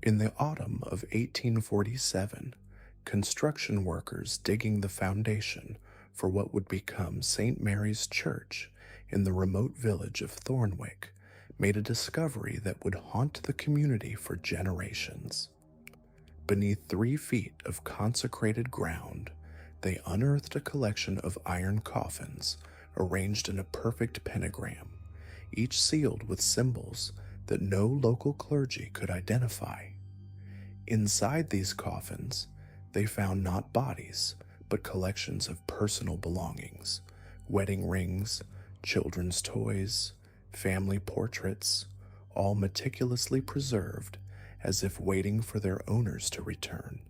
In the autumn of 1847, construction workers digging the foundation for what would become St. Mary's Church in the remote village of Thornwick made a discovery that would haunt the community for generations. Beneath 3 feet of consecrated ground, they unearthed a collection of iron coffins arranged in a perfect pentagram, each sealed with symbols that no local clergy could identify. Inside these coffins, they found not bodies, but collections of personal belongings, wedding rings, children's toys, family portraits, all meticulously preserved as if waiting for their owners to return.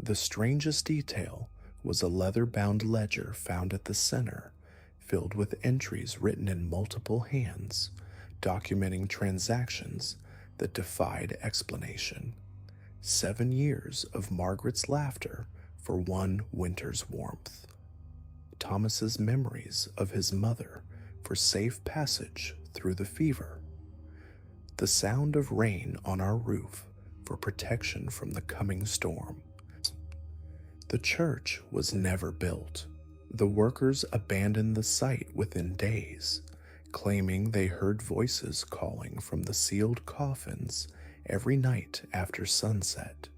The strangest detail was a leather-bound ledger found at the center, filled with entries written in multiple hands, documenting transactions that defied explanation. 7 years of Margaret's laughter for one winter's warmth. Thomas's memories of his mother for safe passage through the fever. The sound of rain on our roof for protection from the coming storm. The church was never built. The workers abandoned the site within days, claiming they heard voices calling from the sealed coffins every night after sunset.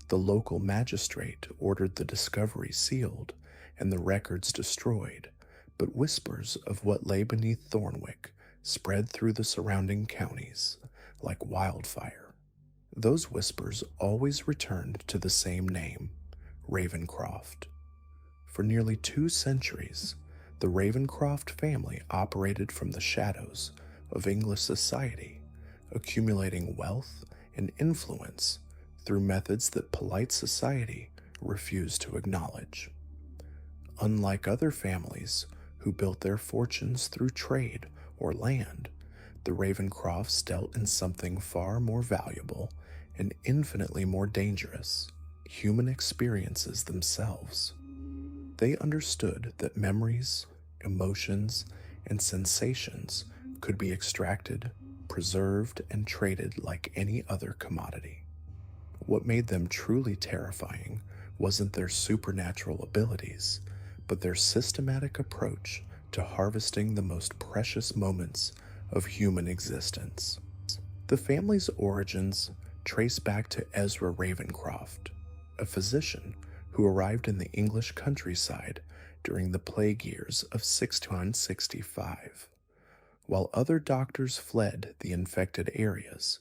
The local magistrate ordered the discovery sealed and the records destroyed, but whispers of what lay beneath Thornwick spread through the surrounding counties like wildfire. Those whispers always returned to the same name, Ravencroft. For nearly 2 centuries, the Ravencroft family operated from the shadows of English society, accumulating wealth and influence through methods that polite society refused to acknowledge. Unlike other families who built their fortunes through trade or land, the Ravencrofts dealt in something far more valuable and infinitely more dangerous: human experiences themselves. They understood that memories, emotions, and sensations could be extracted, preserved, and traded like any other commodity. What made them truly terrifying wasn't their supernatural abilities, but their systematic approach to harvesting the most precious moments of human existence. The family's origins trace back to Ezra Ravencroft, a physician who arrived in the English countryside during the plague years of 1665. While other doctors fled the infected areas,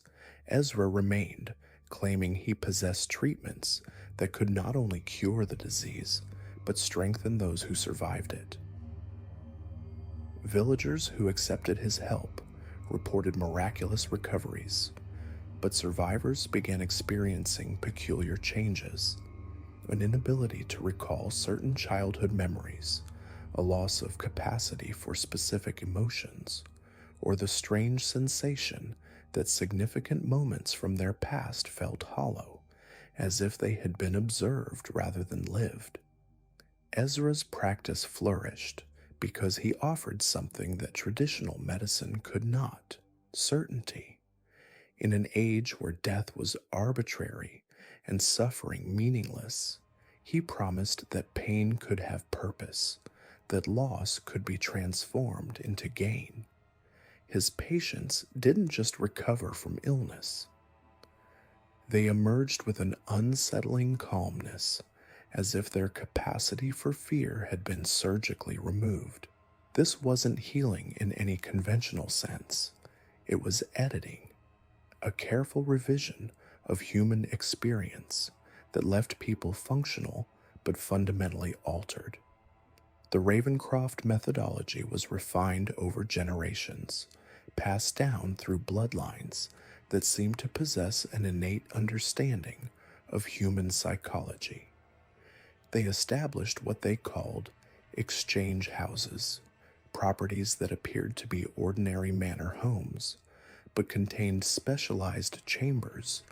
Ezra remained, claiming he possessed treatments that could not only cure the disease, but strengthen those who survived it. Villagers who accepted his help reported miraculous recoveries, but survivors began experiencing peculiar changes: an inability to recall certain childhood memories, a loss of capacity for specific emotions, or the strange sensation that significant moments from their past felt hollow, as if they had been observed rather than lived. Ezra's practice flourished because he offered something that traditional medicine could not: certainty. In an age where death was arbitrary and suffering meaningless, he promised that pain could have purpose, that loss could be transformed into gain. His patients didn't just recover from illness. They emerged with an unsettling calmness, as if their capacity for fear had been surgically removed. This wasn't healing in any conventional sense. It was editing, a careful revision of human experience that left people functional but fundamentally altered. The Ravencroft methodology was refined over generations, passed down through bloodlines that seemed to possess an innate understanding of human psychology. They established what they called exchange houses, properties that appeared to be ordinary manor homes, but contained specialized chambers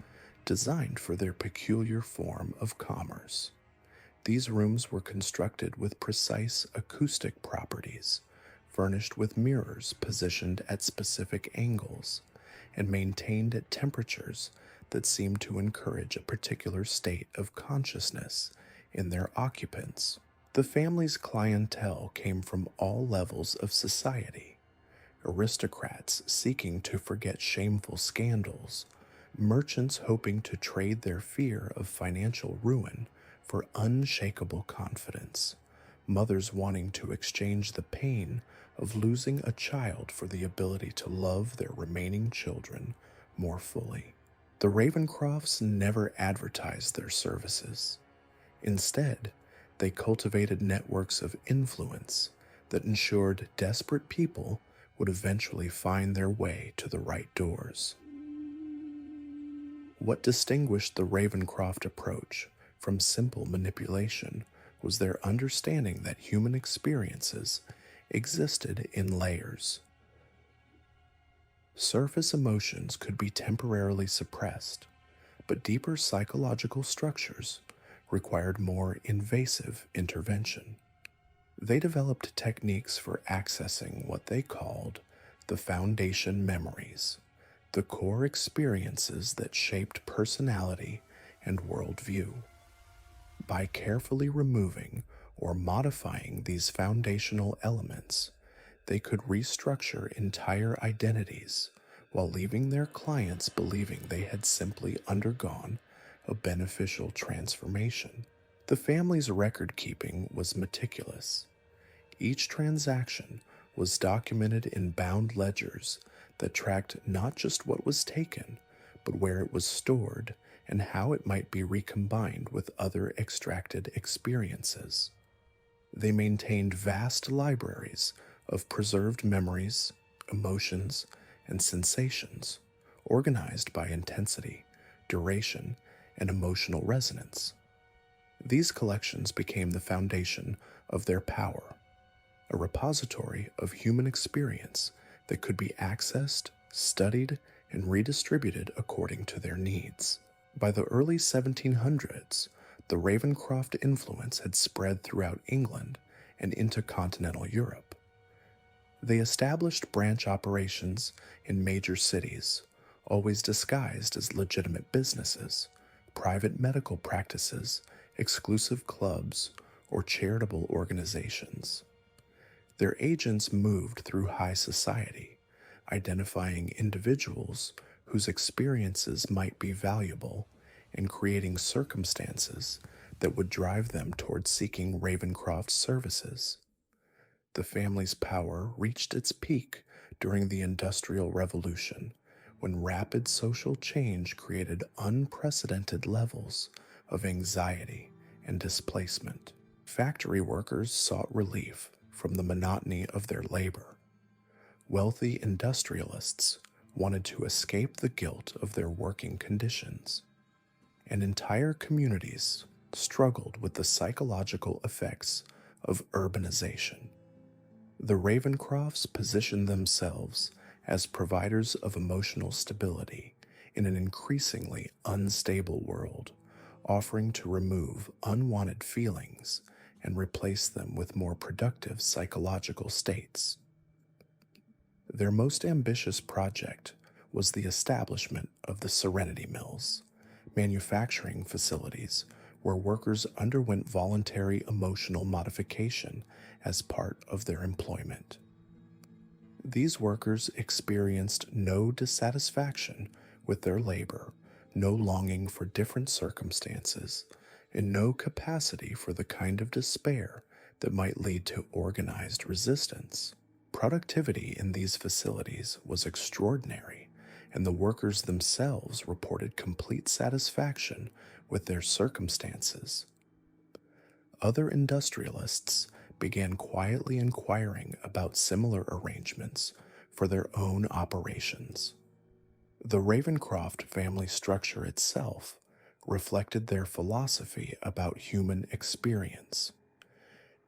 designed for their peculiar form of commerce. These rooms were constructed with precise acoustic properties, furnished with mirrors positioned at specific angles, and maintained at temperatures that seemed to encourage a particular state of consciousness in their occupants. The family's clientele came from all levels of society: aristocrats seeking to forget shameful scandals, merchants hoping to trade their fear of financial ruin for unshakable confidence, mothers wanting to exchange the pain of losing a child for the ability to love their remaining children more fully. The Ravencrofts never advertised their services. Instead, they cultivated networks of influence that ensured desperate people would eventually find their way to the right doors. What distinguished the Ravencroft approach from simple manipulation was their understanding that human experiences existed in layers. Surface emotions could be temporarily suppressed, but deeper psychological structures required more invasive intervention. They developed techniques for accessing what they called the foundation memories, the core experiences that shaped personality and worldview. By carefully removing or modifying these foundational elements, they could restructure entire identities while leaving their clients believing they had simply undergone a beneficial transformation. The family's record keeping was meticulous. Each transaction was documented in bound ledgers that tracked not just what was taken, but where it was stored and how it might be recombined with other extracted experiences. They maintained vast libraries of preserved memories, emotions, and sensations, organized by intensity, duration, and emotional resonance. These collections became the foundation of their power, a repository of human experience that could be accessed, studied, and redistributed according to their needs. By the early 1700s, the Ravencroft influence had spread throughout England and into continental Europe. They established branch operations in major cities, always disguised as legitimate businesses, private medical practices, exclusive clubs, or charitable organizations. Their agents moved through high society, identifying individuals whose experiences might be valuable and creating circumstances that would drive them towards seeking Ravencroft's services. The family's power reached its peak during the Industrial Revolution, when rapid social change created unprecedented levels of anxiety and displacement. Factory workers sought relief from the monotony of their labor. Wealthy industrialists wanted to escape the guilt of their working conditions, and entire communities struggled with the psychological effects of urbanization. The Ravencrofts positioned themselves as providers of emotional stability in an increasingly unstable world, offering to remove unwanted feelings and replace them with more productive psychological states. Their most ambitious project was the establishment of the Serenity Mills, manufacturing facilities where workers underwent voluntary emotional modification as part of their employment. These workers experienced no dissatisfaction with their labor, no longing for different circumstances, and no capacity for the kind of despair that might lead to organized resistance. Productivity in these facilities was extraordinary, and the workers themselves reported complete satisfaction with their circumstances. Other industrialists began quietly inquiring about similar arrangements for their own operations. The Ravencroft family structure itself reflected their philosophy about human experience.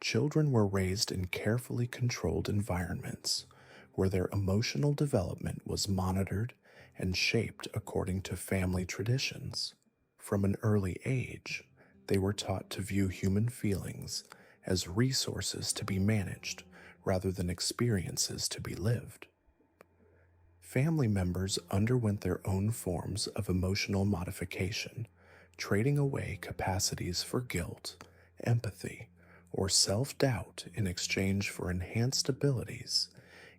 Children were raised in carefully controlled environments where their emotional development was monitored and shaped according to family traditions. From an early age, they were taught to view human feelings as resources to be managed rather than experiences to be lived. family members underwent their own forms of emotional modification, trading away capacities for guilt, empathy, or self-doubt in exchange for enhanced abilities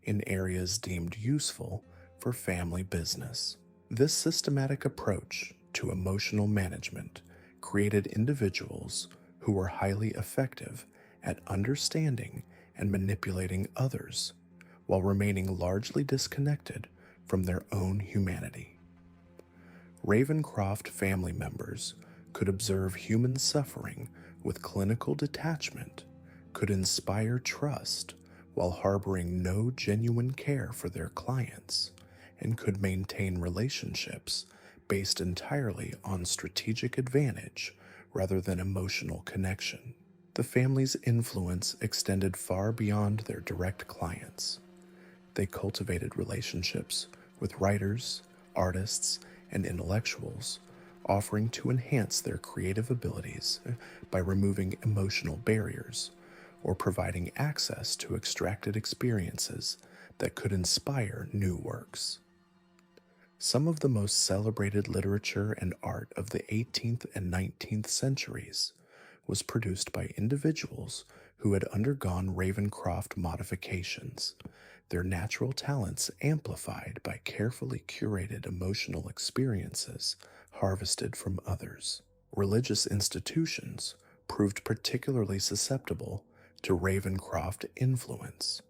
in areas deemed useful for family business. This systematic approach to emotional management created individuals who were highly effective at understanding and manipulating others while remaining largely disconnected from their own humanity. Ravencroft family members could observe human suffering with clinical detachment, could inspire trust while harboring no genuine care for their clients, and could maintain relationships based entirely on strategic advantage rather than emotional connection. The family's influence extended far beyond their direct clients. They cultivated relationships with writers, artists, and intellectuals, offering to enhance their creative abilities by removing emotional barriers or providing access to extracted experiences that could inspire new works. Some of the most celebrated literature and art of the 18th and 19th centuries was produced by individuals who had undergone Ravencroft modifications, their natural talents amplified by carefully curated emotional experiences harvested from others. Religious institutions proved particularly susceptible to Ravencroft influence.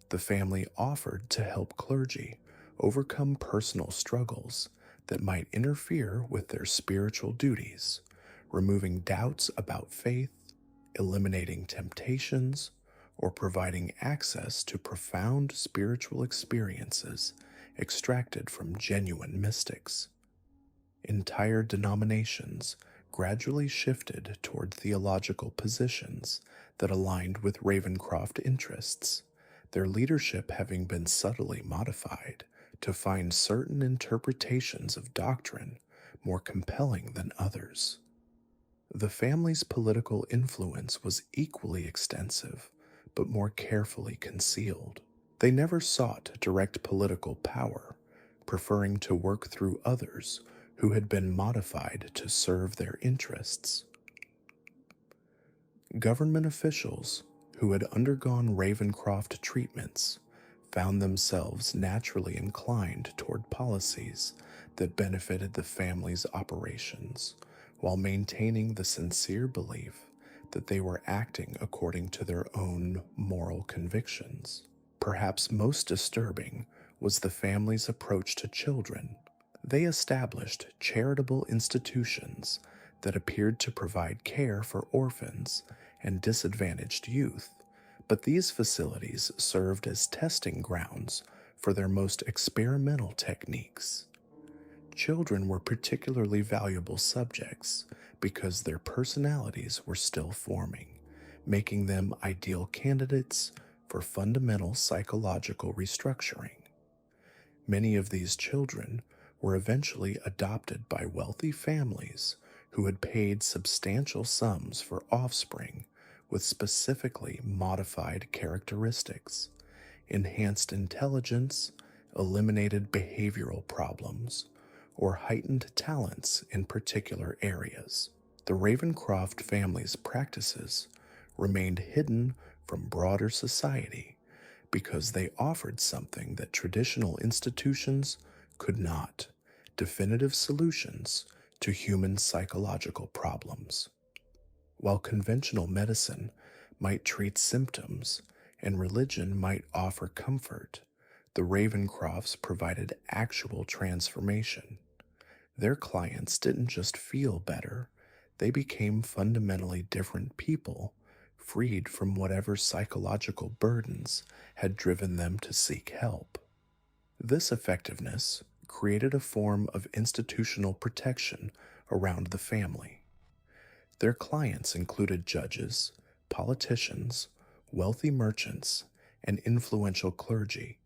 The family offered to help clergy overcome personal struggles that might interfere with their spiritual duties, removing doubts about faith, eliminating temptations, or providing access to profound spiritual experiences extracted from genuine mystics. Entire denominations gradually shifted toward theological positions that aligned with Ravencroft interests, their leadership having been subtly modified to find certain interpretations of doctrine more compelling than others. The family's political influence was equally extensive, but more carefully concealed. They never sought direct political power, preferring to work through others who had been modified to serve their interests. Government officials who had undergone Ravencroft treatments found themselves naturally inclined toward policies that benefited the family's operations, while maintaining the sincere belief that they were acting according to their own moral convictions. Perhaps most disturbing was the family's approach to children. They established charitable institutions that appeared to provide care for orphans and disadvantaged youth, but these facilities served as testing grounds for their most experimental techniques. Children were particularly valuable subjects because their personalities were still forming, making them ideal candidates for fundamental psychological restructuring. Many of these children were eventually adopted by wealthy families who had paid substantial sums for offspring with specifically modified characteristics, enhanced intelligence, eliminated behavioral problems, or heightened talents in particular areas. The Ravencroft family's practices remained hidden from broader society because they offered something that traditional institutions could not: definitive solutions to human psychological problems. While conventional medicine might treat symptoms and religion might offer comfort, the Ravencrofts provided actual transformation. Their clients didn't just feel better, they became fundamentally different people, freed from whatever psychological burdens had driven them to seek help. This effectiveness created a form of institutional protection around the family. Their clients included judges, politicians, wealthy merchants, and influential clergy,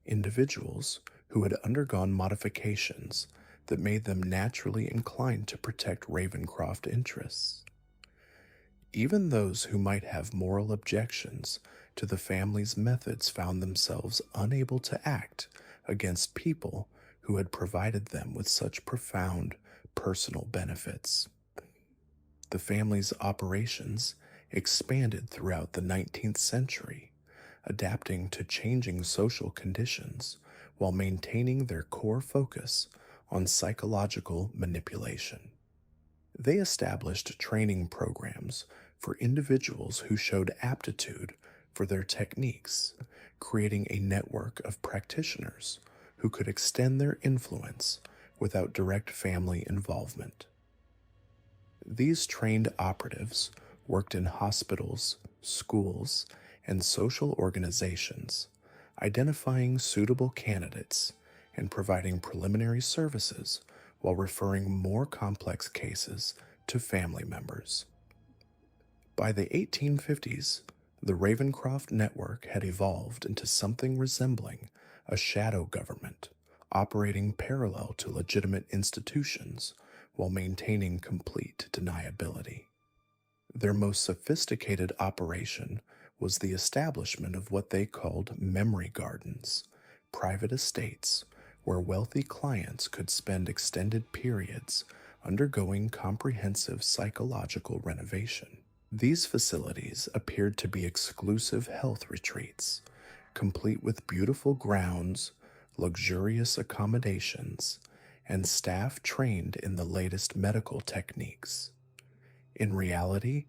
individuals who had undergone modifications that made them naturally inclined to protect Ravencroft interests. Even those who might have moral objections to the family's methods found themselves unable to act against people who had provided them with such profound personal benefits. The family's operations expanded throughout the 19th century, adapting to changing social conditions while maintaining their core focus on psychological manipulation. They established training programs for individuals who showed aptitude for their techniques, creating a network of practitioners who could extend their influence without direct family involvement. These trained operatives worked in hospitals, schools, and social organizations, identifying suitable candidates and providing preliminary services while referring more complex cases to family members. By the 1850s, the Ravencroft network had evolved into something resembling a shadow government, operating parallel to legitimate institutions while maintaining complete deniability. Their most sophisticated operation was the establishment of what they called memory gardens, private estates where wealthy clients could spend extended periods undergoing comprehensive psychological renovation. These facilities appeared to be exclusive health retreats, complete with beautiful grounds, luxurious accommodations, and staff trained in the latest medical techniques. In reality,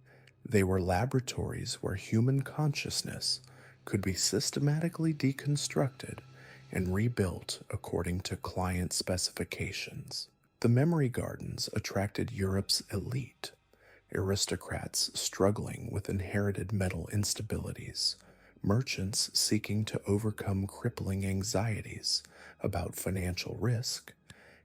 they were laboratories where human consciousness could be systematically deconstructed and rebuilt according to client specifications. The memory gardens attracted Europe's elite, aristocrats struggling with inherited mental instabilities, merchants seeking to overcome crippling anxieties about financial risk,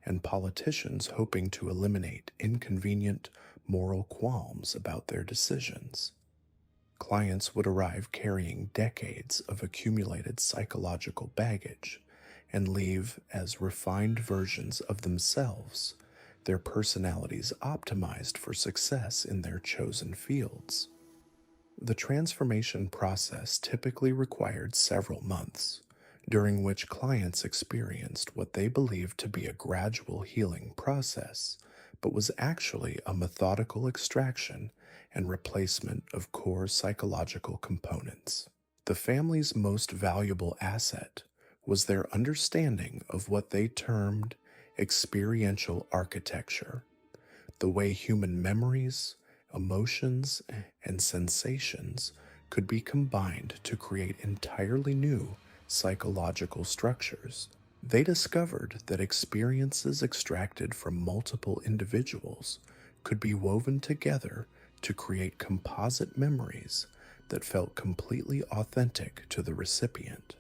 and politicians hoping to eliminate inconvenient moral qualms about their decisions. Clients would arrive carrying decades of accumulated psychological baggage and leave as refined versions of themselves, their personalities optimized for success in their chosen fields. The transformation process typically required several months, during which clients experienced what they believed to be a gradual healing process, but was actually a methodical extraction and replacement of core psychological components. The family's most valuable asset was their understanding of what they termed experiential architecture, the way human memories, emotions, and sensations could be combined to create entirely new psychological structures. They discovered that experiences extracted from multiple individuals could be woven together to create composite memories that felt completely authentic to the recipient.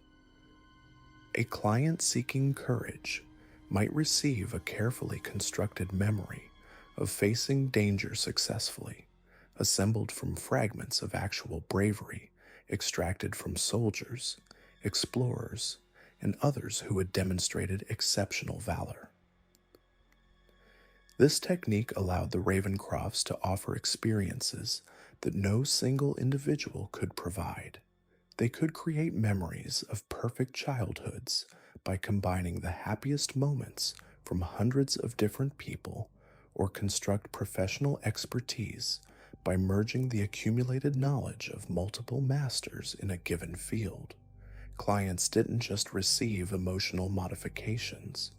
A client seeking courage might receive a carefully constructed memory of facing danger successfully, assembled from fragments of actual bravery extracted from soldiers, explorers, and others who had demonstrated exceptional valor. This technique allowed the Ravencrofts to offer experiences that no single individual could provide. They could create memories of perfect childhoods by combining the happiest moments from hundreds of different people, or construct professional expertise by merging the accumulated knowledge of multiple masters in a given field. Clients didn't just receive emotional modifications,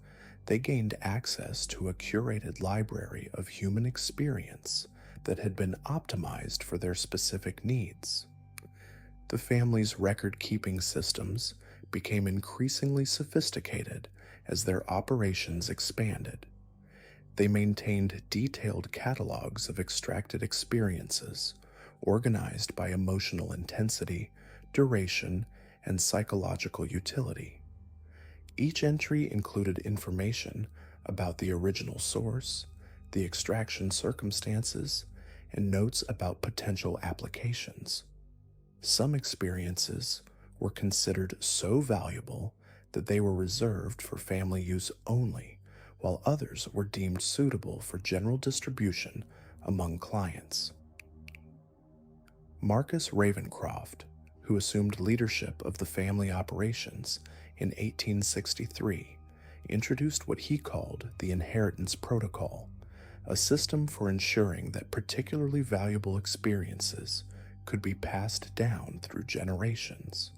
they gained access to a curated library of human experience that had been optimized for their specific needs. The family's record-keeping systems became increasingly sophisticated as their operations expanded. They maintained detailed catalogs of extracted experiences, organized by emotional intensity, duration, and psychological utility. Each entry included information about the original source, the extraction circumstances, and notes about potential applications. Some experiences were considered so valuable that they were reserved for family use only, while others were deemed suitable for general distribution among clients. Marcus Ravencroft, who assumed leadership of the family operations in 1863, introduced what he called the Inheritance Protocol, a system for ensuring that particularly valuable experiences could be passed down through generations.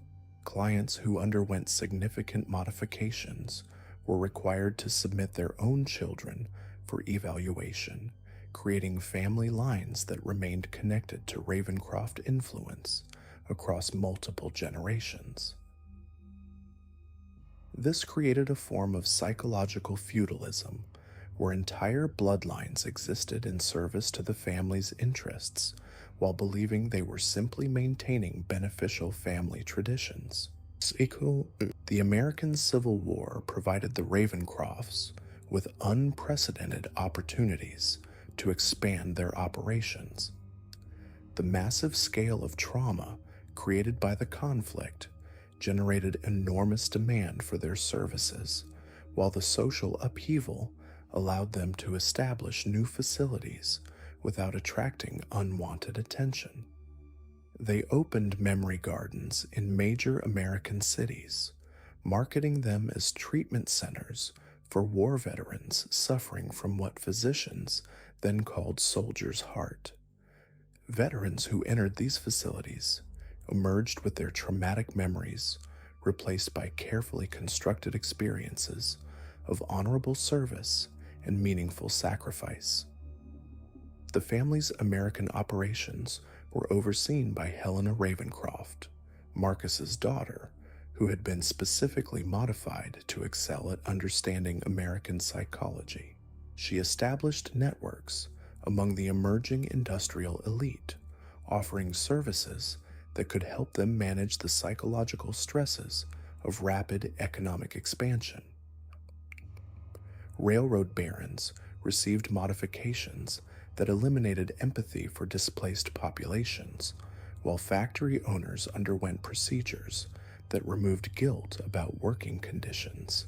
Clients who underwent significant modifications were required to submit their own children for evaluation, creating family lines that remained connected to Ravencroft influence across multiple generations. This created a form of psychological feudalism where entire bloodlines existed in service to the family's interests while believing they were simply maintaining beneficial family traditions. The American Civil War provided the Ravencrofts with unprecedented opportunities to expand their operations. The massive scale of trauma created by the conflict generated enormous demand for their services, while the social upheaval allowed them to establish new facilities without attracting unwanted attention. They opened memory gardens in major American cities, marketing them as treatment centers for war veterans suffering from what physicians then called soldier's heart. Veterans who entered these facilities emerged with their traumatic memories replaced by carefully constructed experiences of honorable service and meaningful sacrifice. The family's American operations were overseen by Helena Ravencroft, Marcus's daughter, who had been specifically modified to excel at understanding American psychology. She established networks among the emerging industrial elite, offering services that could help them manage the psychological stresses of rapid economic expansion. Railroad barons received modifications that eliminated empathy for displaced populations, while factory owners underwent procedures that removed guilt about working conditions,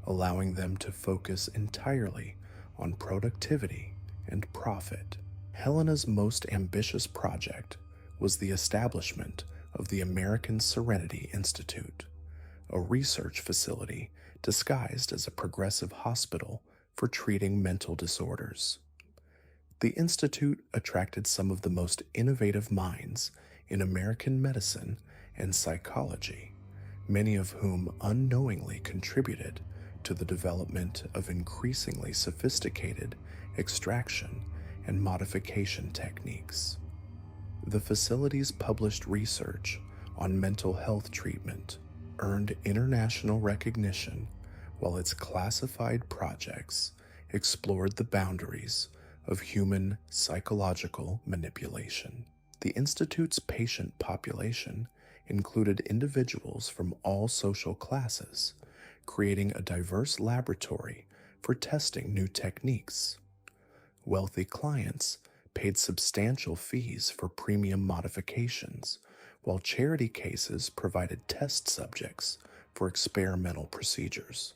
allowing them to focus entirely on productivity and profit. Helena's most ambitious project was the establishment of the American Serenity Institute, a research facility disguised as a progressive hospital for treating mental disorders. The institute attracted some of the most innovative minds in American medicine and psychology, many of whom unknowingly contributed to the development of increasingly sophisticated extraction and modification techniques. The facility's published research on mental health treatment earned international recognition, while its classified projects explored the boundaries of human psychological manipulation. The Institute's patient population included individuals from all social classes, creating a diverse laboratory for testing new techniques. Wealthy clients paid substantial fees for premium modifications, while charity cases provided test subjects for experimental procedures.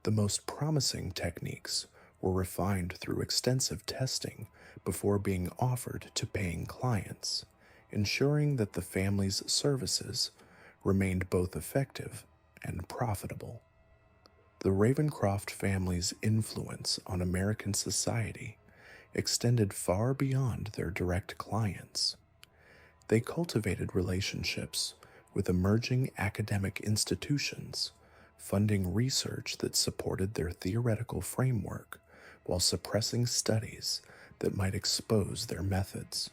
The most promising techniques were refined through extensive testing before being offered to paying clients, ensuring that the family's services remained both effective and profitable. The Ravencroft family's influence on American society extended far beyond their direct clients. They cultivated relationships with emerging academic institutions, funding research that supported their theoretical framework while suppressing studies that might expose their methods.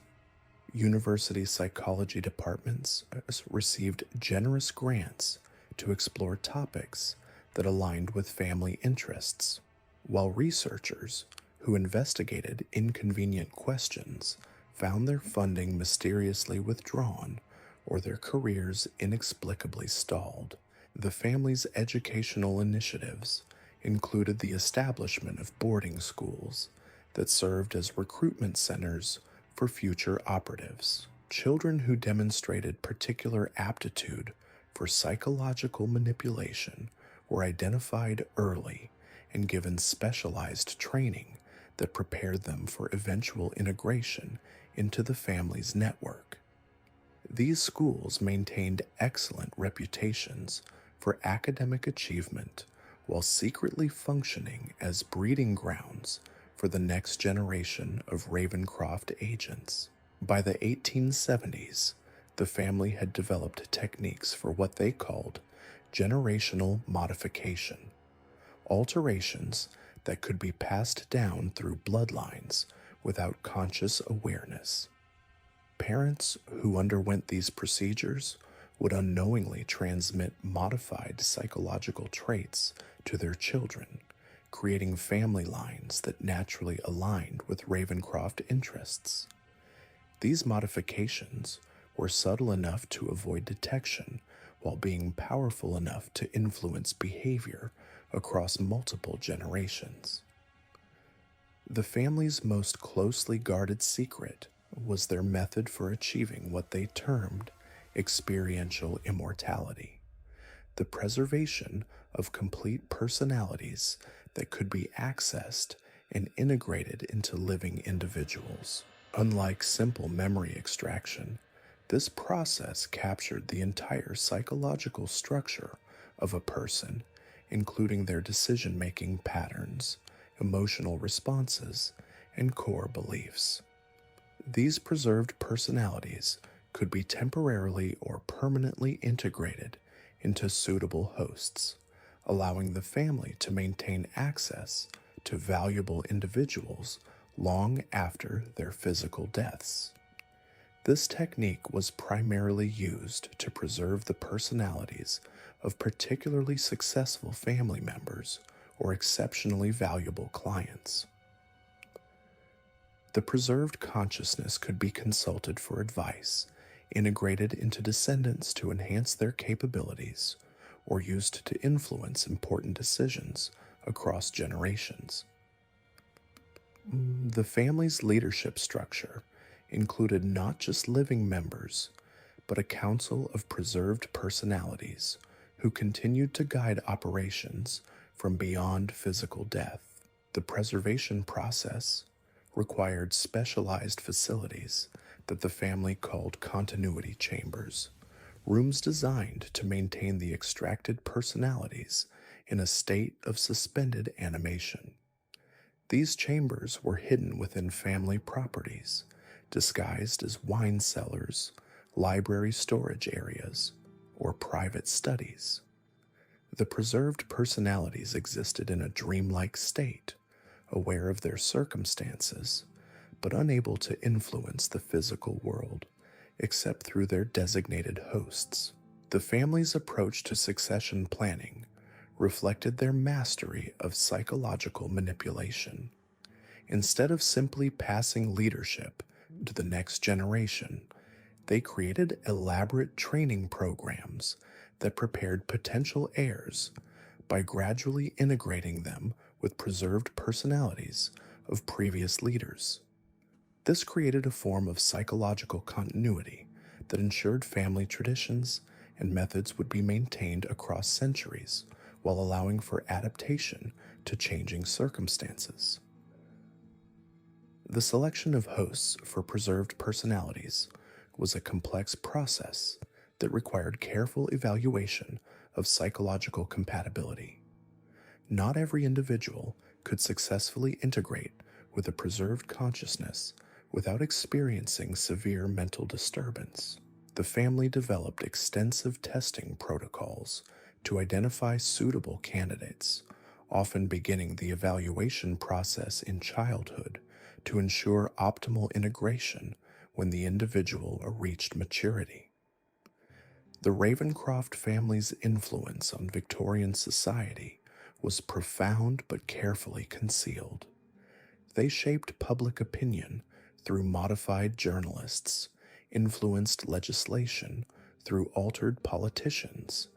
University psychology departments received generous grants to explore topics that aligned with family interests, while researchers who investigated inconvenient questions found their funding mysteriously withdrawn or their careers inexplicably stalled. The family's educational initiatives included the establishment of boarding schools that served as recruitment centers for future operatives. Children who demonstrated particular aptitude for psychological manipulation were identified early and given specialized training that prepared them for eventual integration into the family's network. These schools maintained excellent reputations for academic achievement while secretly functioning as breeding grounds for the next generation of Ravencroft agents. By the 1870s, the family had developed techniques for what they called generational modification, alterations that could be passed down through bloodlines without conscious awareness. Parents who underwent these procedures would unknowingly transmit modified psychological traits to their children, creating family lines that naturally aligned with Ravencroft interests. These modifications were subtle enough to avoid detection while being powerful enough to influence behavior across multiple generations. The family's most closely guarded secret was their method for achieving what they termed experiential immortality, the preservation of complete personalities that could be accessed and integrated into living individuals. Unlike simple memory extraction, this process captured the entire psychological structure of a person, including their decision-making patterns, emotional responses, and core beliefs. These preserved personalities could be temporarily or permanently integrated into suitable hosts, allowing the family to maintain access to valuable individuals long after their physical deaths. This technique was primarily used to preserve the personalities of particularly successful family members or exceptionally valuable clients. The preserved consciousness could be consulted for advice, integrated into descendants to enhance their capabilities, or used to influence important decisions across generations. The family's leadership structure included not just living members, but a council of preserved personalities who continued to guide operations from beyond physical death. The preservation process required specialized facilities that the family called continuity chambers, rooms designed to maintain the extracted personalities in a state of suspended animation. These chambers were hidden within family properties, disguised as wine cellars, library storage areas, or private studies. The preserved personalities existed in a dreamlike state, aware of their circumstances, but unable to influence the physical world, except through their designated hosts. The family's approach to succession planning reflected their mastery of psychological manipulation. Instead of simply passing leadership to the next generation, they created elaborate training programs that prepared potential heirs by gradually integrating them with preserved personalities of previous leaders. This created a form of psychological continuity that ensured family traditions and methods would be maintained across centuries while allowing for adaptation to changing circumstances. The selection of hosts for preserved personalities was a complex process that required careful evaluation of psychological compatibility. Not every individual could successfully integrate with a preserved consciousness without experiencing severe mental disturbance. The family developed extensive testing protocols to identify suitable candidates, often beginning the evaluation process in childhood to ensure optimal integration when the individual reached maturity. The Ravencroft family's influence on Victorian society was profound but carefully concealed. They shaped public opinion through modified journalists, influenced legislation through altered politicians,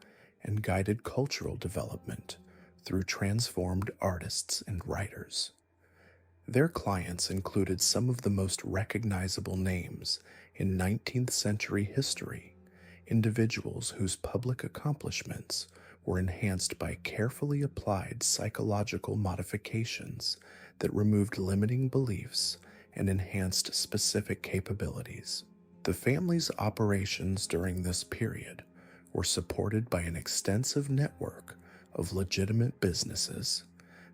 and guided cultural development through transformed artists and writers. Their clients included some of the most recognizable names in 19th century history, individuals whose public accomplishments were enhanced by carefully applied psychological modifications that removed limiting beliefs and enhanced specific capabilities. The family's operations during this period were supported by an extensive network of legitimate businesses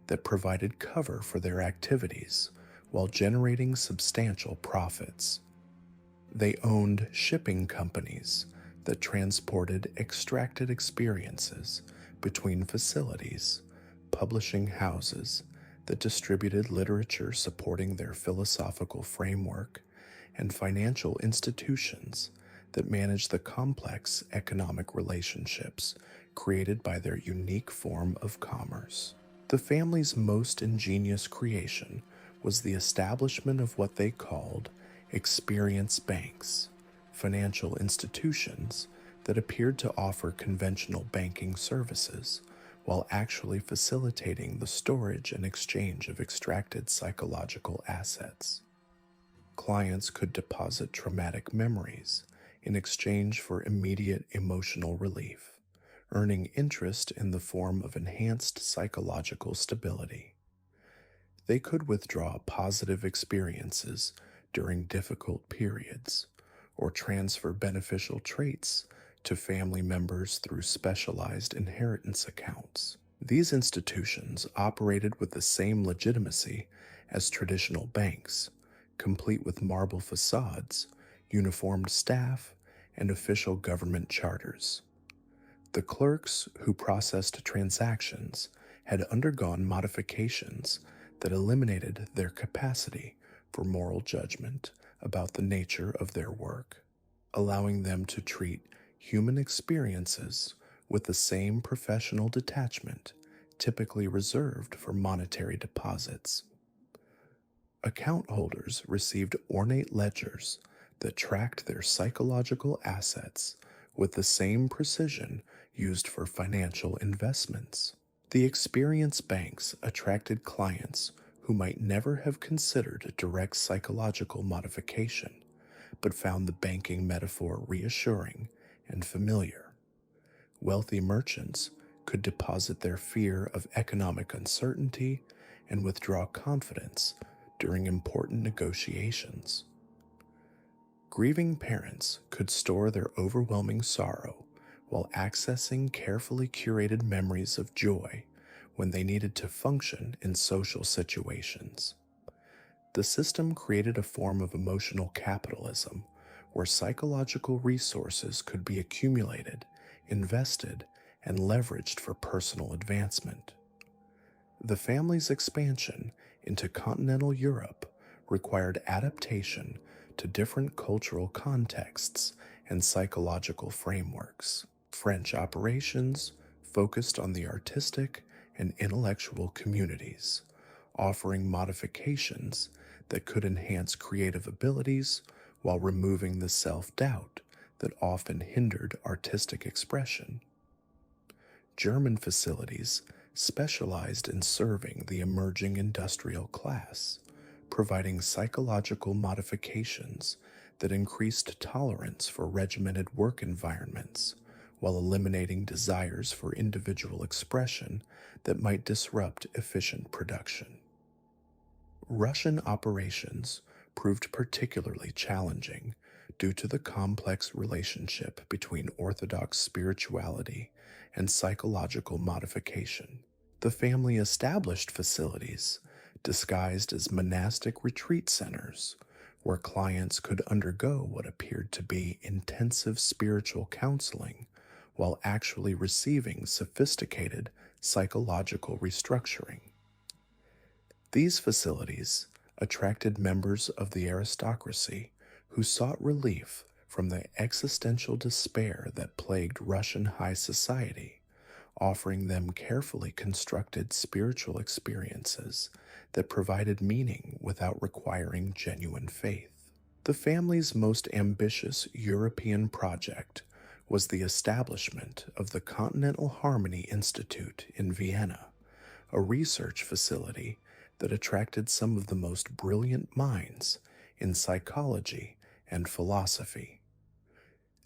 that provided cover for their activities while generating substantial profits. They owned shipping companies that transported extracted experiences between facilities, publishing houses that distributed literature supporting their philosophical framework, and financial institutions that managed the complex economic relationships created by their unique form of commerce. The family's most ingenious creation was the establishment of what they called experience banks, financial institutions that appeared to offer conventional banking services while actually facilitating the storage and exchange of extracted psychological assets. Clients could deposit traumatic memories in exchange for immediate emotional relief, earning interest in the form of enhanced psychological stability. They could withdraw positive experiences during difficult periods, or transfer beneficial traits to family members through specialized inheritance accounts. These institutions operated with the same legitimacy as traditional banks, complete with marble facades, uniformed staff, and official government charters. The clerks who processed transactions had undergone modifications that eliminated their capacity for moral judgment about the nature of their work, allowing them to treat human experiences with the same professional detachment typically reserved for monetary deposits. Account holders received ornate ledgers that tracked their psychological assets with the same precision used for financial investments. The experience banks attracted clients who might never have considered direct psychological modification, but found the banking metaphor reassuring and familiar. Wealthy merchants could deposit their fear of economic uncertainty and withdraw confidence during important negotiations. Grieving parents could store their overwhelming sorrow while accessing carefully curated memories of joy when they needed to function in social situations. The system created a form of emotional capitalism where psychological resources could be accumulated, invested, and leveraged for personal advancement. The family's expansion into continental Europe required adaptation to different cultural contexts and psychological frameworks. French operations focused on the artistic and intellectual communities, offering modifications that could enhance creative abilities while removing the self-doubt that often hindered artistic expression. German facilities specialized in serving the emerging industrial class, providing psychological modifications that increased tolerance for regimented work environments while eliminating desires for individual expression that might disrupt efficient production. Russian operations proved particularly challenging due to the complex relationship between orthodox spirituality and psychological modification. The family established facilities disguised as monastic retreat centers where clients could undergo what appeared to be intensive spiritual counseling while actually receiving sophisticated psychological restructuring. These facilities attracted members of the aristocracy who sought relief from the existential despair that plagued Russian high society, offering them carefully constructed spiritual experiences that provided meaning without requiring genuine faith. The family's most ambitious European project was the establishment of the Continental Harmony Institute in Vienna, a research facility that attracted some of the most brilliant minds in psychology and philosophy.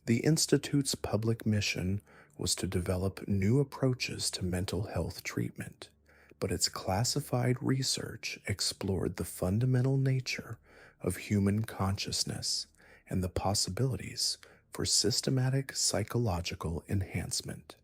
The Institute's public mission was to develop new approaches to mental health treatment, but its classified research explored the fundamental nature of human consciousness and the possibilities for systematic psychological enhancement.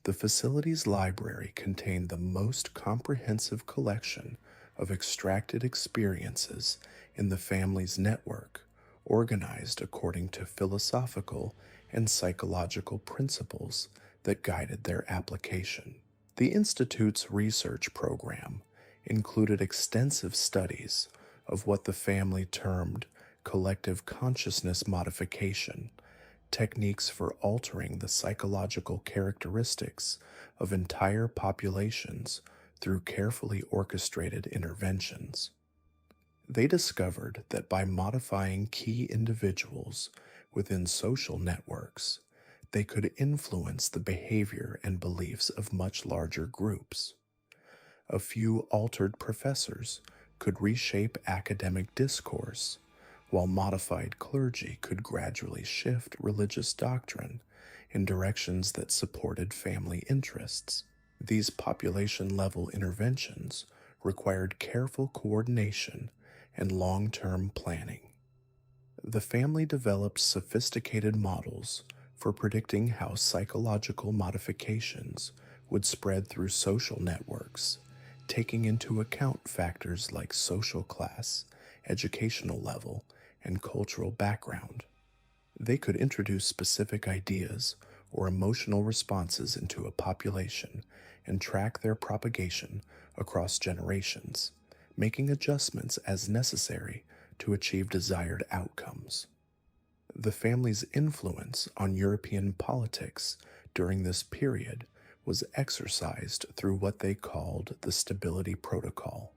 The facility's library contained the most comprehensive collection of extracted experiences in the family's network, organized according to philosophical and psychological principles that guided their application. The Institute's research program included extensive studies of what the family termed collective consciousness modification, techniques for altering the psychological characteristics of entire populations through carefully orchestrated interventions. They discovered that by modifying key individuals within social networks, they could influence the behavior and beliefs of much larger groups. A few altered professors could reshape academic discourse, while modified clergy could gradually shift religious doctrine in directions that supported family interests. These population-level interventions required careful coordination and long-term planning. The family developed sophisticated models for predicting how psychological modifications would spread through social networks, taking into account factors like social class, educational level, and cultural background. They could introduce specific ideas or emotional responses into a population and track their propagation across generations, making adjustments as necessary to achieve desired outcomes. The family's influence on European politics during this period was exercised through what they called the Stability Protocol,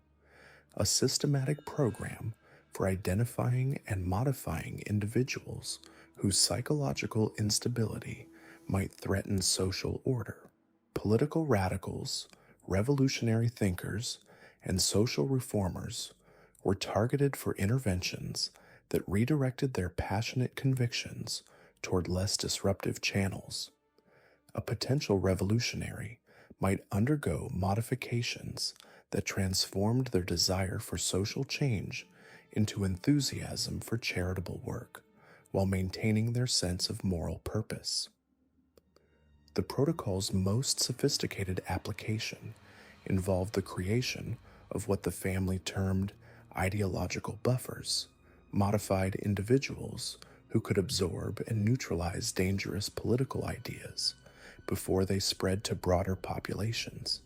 a systematic program for identifying and modifying individuals whose psychological instability might threaten social order. Political radicals, revolutionary thinkers, and social reformers were targeted for interventions that redirected their passionate convictions toward less disruptive channels. A potential revolutionary might undergo modifications that transformed their desire for social change into enthusiasm for charitable work, while maintaining their sense of moral purpose. The protocol's most sophisticated application involved the creation of what the family termed ideological buffers, modified individuals who could absorb and neutralize dangerous political ideas before they spread to broader populations.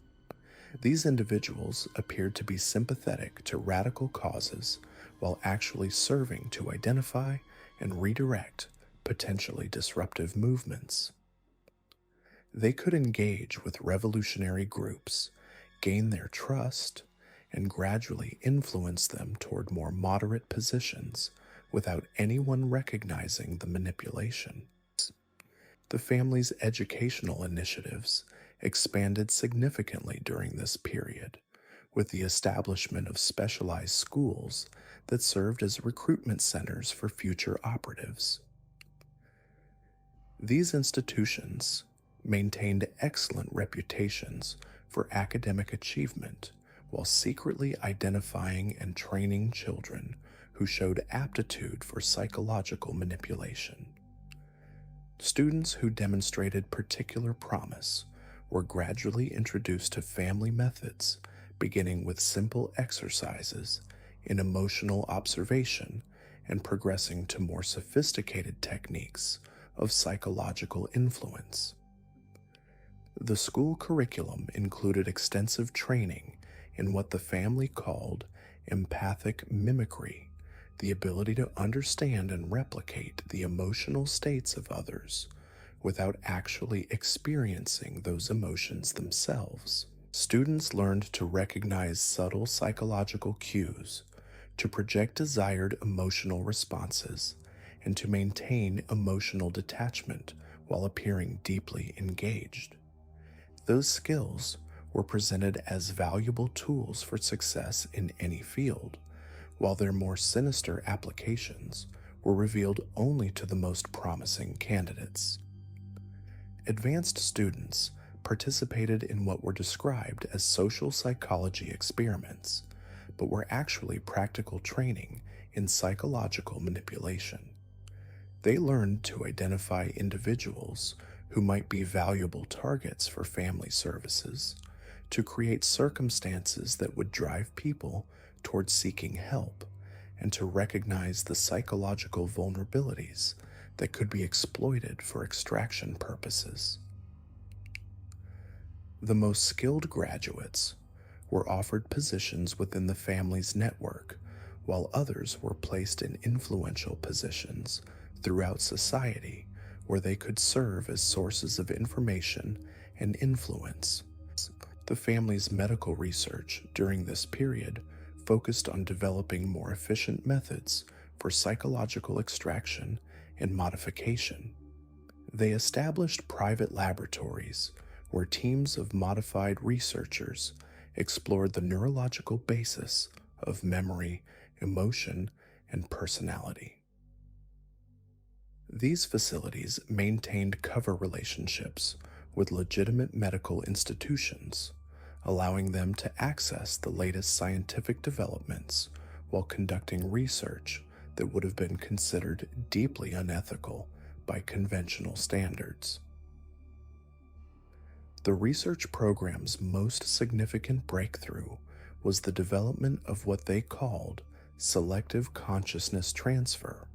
These individuals appeared to be sympathetic to radical causes while actually serving to identify and redirect potentially disruptive movements. They could engage with revolutionary groups, gain their trust, and gradually influence them toward more moderate positions without anyone recognizing the manipulation. The family's educational initiatives expanded significantly during this period, with the establishment of specialized schools that served as recruitment centers for future operatives. These institutions maintained excellent reputations for academic achievement while secretly identifying and training children who showed aptitude for psychological manipulation. Students who demonstrated particular promise were gradually introduced to family methods, beginning with simple exercises in emotional observation and progressing to more sophisticated techniques of psychological influence. The school curriculum included extensive training in what the family called empathic mimicry, the ability to understand and replicate the emotional states of others without actually experiencing those emotions themselves. Students learned to recognize subtle psychological cues, to project desired emotional responses, and to maintain emotional detachment while appearing deeply engaged. Those skills were presented as valuable tools for success in any field, while their more sinister applications were revealed only to the most promising candidates. Advanced students participated in what were described as social psychology experiments, but were actually practical training in psychological manipulation. They learned to identify individuals who might be valuable targets for family services, to create circumstances that would drive people towards seeking help, and to recognize the psychological vulnerabilities that could be exploited for extraction purposes. The most skilled graduates were offered positions within the family's network, while others were placed in influential positions throughout society where they could serve as sources of information and influence. The family's medical research during this period focused on developing more efficient methods for psychological extraction and modification. They established private laboratories where teams of modified researchers explored the neurological basis of memory, emotion, and personality. These facilities maintained cover relationships with legitimate medical institutions, allowing them to access the latest scientific developments while conducting research that would have been considered deeply unethical by conventional standards. The research program's most significant breakthrough was the development of what they called selective consciousness transfer,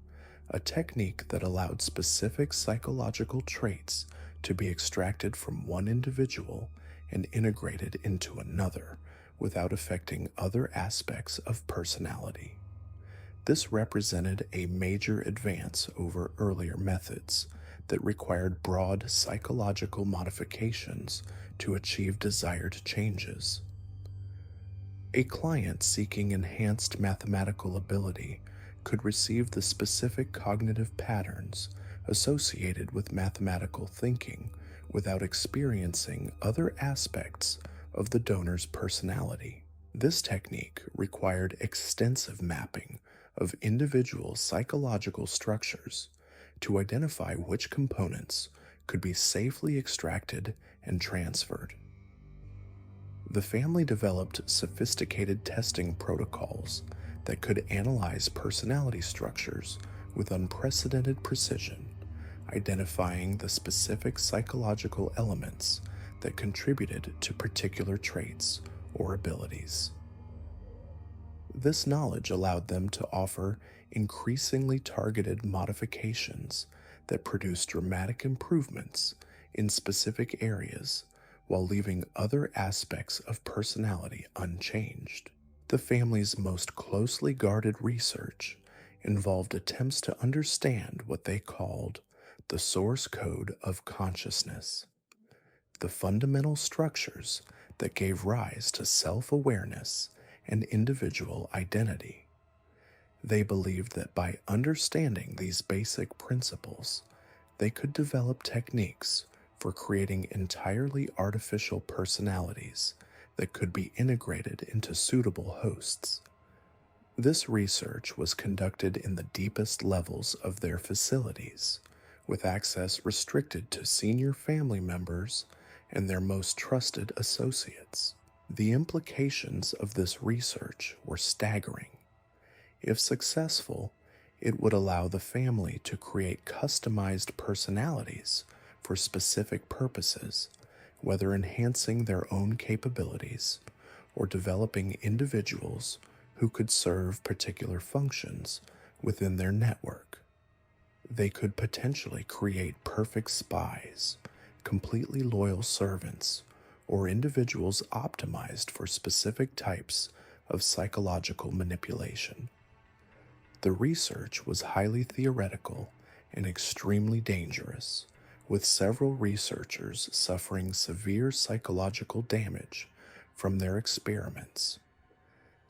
a technique that allowed specific psychological traits to be extracted from one individual and integrated into another without affecting other aspects of personality. This represented a major advance over earlier methods that required broad psychological modifications to achieve desired changes. A client seeking enhanced mathematical ability could receive the specific cognitive patterns associated with mathematical thinking without experiencing other aspects of the donor's personality. This technique required extensive mapping of individual psychological structures to identify which components could be safely extracted and transferred. The family developed sophisticated testing protocols that could analyze personality structures with unprecedented precision, identifying the specific psychological elements that contributed to particular traits or abilities. This knowledge allowed them to offer increasingly targeted modifications that produced dramatic improvements in specific areas while leaving other aspects of personality unchanged. The family's most closely guarded research involved attempts to understand what they called the source code of consciousness, the fundamental structures that gave rise to self-awareness and individual identity. They believed that by understanding these basic principles, they could develop techniques for creating entirely artificial personalities that could be integrated into suitable hosts. This research was conducted in the deepest levels of their facilities, with access restricted to senior family members and their most trusted associates. The implications of this research were staggering. If successful, it would allow the family to create customized personalities for specific purposes, whether enhancing their own capabilities or developing individuals who could serve particular functions within their network. They could potentially create perfect spies, completely loyal servants, or individuals optimized for specific types of psychological manipulation. The research was highly theoretical and extremely dangerous, with several researchers suffering severe psychological damage from their experiments.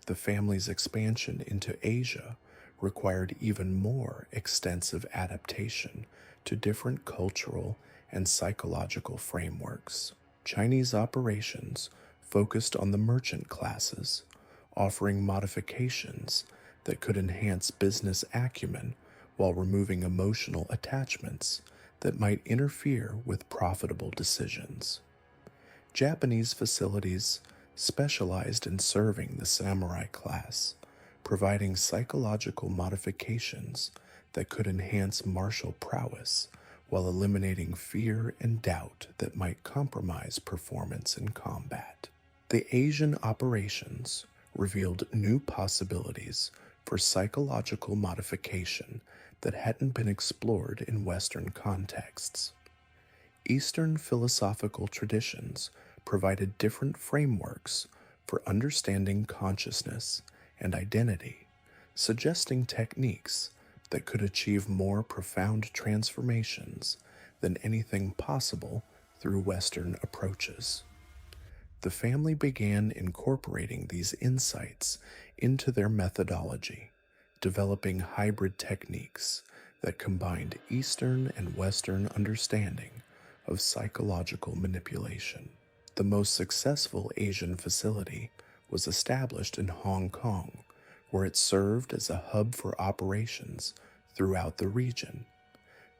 The family's expansion into Asia required even more extensive adaptation to different cultural and psychological frameworks. Chinese operations focused on the merchant classes, offering modifications that could enhance business acumen while removing emotional attachments that might interfere with profitable decisions. Japanese facilities specialized in serving the samurai class, providing psychological modifications that could enhance martial prowess while eliminating fear and doubt that might compromise performance in combat. The Asian operations revealed new possibilities for psychological modification that hadn't been explored in Western contexts. Eastern philosophical traditions provided different frameworks for understanding consciousness and identity, suggesting techniques that could achieve more profound transformations than anything possible through Western approaches. The family began incorporating these insights into their methodology, developing hybrid techniques that combined Eastern and Western understanding of psychological manipulation. The most successful Asian facility was established in Hong Kong, where it served as a hub for operations throughout the region.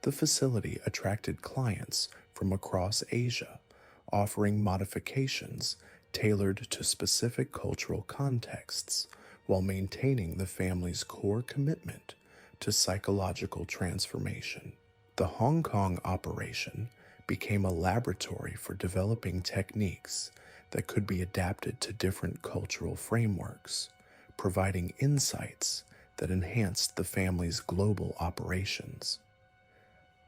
The facility attracted clients from across Asia, offering modifications tailored to specific cultural contexts while maintaining the family's core commitment to psychological transformation. The Hong Kong operation became a laboratory for developing techniques that could be adapted to different cultural frameworks, providing insights that enhanced the family's global operations.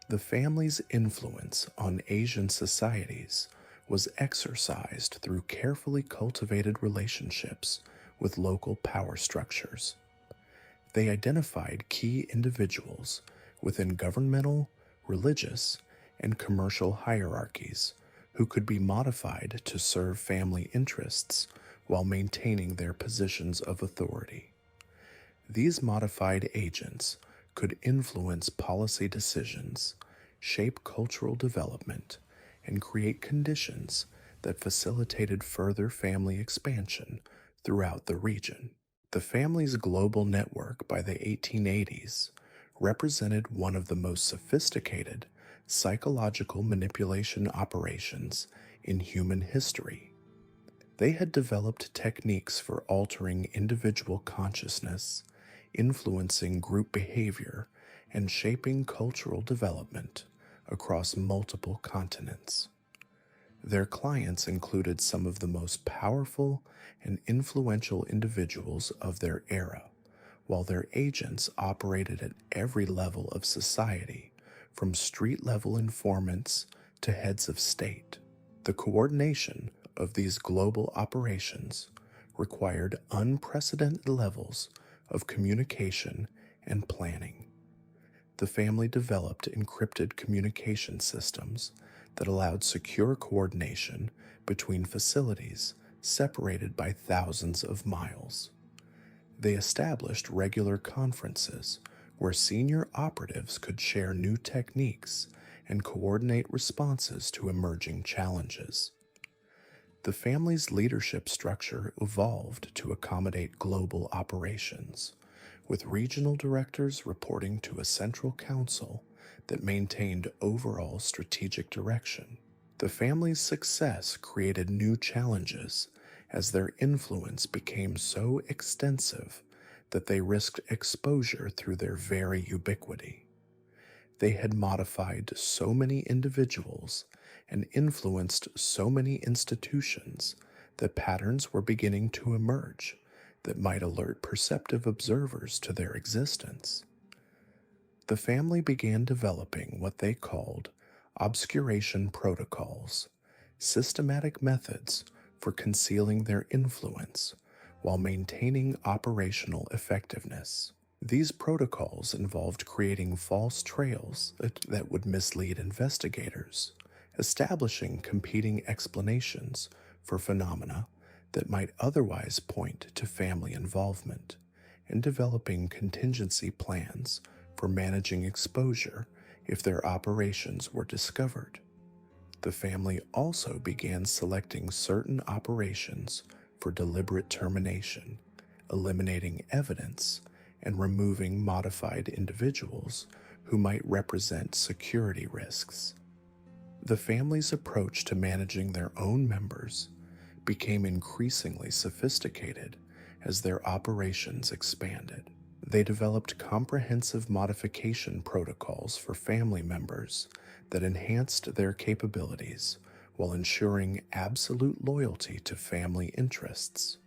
The family's influence on Asian societies was exercised through carefully cultivated relationships with local power structures. They identified key individuals within governmental, religious, and commercial hierarchies who could be modified to serve family interests while maintaining their positions of authority. These modified agents could influence policy decisions, shape cultural development, and create conditions that facilitated further family expansion throughout the region. The family's global network by the 1880s represented one of the most sophisticated psychological manipulation operations in human history. They had developed techniques for altering individual consciousness, influencing group behavior, and shaping cultural development across multiple continents. Their clients included some of the most powerful and influential individuals of their era, while their agents operated at every level of society, from street-level informants to heads of state. The coordination of these global operations required unprecedented levels of communication and planning. The family developed encrypted communication systems that allowed secure coordination between facilities separated by thousands of miles. They established regular conferences where senior operatives could share new techniques and coordinate responses to emerging challenges. The family's leadership structure evolved to accommodate global operations, with regional directors reporting to a central council that maintained overall strategic direction. The family's success created new challenges as their influence became so extensive that they risked exposure through their very ubiquity. They had modified so many individuals and influenced so many institutions that patterns were beginning to emerge that might alert perceptive observers to their existence. The family began developing what they called obscuration protocols, systematic methods for concealing their influence while maintaining operational effectiveness. These protocols involved creating false trails that would mislead investigators, establishing competing explanations for phenomena that might otherwise point to family involvement, and developing contingency plans for managing exposure if their operations were discovered. The family also began selecting certain operations for deliberate termination, eliminating evidence, and removing modified individuals who might represent security risks. The family's approach to managing their own members became increasingly sophisticated as their operations expanded. They developed comprehensive modification protocols for family members that enhanced their capabilities while ensuring absolute loyalty to family interests.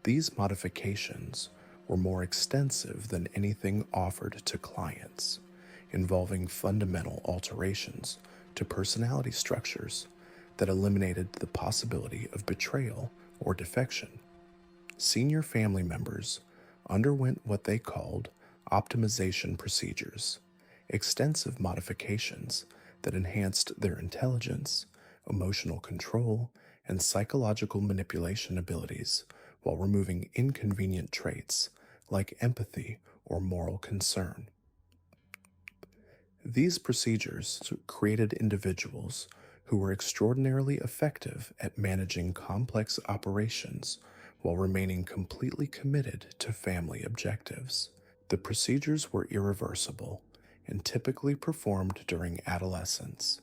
These modifications were more extensive than anything offered to clients, involving fundamental alterations to personality structures that eliminated the possibility of betrayal or defection. Senior family members underwent what they called optimization procedures, extensive modifications that enhanced their intelligence, emotional control, and psychological manipulation abilities while removing inconvenient traits like empathy or moral concern. These procedures created individuals who were extraordinarily effective at managing complex operations while remaining completely committed to family objectives. The procedures were irreversible and typically performed during adolescence,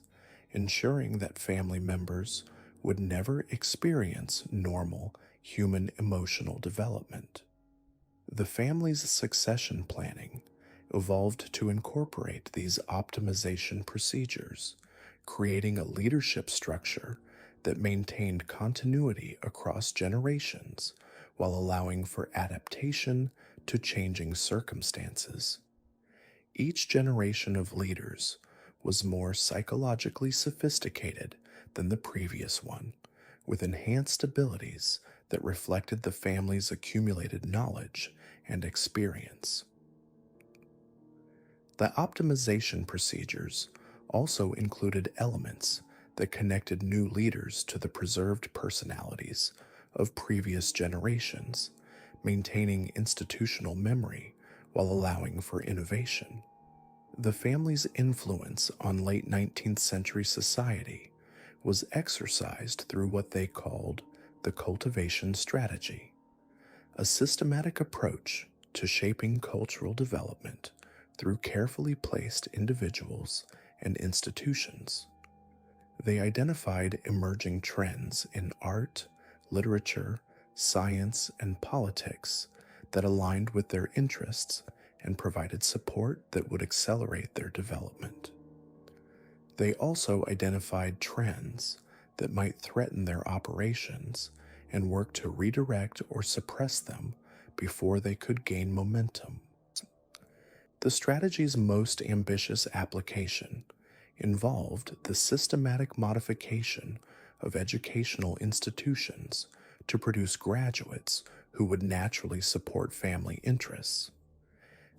ensuring that family members would never experience normal human emotional development. The family's succession planning evolved to incorporate these optimization procedures, creating a leadership structure that maintained continuity across generations while allowing for adaptation to changing circumstances. Each generation of leaders was more psychologically sophisticated than the previous one, with enhanced abilities that reflected the family's accumulated knowledge and experience. The optimization procedures also included elements that connected new leaders to the preserved personalities of previous generations, maintaining institutional memory while allowing for innovation. The family's influence on late 19th century society was exercised through what they called the cultivation strategy, a systematic approach to shaping cultural development through carefully placed individuals and institutions. They identified emerging trends in art, literature, science, and politics that aligned with their interests and provided support that would accelerate their development. They also identified trends that might threaten their operations and worked to redirect or suppress them before they could gain momentum. The strategy's most ambitious application involved the systematic modification of educational institutions to produce graduates who would naturally support family interests.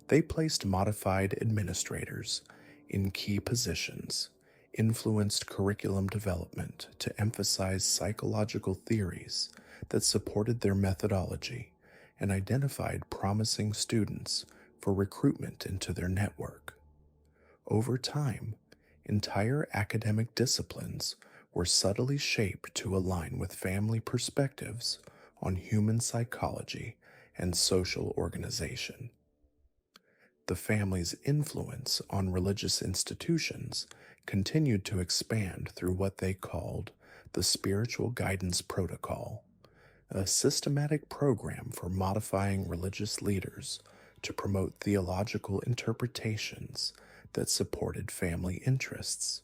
They placed modified administrators in key positions, influenced curriculum development to emphasize psychological theories that supported their methodology, and identified promising students for recruitment into their network. Over time, entire academic disciplines were subtly shaped to align with family perspectives on human psychology and social organization. The family's influence on religious institutions continued to expand through what they called the Spiritual Guidance Protocol, a systematic program for modifying religious leaders to promote theological interpretations that supported family interests.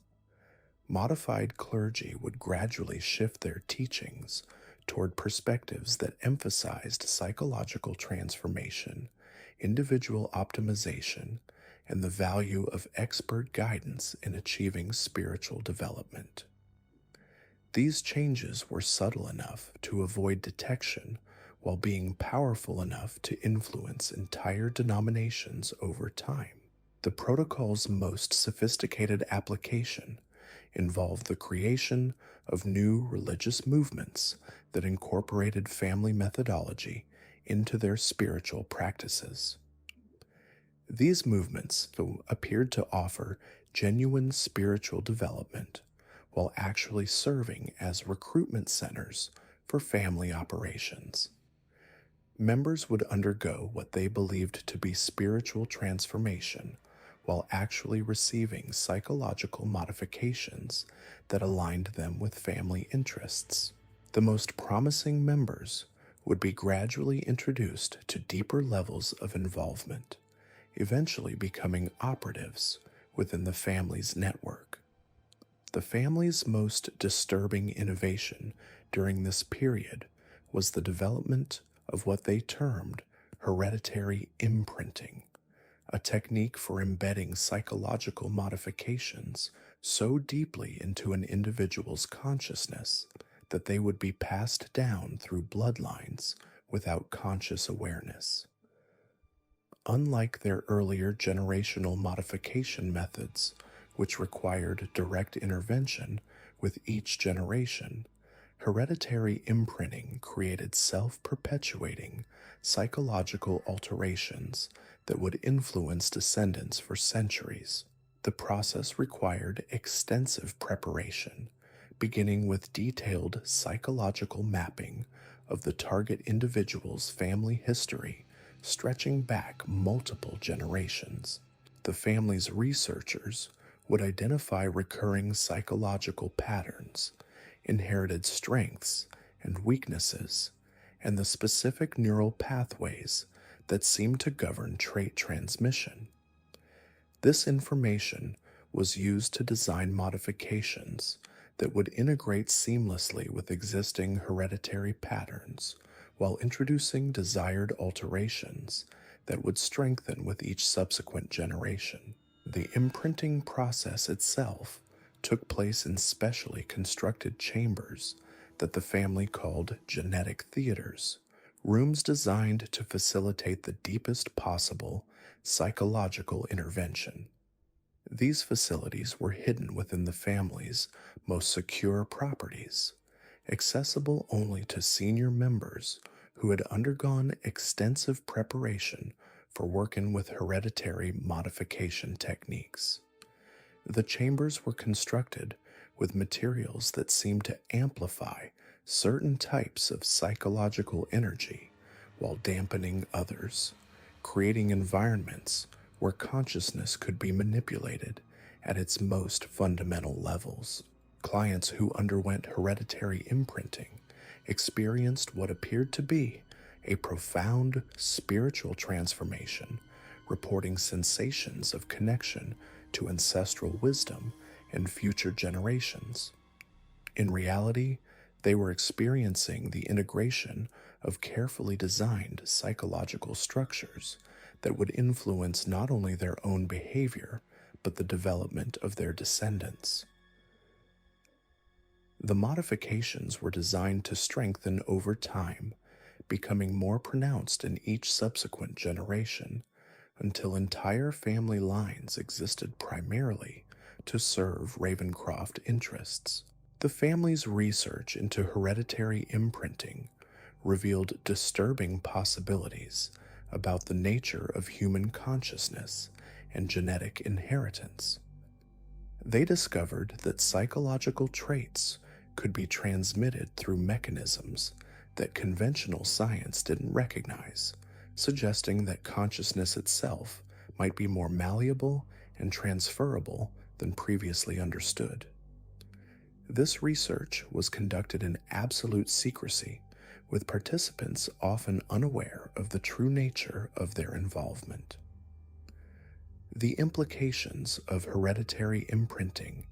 Modified clergy would gradually shift their teachings toward perspectives that emphasized psychological transformation, individual optimization, and the value of expert guidance in achieving spiritual development. These changes were subtle enough to avoid detection while being powerful enough to influence entire denominations over time. The protocol's most sophisticated application involved the creation of new religious movements that incorporated family methodology into their spiritual practices. These movements appeared to offer genuine spiritual development while actually serving as recruitment centers for family operations. Members would undergo what they believed to be spiritual transformation while actually receiving psychological modifications that aligned them with family interests. The most promising members would be gradually introduced to deeper levels of involvement, eventually becoming operatives within the family's network. The family's most disturbing innovation during this period was the development of what they termed hereditary imprinting, a technique for embedding psychological modifications so deeply into an individual's consciousness that they would be passed down through bloodlines without conscious awareness. Unlike their earlier generational modification methods, which required direct intervention with each generation, hereditary imprinting created self-perpetuating psychological alterations that would influence descendants for centuries. The process required extensive preparation, beginning with detailed psychological mapping of the target individual's family history stretching back multiple generations. The family's researchers would identify recurring psychological patterns, inherited strengths and weaknesses, and the specific neural pathways that seem to govern trait transmission. This information was used to design modifications that would integrate seamlessly with existing hereditary patterns while introducing desired alterations that would strengthen with each subsequent generation. The imprinting process itself took place in specially constructed chambers that the family called genetic theaters, rooms designed to facilitate the deepest possible psychological intervention. These facilities were hidden within the family's most secure properties, accessible only to senior members who had undergone extensive preparation for working with hereditary modification techniques. The chambers were constructed with materials that seemed to amplify certain types of psychological energy while dampening others, creating environments where consciousness could be manipulated at its most fundamental levels. Clients who underwent hereditary imprinting experienced what appeared to be a profound spiritual transformation, reporting sensations of connection to ancestral wisdom and future generations. In reality, they were experiencing the integration of carefully designed psychological structures that would influence not only their own behavior, but the development of their descendants. The modifications were designed to strengthen over time, becoming more pronounced in each subsequent generation, until entire family lines existed primarily to serve Ravencroft interests. The family's research into hereditary imprinting revealed disturbing possibilities about the nature of human consciousness and genetic inheritance. They discovered that psychological traits could be transmitted through mechanisms that conventional science didn't recognize, suggesting that consciousness itself might be more malleable and transferable than previously understood. This research was conducted in absolute secrecy, with participants often unaware of the true nature of their involvement. The implications of hereditary imprinting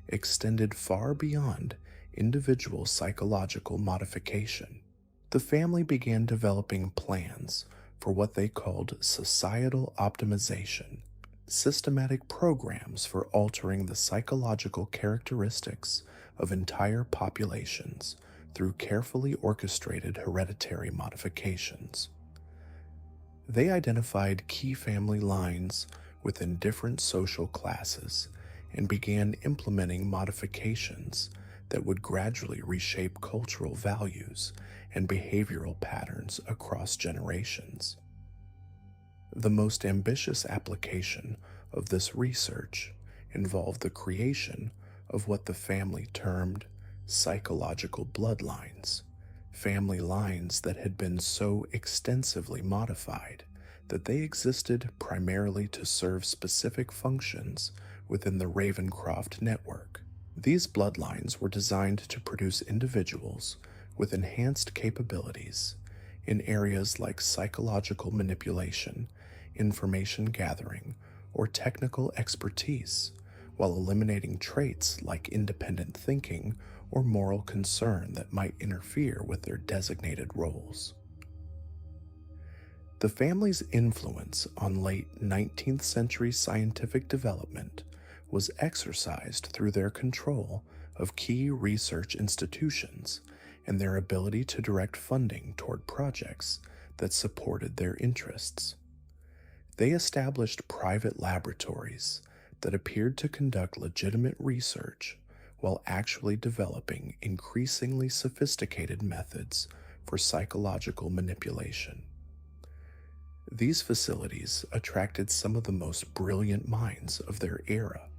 extended far beyond individual psychological modification. The family began developing plans for what they called societal optimization, systematic programs for altering the psychological characteristics of entire populations through carefully orchestrated hereditary modifications. They identified key family lines within different social classes and began implementing modifications that would gradually reshape cultural values and behavioral patterns across generations. The most ambitious application of this research involved the creation of what the family termed psychological bloodlines, family lines that had been so extensively modified that they existed primarily to serve specific functions within the Ravencroft network. These bloodlines were designed to produce individuals with enhanced capabilities, in areas like psychological manipulation, information gathering, or technical expertise, while eliminating traits like independent thinking or moral concern that might interfere with their designated roles. The family's influence on late 19th century scientific development was exercised through their control of key research institutions and their ability to direct funding toward projects that supported their interests. They established private laboratories that appeared to conduct legitimate research while actually developing increasingly sophisticated methods for psychological manipulation. These facilities attracted some of the most brilliant minds of their era,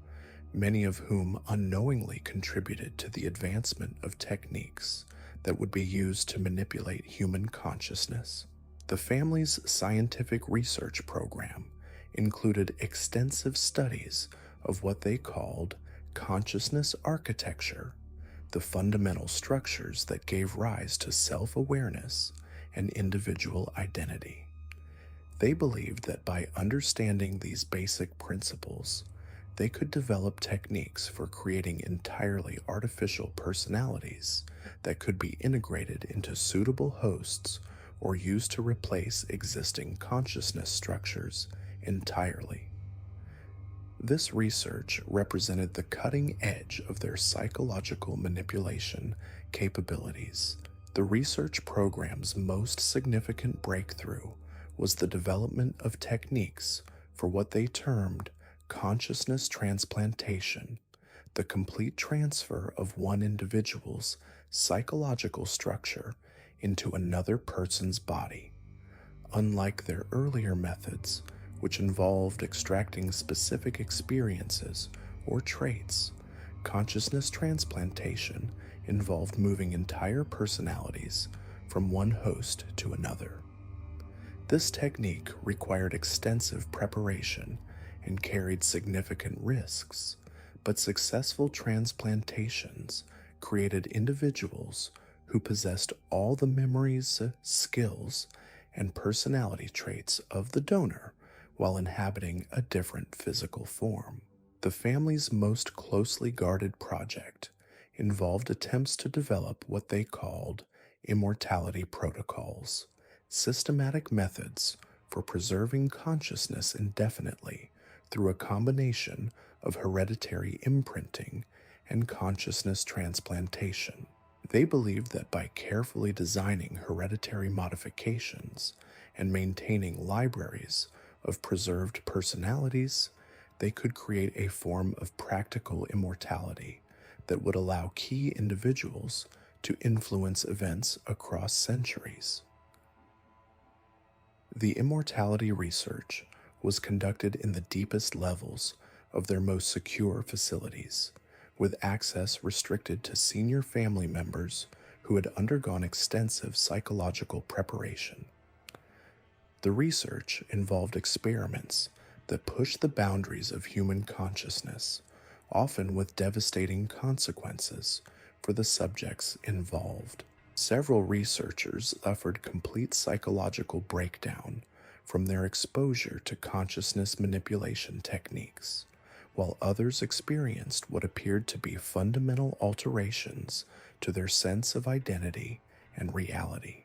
many of whom unknowingly contributed to the advancement of techniques that would be used to manipulate human consciousness. The family's scientific research program included extensive studies of what they called consciousness architecture, the fundamental structures that gave rise to self-awareness and individual identity. They believed that by understanding these basic principles, they could develop techniques for creating entirely artificial personalities that could be integrated into suitable hosts or used to replace existing consciousness structures entirely. This research represented the cutting edge of their psychological manipulation capabilities. The research program's most significant breakthrough was the development of techniques for what they termed consciousness transplantation, the complete transfer of one individual's psychological structure into another person's body. Unlike their earlier methods, which involved extracting specific experiences or traits, consciousness transplantation involved moving entire personalities from one host to another. This technique required extensive preparation and carried significant risks, but successful transplantations created individuals who possessed all the memories, skills, and personality traits of the donor while inhabiting a different physical form. The family's most closely guarded project involved attempts to develop what they called immortality protocols, systematic methods for preserving consciousness indefinitely through a combination of hereditary imprinting and consciousness transplantation. They believed that by carefully designing hereditary modifications and maintaining libraries of preserved personalities, they could create a form of practical immortality that would allow key individuals to influence events across centuries. The immortality research was conducted in the deepest levels of their most secure facilities, with access restricted to senior family members who had undergone extensive psychological preparation. The research involved experiments that pushed the boundaries of human consciousness, often with devastating consequences for the subjects involved. Several researchers suffered complete psychological breakdown from their exposure to consciousness manipulation techniques, while others experienced what appeared to be fundamental alterations to their sense of identity and reality.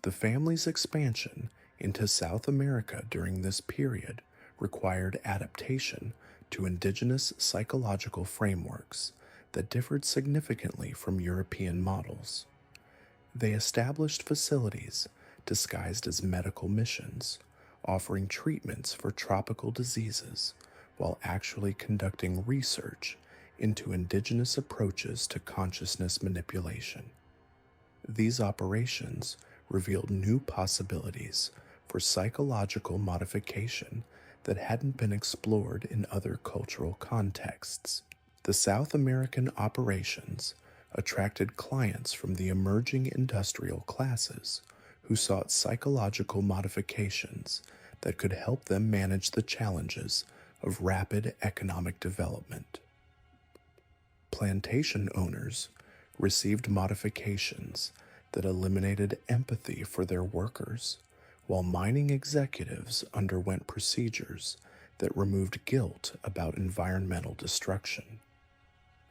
The family's expansion into South America during this period required adaptation to indigenous psychological frameworks that differed significantly from European models. They established facilities disguised as medical missions, offering treatments for tropical diseases while actually conducting research into indigenous approaches to consciousness manipulation. These operations revealed new possibilities for psychological modification that hadn't been explored in other cultural contexts. The South American operations attracted clients from the emerging industrial classes who sought psychological modifications that could help them manage the challenges of rapid economic development. Plantation owners received modifications that eliminated empathy for their workers, while mining executives underwent procedures that removed guilt about environmental destruction.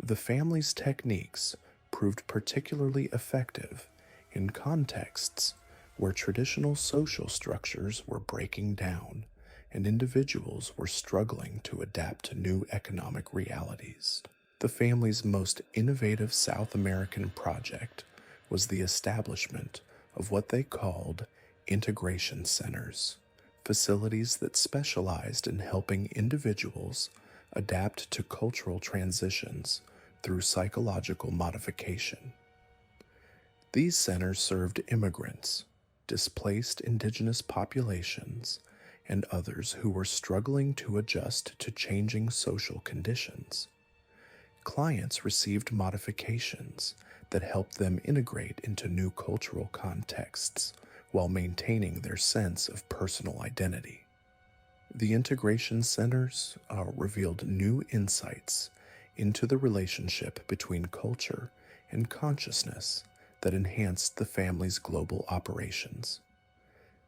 The family's techniques proved particularly effective in contexts where traditional social structures were breaking down and individuals were struggling to adapt to new economic realities. The family's most innovative South American project was the establishment of what they called integration centers, facilities that specialized in helping individuals adapt to cultural transitions through psychological modification. These centers served immigrants, displaced indigenous populations, and others who were struggling to adjust to changing social conditions. Clients received modifications that helped them integrate into new cultural contexts while maintaining their sense of personal identity. The integration centers revealed new insights into the relationship between culture and consciousness that enhanced the family's global operations.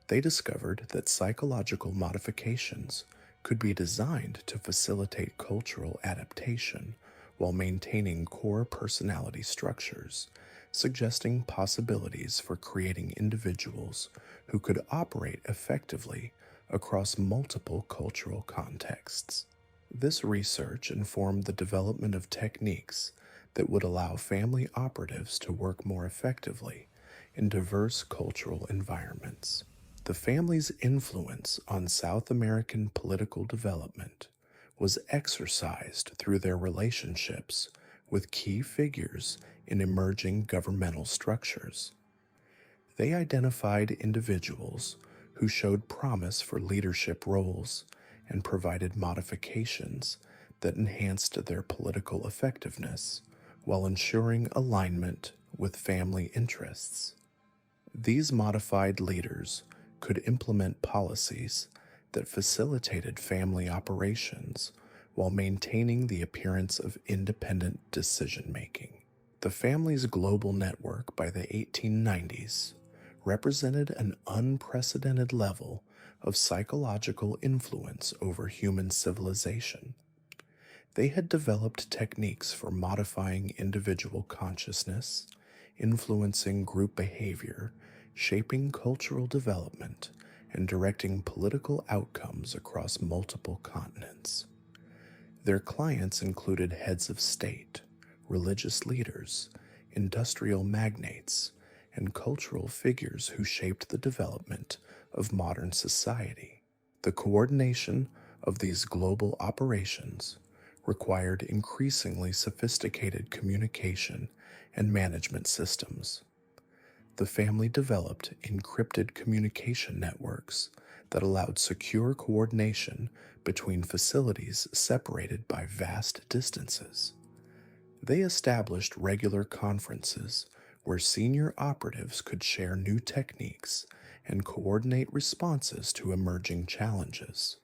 They discovered that psychological modifications could be designed to facilitate cultural adaptation while maintaining core personality structures, suggesting possibilities for creating individuals who could operate effectively across multiple cultural contexts. This research informed the development of techniques that would allow family operatives to work more effectively in diverse cultural environments. The family's influence on South American political development was exercised through their relationships with key figures in emerging governmental structures. They identified individuals who showed promise for leadership roles and provided modifications that enhanced their political effectiveness while ensuring alignment with family interests. These modified leaders could implement policies that facilitated family operations while maintaining the appearance of independent decision-making. The family's global network by the 1890s represented an unprecedented level of psychological influence over human civilization. They had developed techniques for modifying individual consciousness, influencing group behavior, shaping cultural development, and directing political outcomes across multiple continents. Their clients included heads of state, religious leaders, industrial magnates, and cultural figures who shaped the development of modern society. The coordination of these global operations required increasingly sophisticated communication and management systems. The family developed encrypted communication networks that allowed secure coordination between facilities separated by vast distances. They established regular conferences where senior operatives could share new techniques and coordinate responses to emerging challenges.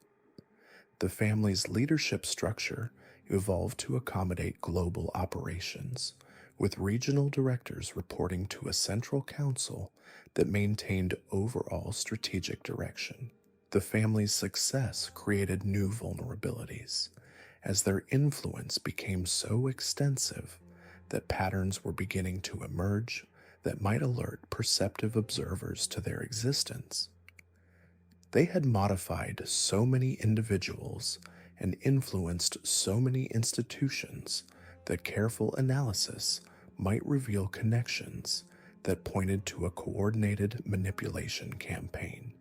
The family's leadership structure evolved to accommodate global operations, with regional directors reporting to a central council that maintained overall strategic direction. The family's success created new vulnerabilities, as their influence became so extensive that patterns were beginning to emerge that might alert perceptive observers to their existence. They had modified so many individuals and influenced so many institutions that careful analysis might reveal connections that pointed to a coordinated manipulation campaign.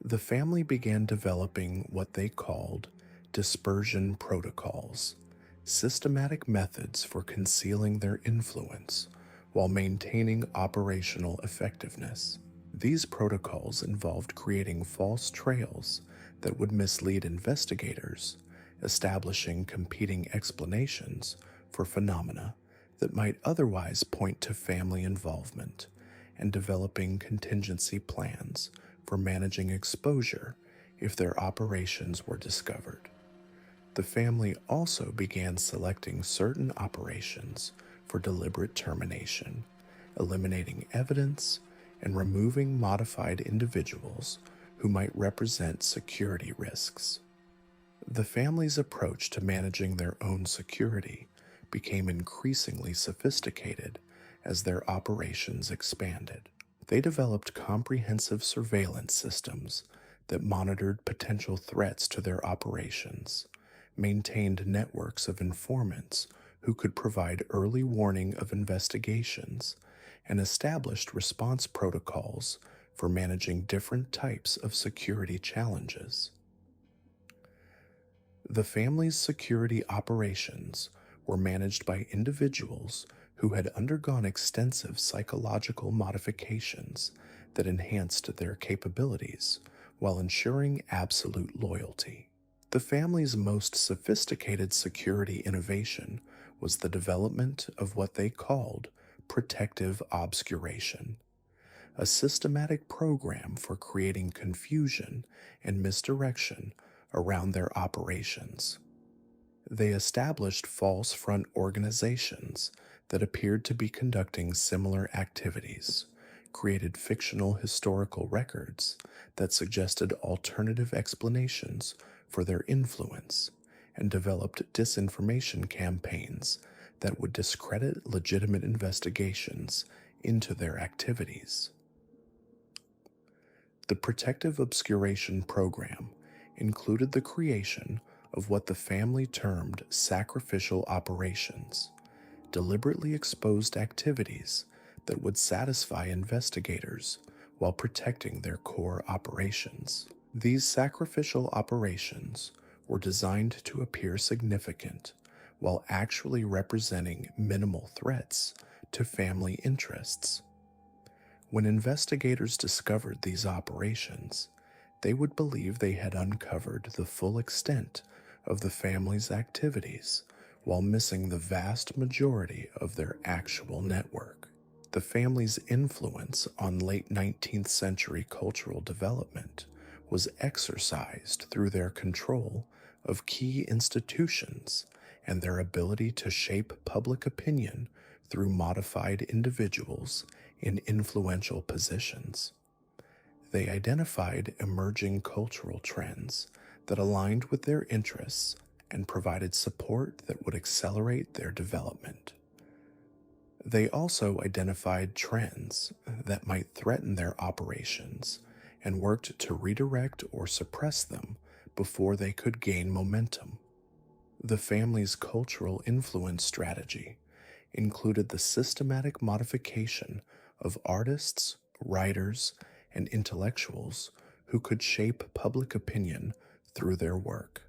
The family began developing what they called dispersion protocols, systematic methods for concealing their influence while maintaining operational effectiveness. These protocols involved creating false trails that would mislead investigators, establishing competing explanations for phenomena that might otherwise point to family involvement, and developing contingency plans for managing exposure if their operations were discovered. The family also began selecting certain operations for deliberate termination, eliminating evidence and removing modified individuals who might represent security risks. The family's approach to managing their own security became increasingly sophisticated as their operations expanded. They developed comprehensive surveillance systems that monitored potential threats to their operations, maintained networks of informants who could provide early warning of investigations, and established response protocols for managing different types of security challenges. The family's security operations were managed by individuals who had undergone extensive psychological modifications that enhanced their capabilities while ensuring absolute loyalty. The family's most sophisticated security innovation was the development of what they called protective obscuration, a systematic program for creating confusion and misdirection around their operations. They established false front organizations that appeared to be conducting similar activities, created fictional historical records that suggested alternative explanations for their influence, and developed disinformation campaigns that would discredit legitimate investigations into their activities. The protective obscuration program included the creation of what the family termed sacrificial operations, deliberately exposed activities that would satisfy investigators while protecting their core operations. These sacrificial operations were designed to appear significant while actually representing minimal threats to family interests. When investigators discovered these operations, they would believe they had uncovered the full extent of the family's activities while missing the vast majority of their actual network. The family's influence on late 19th century cultural development was exercised through their control of key institutions and their ability to shape public opinion through modified individuals in influential positions. They identified emerging cultural trends that aligned with their interests and provided support that would accelerate their development. They also identified trends that might threaten their operations and worked to redirect or suppress them before they could gain momentum. The family's cultural influence strategy included the systematic modification of artists, writers, and intellectuals who could shape public opinion through their work.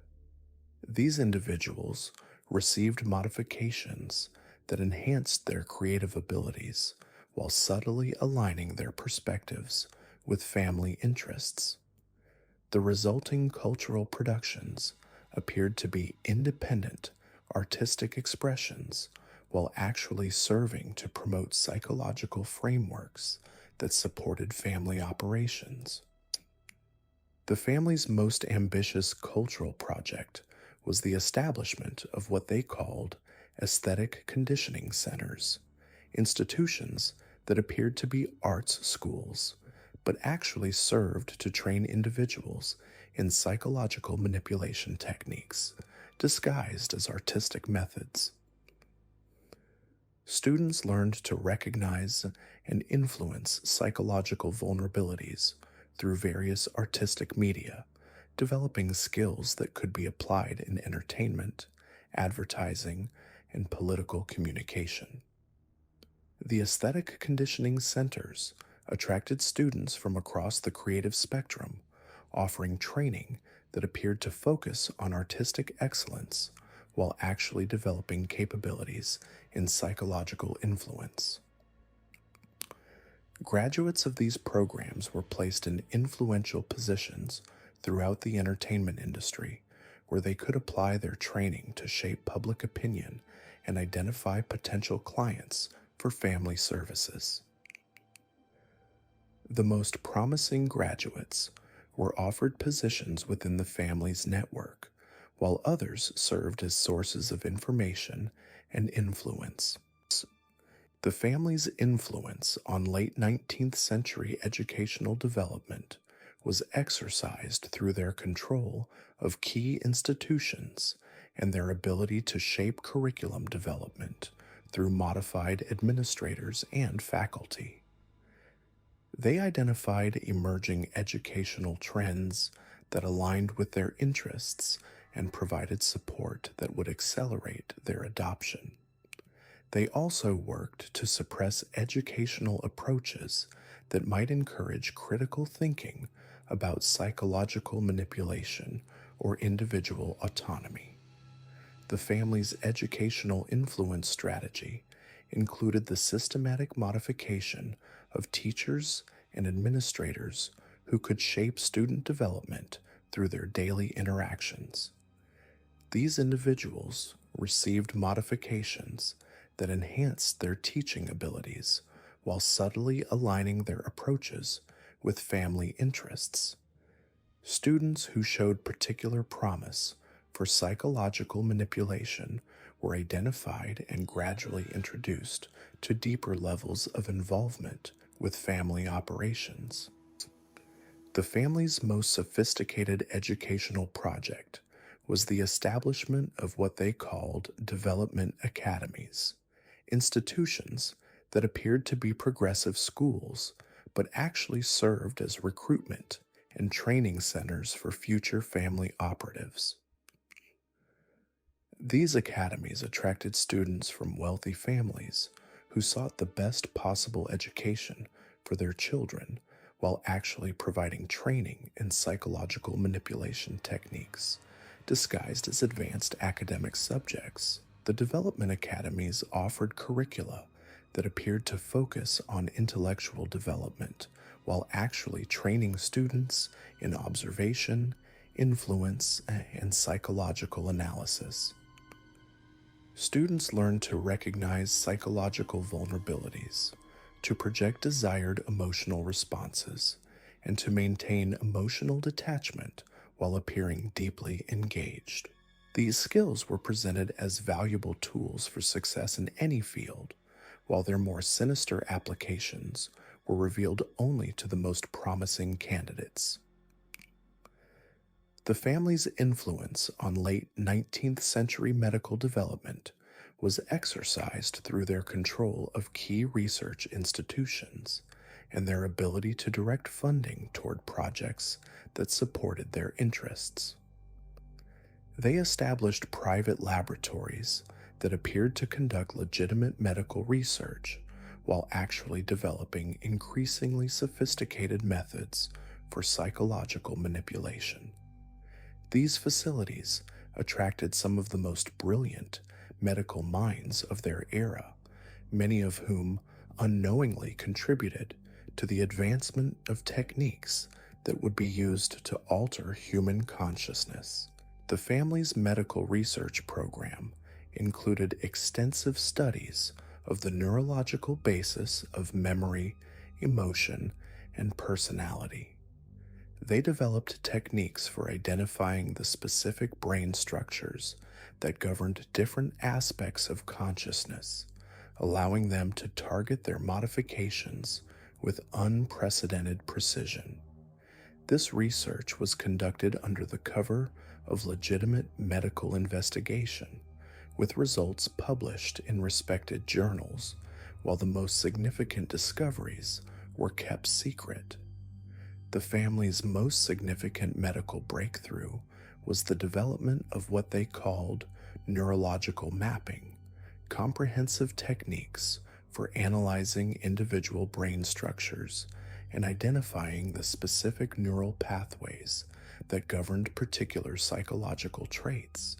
These individuals received modifications that enhanced their creative abilities while subtly aligning their perspectives with family interests. The resulting cultural productions appeared to be independent, artistic expressions while actually serving to promote psychological frameworks that supported family operations. The family's most ambitious cultural project was the establishment of what they called aesthetic conditioning centers, institutions that appeared to be arts schools, but actually served to train individuals in psychological manipulation techniques, disguised as artistic methods. Students learned to recognize and influence psychological vulnerabilities through various artistic media, developing skills that could be applied in entertainment, advertising, and political communication. The aesthetic conditioning centers attracted students from across the creative spectrum, offering training that appeared to focus on artistic excellence while actually developing capabilities in psychological influence. Graduates of these programs were placed in influential positions throughout the entertainment industry, where they could apply their training to shape public opinion and identify potential clients for family services. The most promising graduates were offered positions within the family's network, while others served as sources of information and influence. The family's influence on late 19th century educational development was exercised through their control of key institutions and their ability to shape curriculum development through modified administrators and faculty. They identified emerging educational trends that aligned with their interests and provided support that would accelerate their adoption. They also worked to suppress educational approaches that might encourage critical thinking about psychological manipulation or individual autonomy. The family's educational influence strategy included the systematic modification of teachers and administrators who could shape student development through their daily interactions. These individuals received modifications that enhanced their teaching abilities while subtly aligning their approaches with family interests. Students who showed particular promise for psychological manipulation were identified and gradually introduced to deeper levels of involvement with family operations. The family's most sophisticated educational project was the establishment of what they called development academies, institutions that appeared to be progressive schools but actually served as recruitment and training centers for future family operatives. These academies attracted students from wealthy families who sought the best possible education for their children while actually providing training in psychological manipulation techniques disguised as advanced academic subjects. The development academies offered curricula that appeared to focus on intellectual development while actually training students in observation, influence, and psychological analysis. Students learned to recognize psychological vulnerabilities, to project desired emotional responses, and to maintain emotional detachment while appearing deeply engaged. These skills were presented as valuable tools for success in any field, while their more sinister applications were revealed only to the most promising candidates. The family's influence on late 19th century medical development was exercised through their control of key research institutions and their ability to direct funding toward projects that supported their interests. They established private laboratories that appeared to conduct legitimate medical research while actually developing increasingly sophisticated methods for psychological manipulation. These facilities attracted some of the most brilliant medical minds of their era, many of whom unknowingly contributed to the advancement of techniques that would be used to alter human consciousness. The family's medical research program included extensive studies of the neurological basis of memory, emotion, and personality. They developed techniques for identifying the specific brain structures that governed different aspects of consciousness, allowing them to target their modifications with unprecedented precision. This research was conducted under the cover of legitimate medical investigation, with results published in respected journals, while the most significant discoveries were kept secret. The family's most significant medical breakthrough was the development of what they called neurological mapping, comprehensive techniques for analyzing individual brain structures and identifying the specific neural pathways that governed particular psychological traits.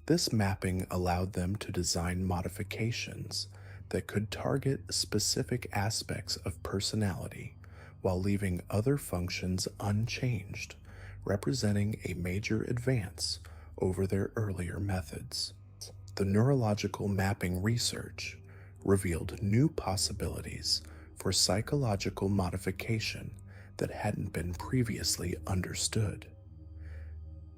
This mapping allowed them to design modifications that could target specific aspects of personality while leaving other functions unchanged, representing a major advance over their earlier methods. The neurological mapping research revealed new possibilities for psychological modification that hadn't been previously understood.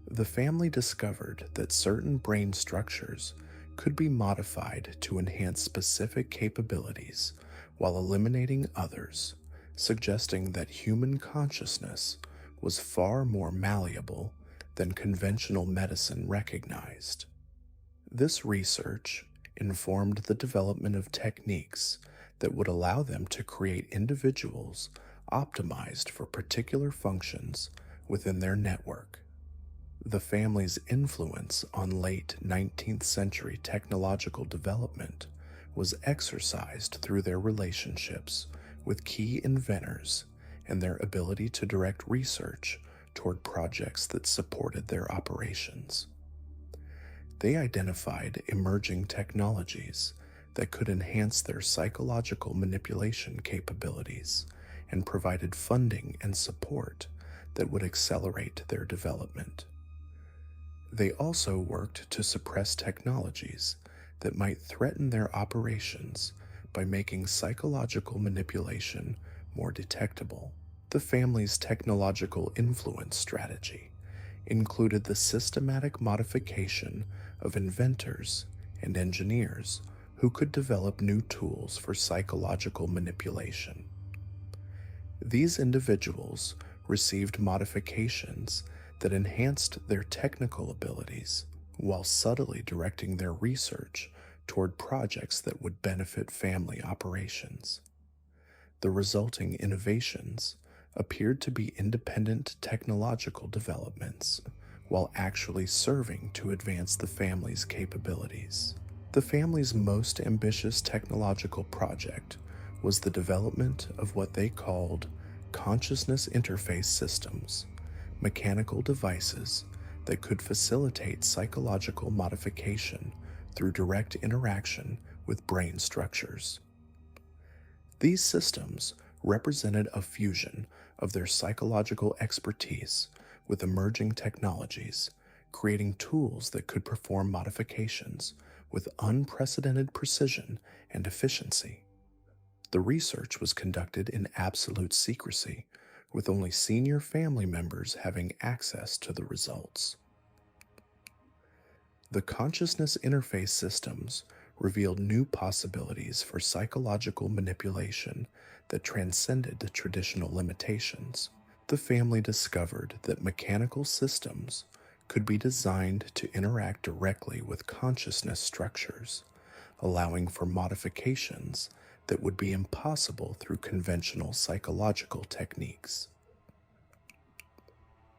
The family discovered that certain brain structures could be modified to enhance specific capabilities while eliminating others, suggesting that human consciousness was far more malleable than conventional medicine recognized. This research informed the development of techniques that would allow them to create individuals optimized for particular functions within their network. The family's influence on late 19th century technological development was exercised through their relationships with key inventors and their ability to direct research toward projects that supported their operations. They identified emerging technologies that could enhance their psychological manipulation capabilities and provided funding and support that would accelerate their development. They also worked to suppress technologies that might threaten their operations by making psychological manipulation more detectable. The family's technological influence strategy included the systematic modification of inventors and engineers who could develop new tools for psychological manipulation. These individuals received modifications that enhanced their technical abilities while subtly directing their research toward projects that would benefit family operations. The resulting innovations appeared to be independent technological developments while actually serving to advance the family's capabilities. The family's most ambitious technological project was the development of what they called consciousness interface systems, mechanical devices that could facilitate psychological modification through direct interaction with brain structures. These systems represented a fusion of their psychological expertise with emerging technologies, creating tools that could perform modifications with unprecedented precision and efficiency. The research was conducted in absolute secrecy, with only senior family members having access to the results. The consciousness interface systems revealed new possibilities for psychological manipulation that transcended the traditional limitations. The family discovered that mechanical systems could be designed to interact directly with consciousness structures, allowing for modifications that would be impossible through conventional psychological techniques.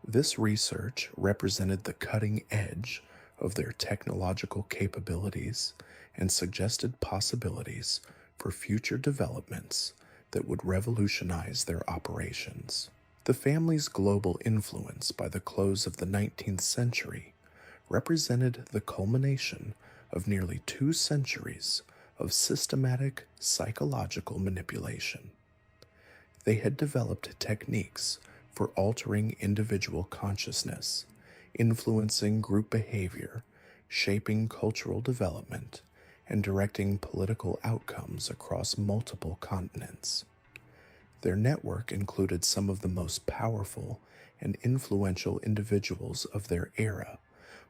This research represented the cutting edge of their technological capabilities and suggested possibilities for future developments that would revolutionize their operations. The family's global influence by the close of the 19th century represented the culmination of nearly 2 centuries of systematic psychological manipulation. They had developed techniques for altering individual consciousness, influencing group behavior, shaping cultural development, and directing political outcomes across multiple continents. Their network included some of the most powerful and influential individuals of their era,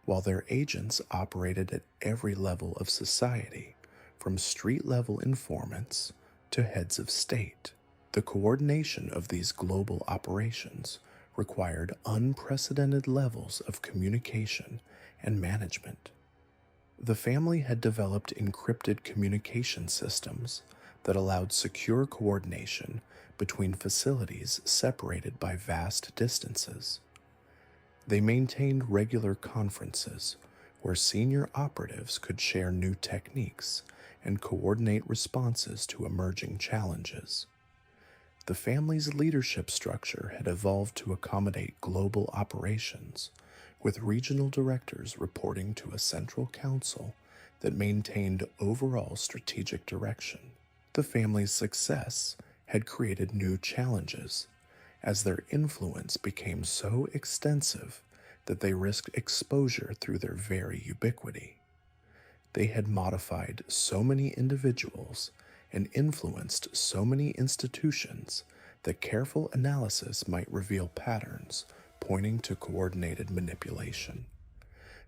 while their agents operated at every level of society, from street-level informants to heads of state. The coordination of these global operations required unprecedented levels of communication and management. The family had developed encrypted communication systems that allowed secure coordination between facilities separated by vast distances. They maintained regular conferences where senior operatives could share new techniques and coordinate responses to emerging challenges. The family's leadership structure had evolved to accommodate global operations, with regional directors reporting to a central council that maintained overall strategic direction. The family's success had created new challenges, as their influence became so extensive that they risked exposure through their very ubiquity. They had modified so many individuals and influenced so many institutions that careful analysis might reveal patterns pointing to coordinated manipulation.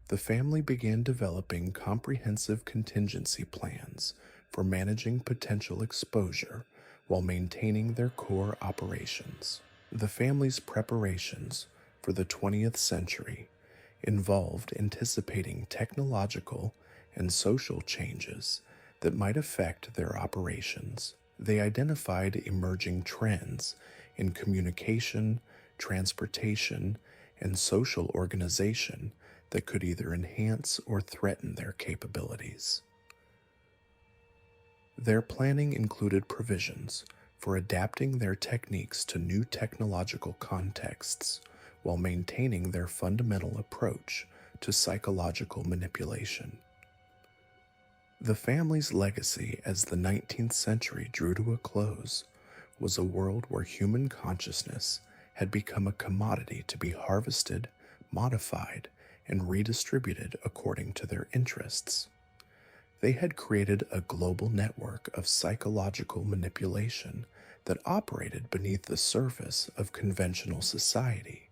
The family began developing comprehensive contingency plans for managing potential exposure while maintaining their core operations. The family's preparations for the 20th century involved anticipating technological and social changes that might affect their operations. They identified emerging trends in communication, transportation, and social organization that could either enhance or threaten their capabilities. Their planning included provisions for adapting their techniques to new technological contexts while maintaining their fundamental approach to psychological manipulation. The family's legacy as the 19th century drew to a close was a world where human consciousness had become a commodity to be harvested, modified, and redistributed according to their interests. They had created a global network of psychological manipulation that operated beneath the surface of conventional society,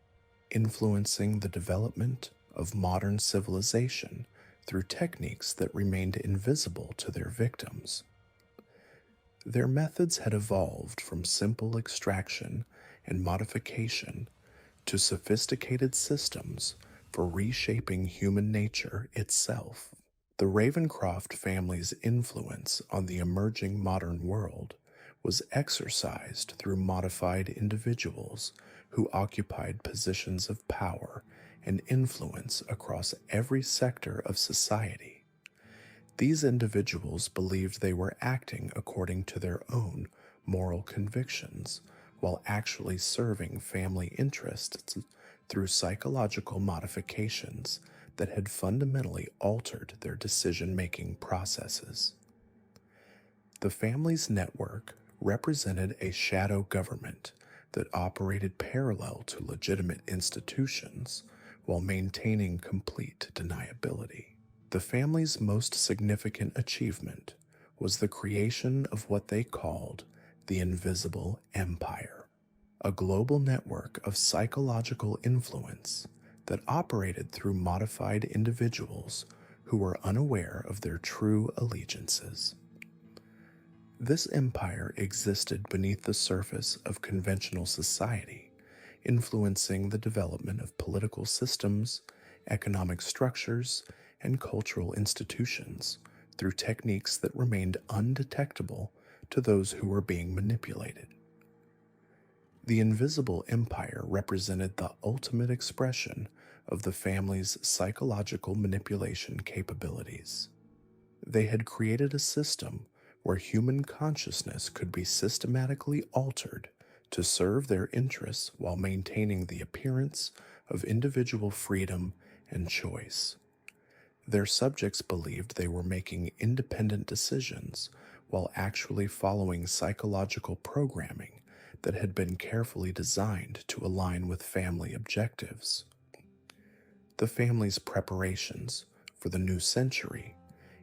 influencing the development of modern civilization through techniques that remained invisible to their victims. Their methods had evolved from simple extraction and modification to sophisticated systems for reshaping human nature itself. The Ravencroft family's influence on the emerging modern world was exercised through modified individuals who occupied positions of power and influence across every sector of society. These individuals believed they were acting according to their own moral convictions while actually serving family interests through psychological modifications that had fundamentally altered their decision-making processes. The family's network represented a shadow government that operated parallel to legitimate institutions while maintaining complete deniability. The family's most significant achievement was the creation of what they called the Invisible Empire, a global network of psychological influence that operated through modified individuals who were unaware of their true allegiances. This empire existed beneath the surface of conventional society, influencing the development of political systems, economic structures, and cultural institutions through techniques that remained undetectable to those who were being manipulated. The Invisible Empire represented the ultimate expression of the family's psychological manipulation capabilities. They had created a system where human consciousness could be systematically altered to serve their interests while maintaining the appearance of individual freedom and choice. Their subjects believed they were making independent decisions while actually following psychological programming that had been carefully designed to align with family objectives. The family's preparations for the new century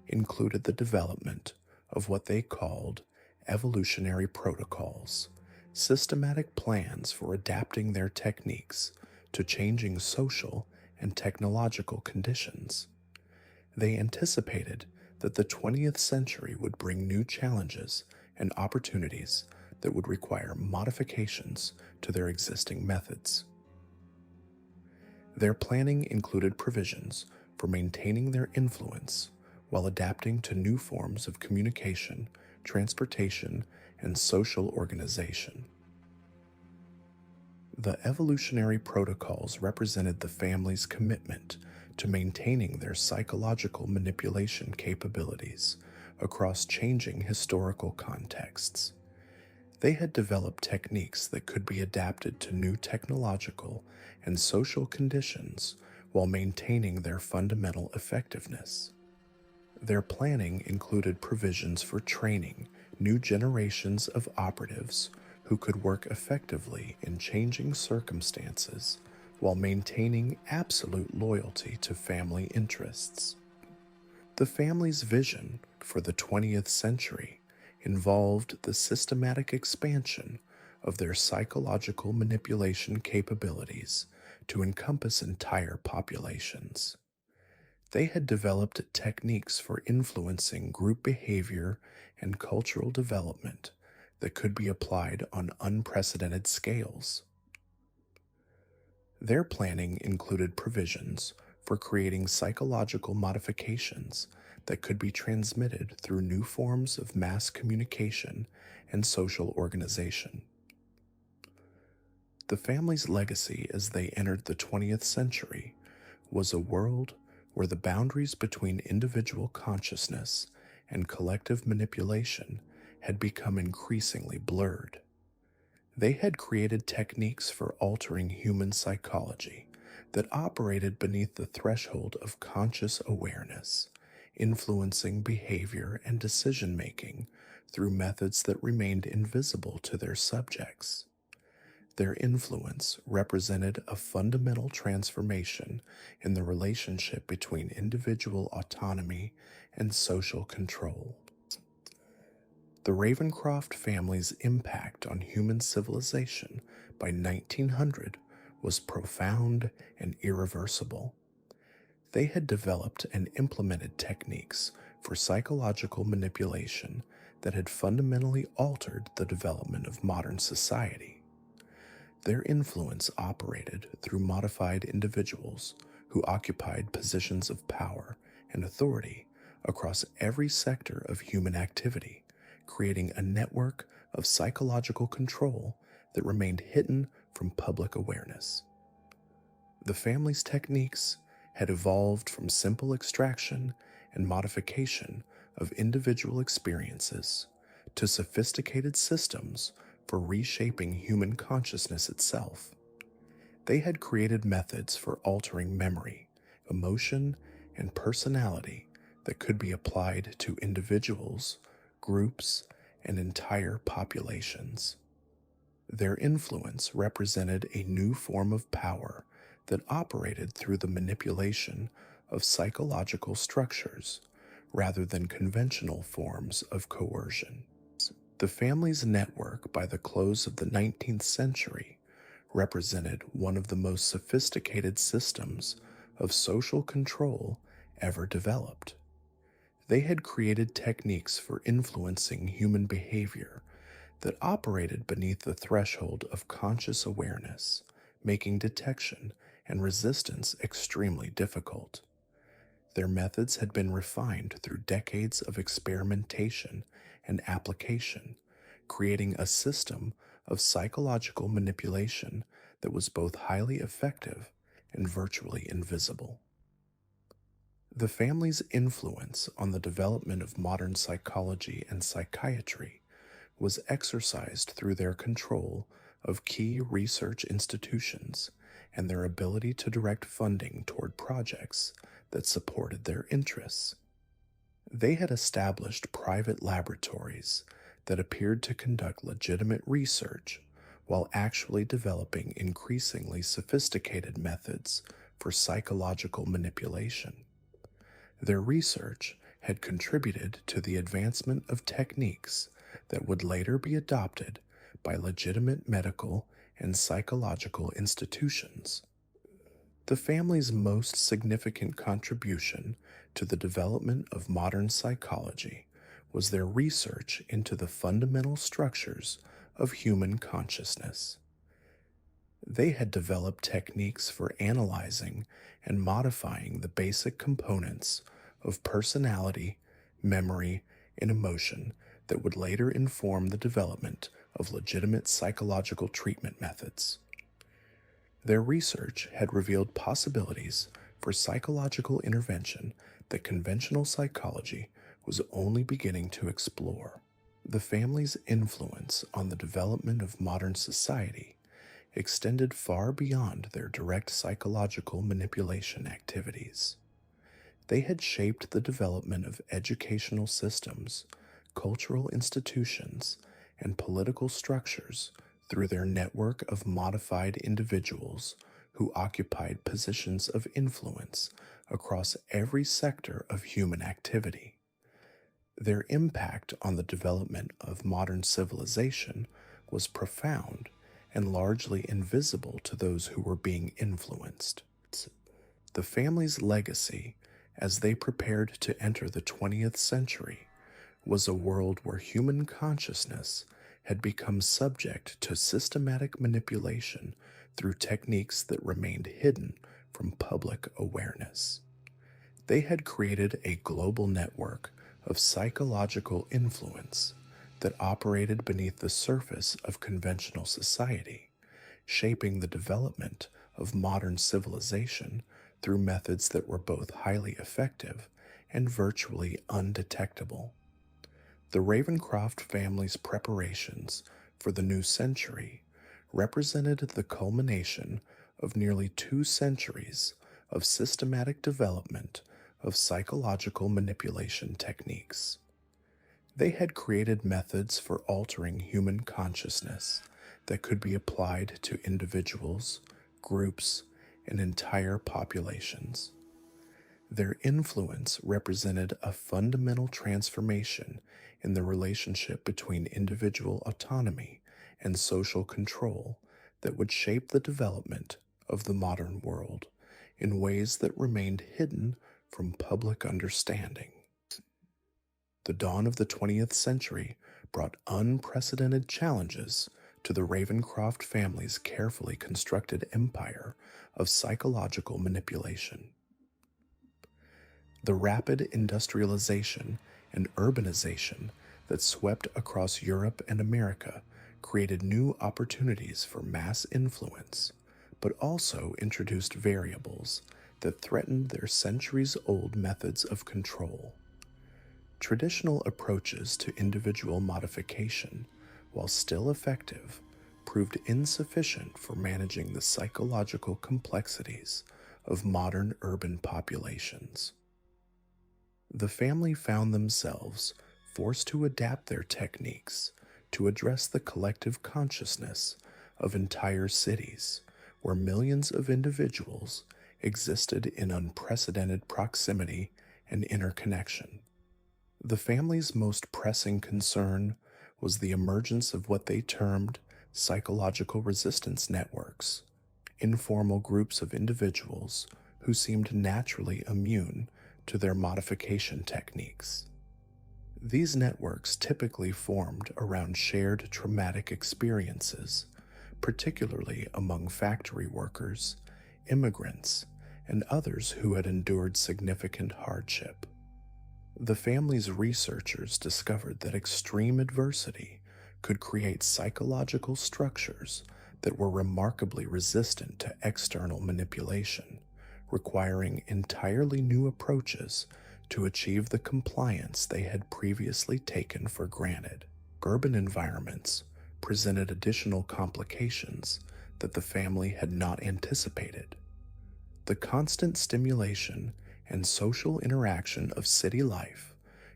included the development of what they called evolutionary protocols, systematic plans for adapting their techniques to changing social and technological conditions. They anticipated that the 20th century would bring new challenges and opportunities that would require modifications to their existing methods. Their planning included provisions for maintaining their influence while adapting to new forms of communication, transportation, and social organization. The evolutionary protocols represented the family's commitment to maintaining their psychological manipulation capabilities across changing historical contexts. They had developed techniques that could be adapted to new technological and social conditions while maintaining their fundamental effectiveness. Their planning included provisions for training new generations of operatives who could work effectively in changing circumstances while maintaining absolute loyalty to family interests. The family's vision for the 20th century involved the systematic expansion of their psychological manipulation capabilities to encompass entire populations. They had developed techniques for influencing group behavior and cultural development that could be applied on unprecedented scales. Their planning included provisions for creating psychological modifications that could be transmitted through new forms of mass communication and social organization. The family's legacy as they entered the 20th century was a world where the boundaries between individual consciousness and collective manipulation had become increasingly blurred. They had created techniques for altering human psychology that operated beneath the threshold of conscious awareness, influencing behavior and decision making through methods that remained invisible to their subjects. Their influence represented a fundamental transformation in the relationship between individual autonomy and social control. The Ravencroft family's impact on human civilization by 1900 was profound and irreversible. They had developed and implemented techniques for psychological manipulation that had fundamentally altered the development of modern society. Their influence operated through modified individuals who occupied positions of power and authority across every sector of human activity, creating a network of psychological control that remained hidden from public awareness. The family's techniques had evolved from simple extraction and modification of individual experiences to sophisticated systems for reshaping human consciousness itself. They had created methods for altering memory, emotion, and personality that could be applied to individuals, groups, and entire populations. Their influence represented a new form of power that operated through the manipulation of psychological structures rather than conventional forms of coercion. The family's network by the close of the 19th century represented one of the most sophisticated systems of social control ever developed. They had created techniques for influencing human behavior that operated beneath the threshold of conscious awareness, making detection and resistance extremely difficult. Their methods had been refined through decades of experimentation and application, creating a system of psychological manipulation that was both highly effective and virtually invisible. The family's influence on the development of modern psychology and psychiatry was exercised through their control of key research institutions and their ability to direct funding toward projects that supported their interests. They had established private laboratories that appeared to conduct legitimate research while actually developing increasingly sophisticated methods for psychological manipulation. Their research had contributed to the advancement of techniques that would later be adopted by legitimate medical and psychological institutions. The family's most significant contribution to the development of modern psychology was their research into the fundamental structures of human consciousness. They had developed techniques for analyzing and modifying the basic components of personality, memory, and emotion that would later inform the development of legitimate psychological treatment methods. Their research had revealed possibilities for psychological intervention that conventional psychology was only beginning to explore. The family's influence on the development of modern society extended far beyond their direct psychological manipulation activities. They had shaped the development of educational systems, cultural institutions, and political structures through their network of modified individuals who occupied positions of influence across every sector of human activity. Their impact on the development of modern civilization was profound and largely invisible to those who were being influenced. The family's legacy as they prepared to enter the 20th century, was a world where human consciousness had become subject to systematic manipulation through techniques that remained hidden from public awareness. They had created a global network of psychological influence that operated beneath the surface of conventional society, shaping the development of modern civilization through methods that were both highly effective and virtually undetectable. The Ravencroft family's preparations for the new century represented the culmination of nearly 2 centuries of systematic development of psychological manipulation techniques. They had created methods for altering human consciousness that could be applied to individuals, groups, and entire populations. Their influence represented a fundamental transformation in the relationship between individual autonomy and social control that would shape the development of the modern world in ways that remained hidden from public understanding. The dawn of the 20th century brought unprecedented challenges to the Ravencroft family's carefully constructed empire of psychological manipulation. The rapid industrialization and urbanization that swept across Europe and America created new opportunities for mass influence, but also introduced variables that threatened their centuries-old methods of control. Traditional approaches to individual modification, while still effective, proved insufficient for managing the psychological complexities of modern urban populations. The family found themselves forced to adapt their techniques to address the collective consciousness of entire cities, where millions of individuals existed in unprecedented proximity and interconnection. The family's most pressing concern was the emergence of what they termed psychological resistance networks, informal groups of individuals who seemed naturally immune to their modification techniques. These networks typically formed around shared traumatic experiences, particularly among factory workers, immigrants, and others who had endured significant hardship. The family's researchers discovered that extreme adversity could create psychological structures that were remarkably resistant to external manipulation, requiring entirely new approaches to achieve the compliance they had previously taken for granted. Urban environments presented additional complications that the family had not anticipated. The constant stimulation and social interaction of city life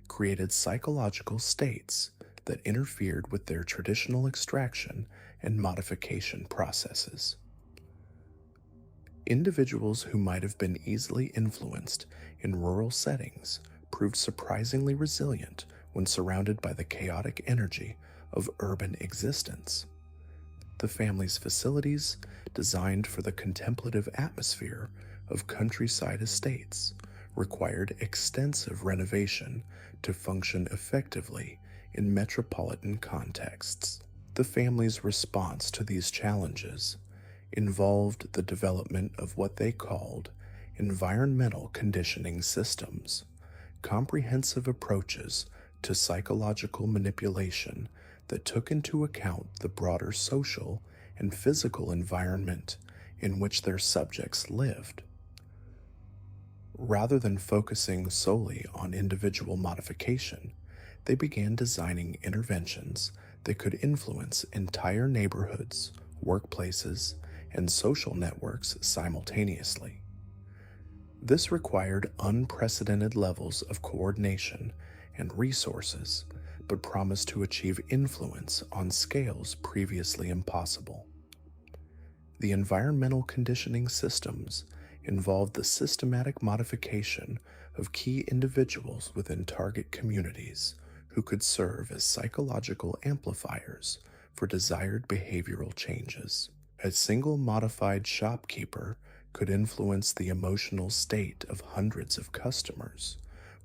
created psychological states that interfered with their traditional extraction and modification processes. Individuals who might have been easily influenced in rural settings proved surprisingly resilient when surrounded by the chaotic energy of urban existence. The family's facilities, designed for the contemplative atmosphere of countryside estates, required extensive renovation to function effectively in metropolitan contexts. The family's response to these challenges involved the development of what they called environmental conditioning systems, comprehensive approaches to psychological manipulation that took into account the broader social and physical environment in which their subjects lived. Rather than focusing solely on individual modification, they began designing interventions that could influence entire neighborhoods, workplaces, and social networks simultaneously. This required unprecedented levels of coordination and resources, but promised to achieve influence on scales previously impossible. The environmental conditioning systems involved the systematic modification of key individuals within target communities who could serve as psychological amplifiers for desired behavioral changes. A single modified shopkeeper could influence the emotional state of hundreds of customers,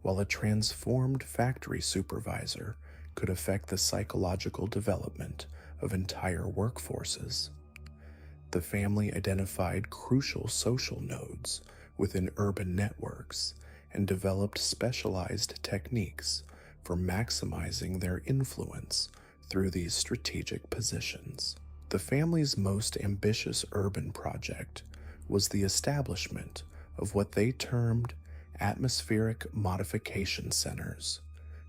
while a transformed factory supervisor could affect the psychological development of entire workforces. The family identified crucial social nodes within urban networks and developed specialized techniques for maximizing their influence through these strategic positions. The family's most ambitious urban project was the establishment of what they termed atmospheric modification centers,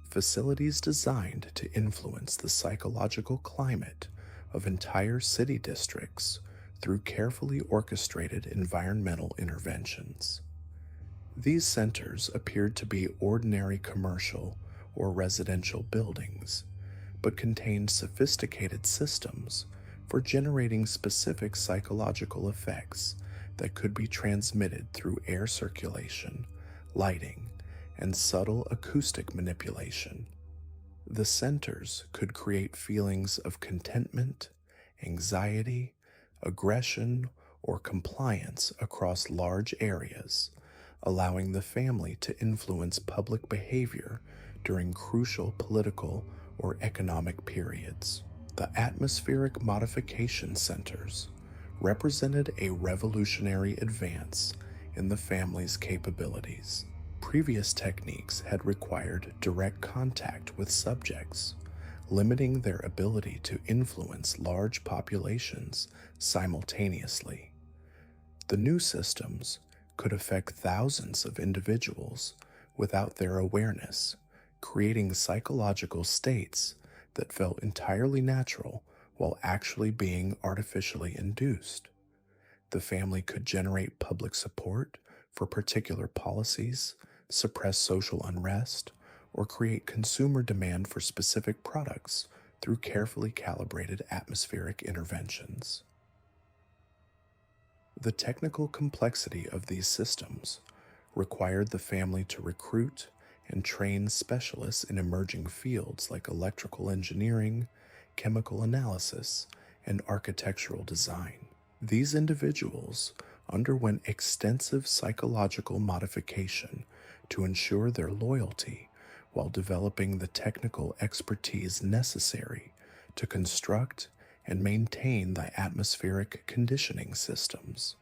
facilities designed to influence the psychological climate of entire city districts through carefully orchestrated environmental interventions. These centers appeared to be ordinary commercial or residential buildings, but contained sophisticated systems for generating specific psychological effects that could be transmitted through air circulation, lighting, and subtle acoustic manipulation. The centers could create feelings of contentment, anxiety, aggression, or compliance across large areas, allowing the family to influence public behavior during crucial political or economic periods. The atmospheric modification centers represented a revolutionary advance in the family's capabilities. Previous techniques had required direct contact with subjects, limiting their ability to influence large populations simultaneously. The new systems could affect thousands of individuals without their awareness, creating psychological states that felt entirely natural while actually being artificially induced. The family could generate public support for particular policies, suppress social unrest, or create consumer demand for specific products through carefully calibrated atmospheric interventions. The technical complexity of these systems required the family to recruit and train specialists in emerging fields like electrical engineering, chemical analysis, and architectural design. These individuals underwent extensive psychological modification to ensure their loyalty while developing the technical expertise necessary to construct and maintain the atmospheric conditioning systems.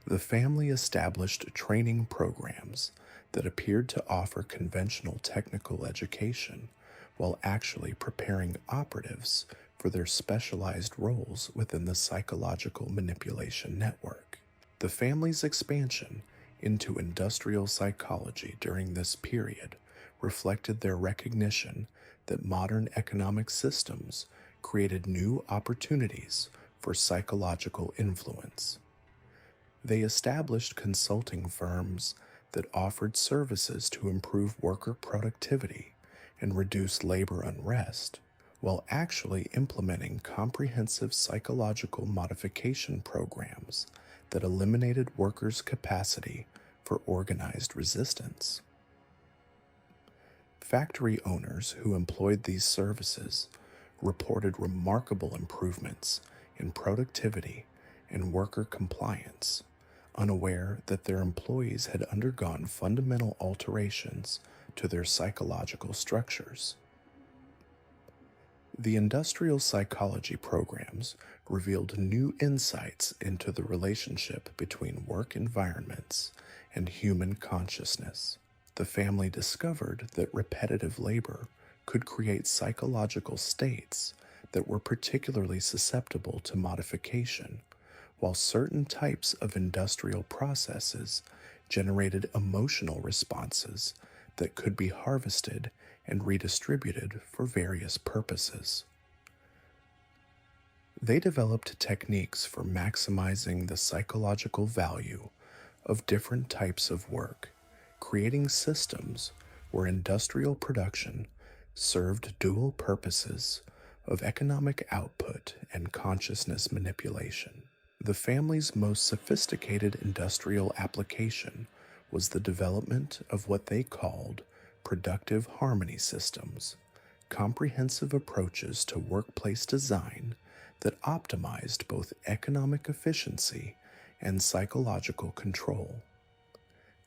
The family established training programs that appeared to offer conventional technical education while actually preparing operatives for their specialized roles within the psychological manipulation network. The family's expansion into industrial psychology during this period reflected their recognition that modern economic systems created new opportunities for psychological influence. They established consulting firms that offered services to improve worker productivity and reduce labor unrest, while actually implementing comprehensive psychological modification programs that eliminated workers' capacity for organized resistance. Factory owners who employed these services reported remarkable improvements in productivity and worker compliance, unaware that their employees had undergone fundamental alterations to their psychological structures. The industrial psychology programs revealed new insights into the relationship between work environments and human consciousness. The family discovered that repetitive labor could create psychological states that were particularly susceptible to modification, while certain types of industrial processes generated emotional responses that could be harvested and redistributed for various purposes. They developed techniques for maximizing the psychological value of different types of work, creating systems where industrial production served dual purposes of economic output and consciousness manipulation. The family's most sophisticated industrial application was the development of what they called productive harmony systems, comprehensive approaches to workplace design that optimized both economic efficiency and psychological control.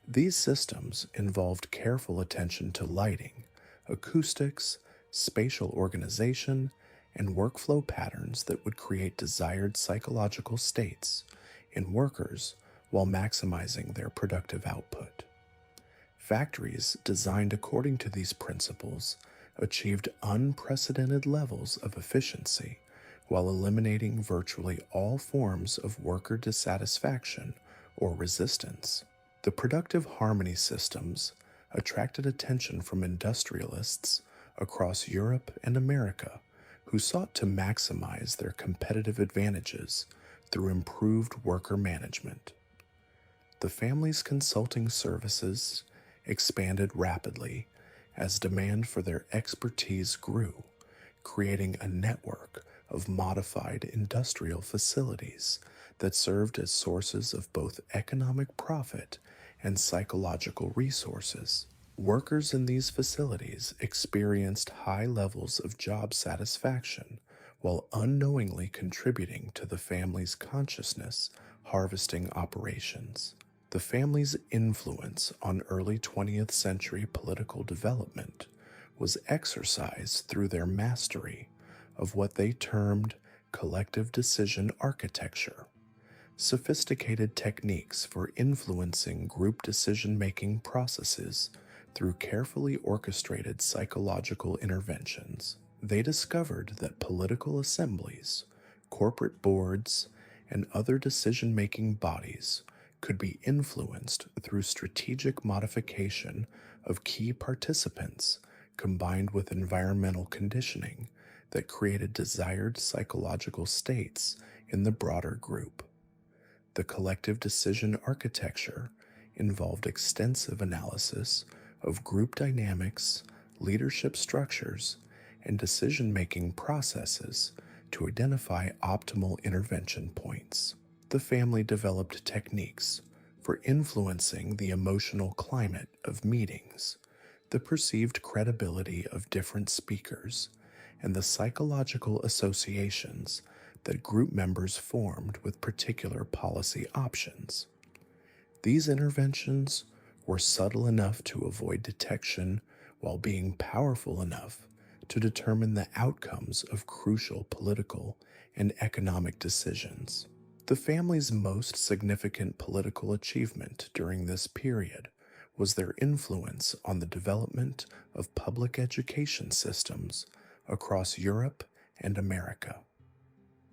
These systems involved careful attention to lighting, acoustics, spatial organization, and workflow patterns that would create desired psychological states in workers while maximizing their productive output. Factories designed according to these principles achieved unprecedented levels of efficiency while eliminating virtually all forms of worker dissatisfaction or resistance. The productive harmony systems attracted attention from industrialists across Europe and America who sought to maximize their competitive advantages through improved worker management. The family's consulting services expanded rapidly as demand for their expertise grew, creating a network of modified industrial facilities that served as sources of both economic profit and psychological resources. Workers in these facilities experienced high levels of job satisfaction while unknowingly contributing to the family's consciousness harvesting operations. The family's influence on early 20th century political development was exercised through their mastery of what they termed collective decision architecture, sophisticated techniques for influencing group decision-making processes through carefully orchestrated psychological interventions. They discovered that political assemblies, corporate boards, and other decision-making bodies could be influenced through strategic modification of key participants combined with environmental conditioning that created desired psychological states in the broader group. The collective decision architecture involved extensive analysis of group dynamics, leadership structures, and decision-making processes to identify optimal intervention points. The family developed techniques for influencing the emotional climate of meetings, the perceived credibility of different speakers, and the psychological associations that group members formed with particular policy options. These interventions were subtle enough to avoid detection while being powerful enough to determine the outcomes of crucial political and economic decisions. The family's most significant political achievement during this period was their influence on the development of public education systems across Europe and America.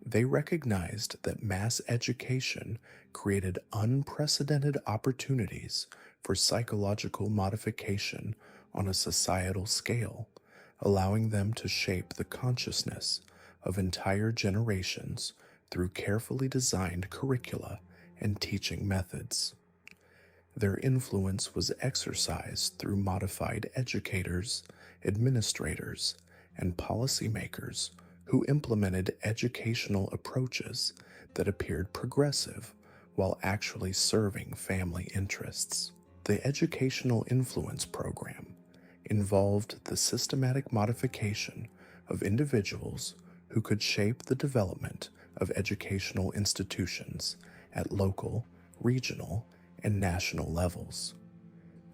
They recognized that mass education created unprecedented opportunities for psychological modification on a societal scale, allowing them to shape the consciousness of entire generations through carefully designed curricula and teaching methods. Their influence was exercised through modified educators, administrators, and policymakers who implemented educational approaches that appeared progressive while actually serving family interests. The Educational Influence Program involved the systematic modification of individuals who could shape the development of educational institutions at local, regional, and national levels.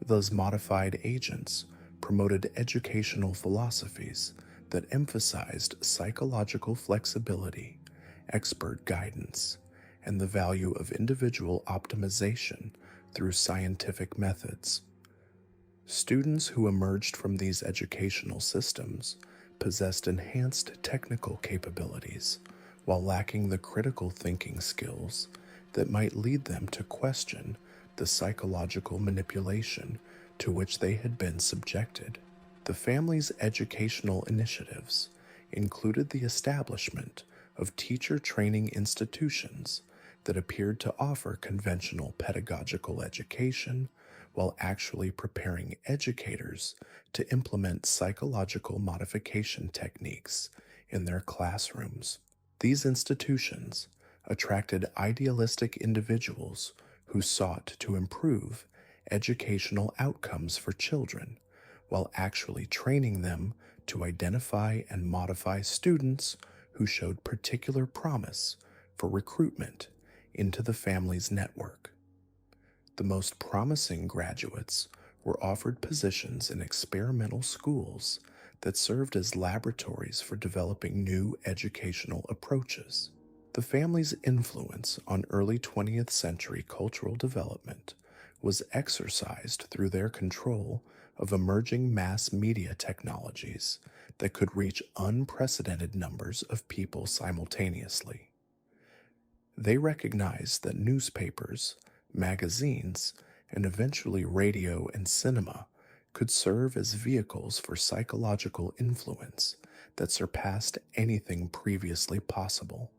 Those modified agents promoted educational philosophies that emphasized psychological flexibility, expert guidance, and the value of individual optimization through scientific methods. Students who emerged from these educational systems possessed enhanced technical capabilities while lacking the critical thinking skills that might lead them to question the psychological manipulation to which they had been subjected. The family's educational initiatives included the establishment of teacher training institutions that appeared to offer conventional pedagogical education while actually preparing educators to implement psychological modification techniques in their classrooms. These institutions attracted idealistic individuals who sought to improve educational outcomes for children while actually training them to identify and modify students who showed particular promise for recruitment into the family's network. The most promising graduates were offered positions in experimental schools that served as laboratories for developing new educational approaches. The family's influence on early 20th century cultural development was exercised through their control of emerging mass media technologies that could reach unprecedented numbers of people simultaneously. They recognized that newspapers, magazines, and eventually radio and cinema could serve as vehicles for psychological influence that surpassed anything previously possible.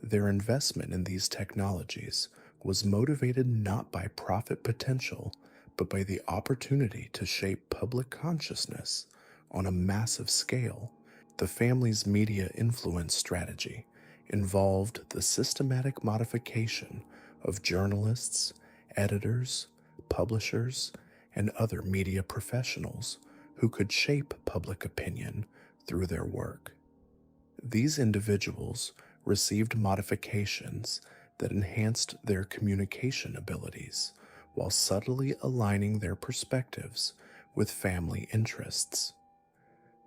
Their investment in these technologies was motivated not by profit potential, but by the opportunity to shape public consciousness on a massive scale. The family's media influence strategy involved the systematic modification of journalists, editors, publishers, and other media professionals who could shape public opinion through their work. These individuals received modifications that enhanced their communication abilities while subtly aligning their perspectives with family interests.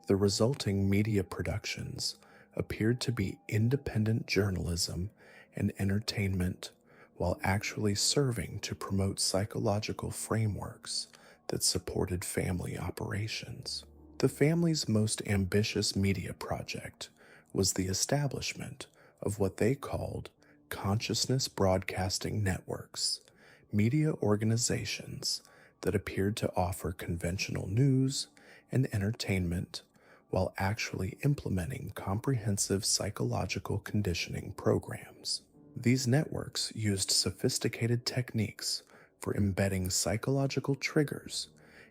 The resulting media productions appeared to be independent journalism and entertainment while actually serving to promote psychological frameworks that supported family operations. The family's most ambitious media project was the establishment of what they called consciousness broadcasting networks, media organizations that appeared to offer conventional news and entertainment while actually implementing comprehensive psychological conditioning programs. These networks used sophisticated techniques for embedding psychological triggers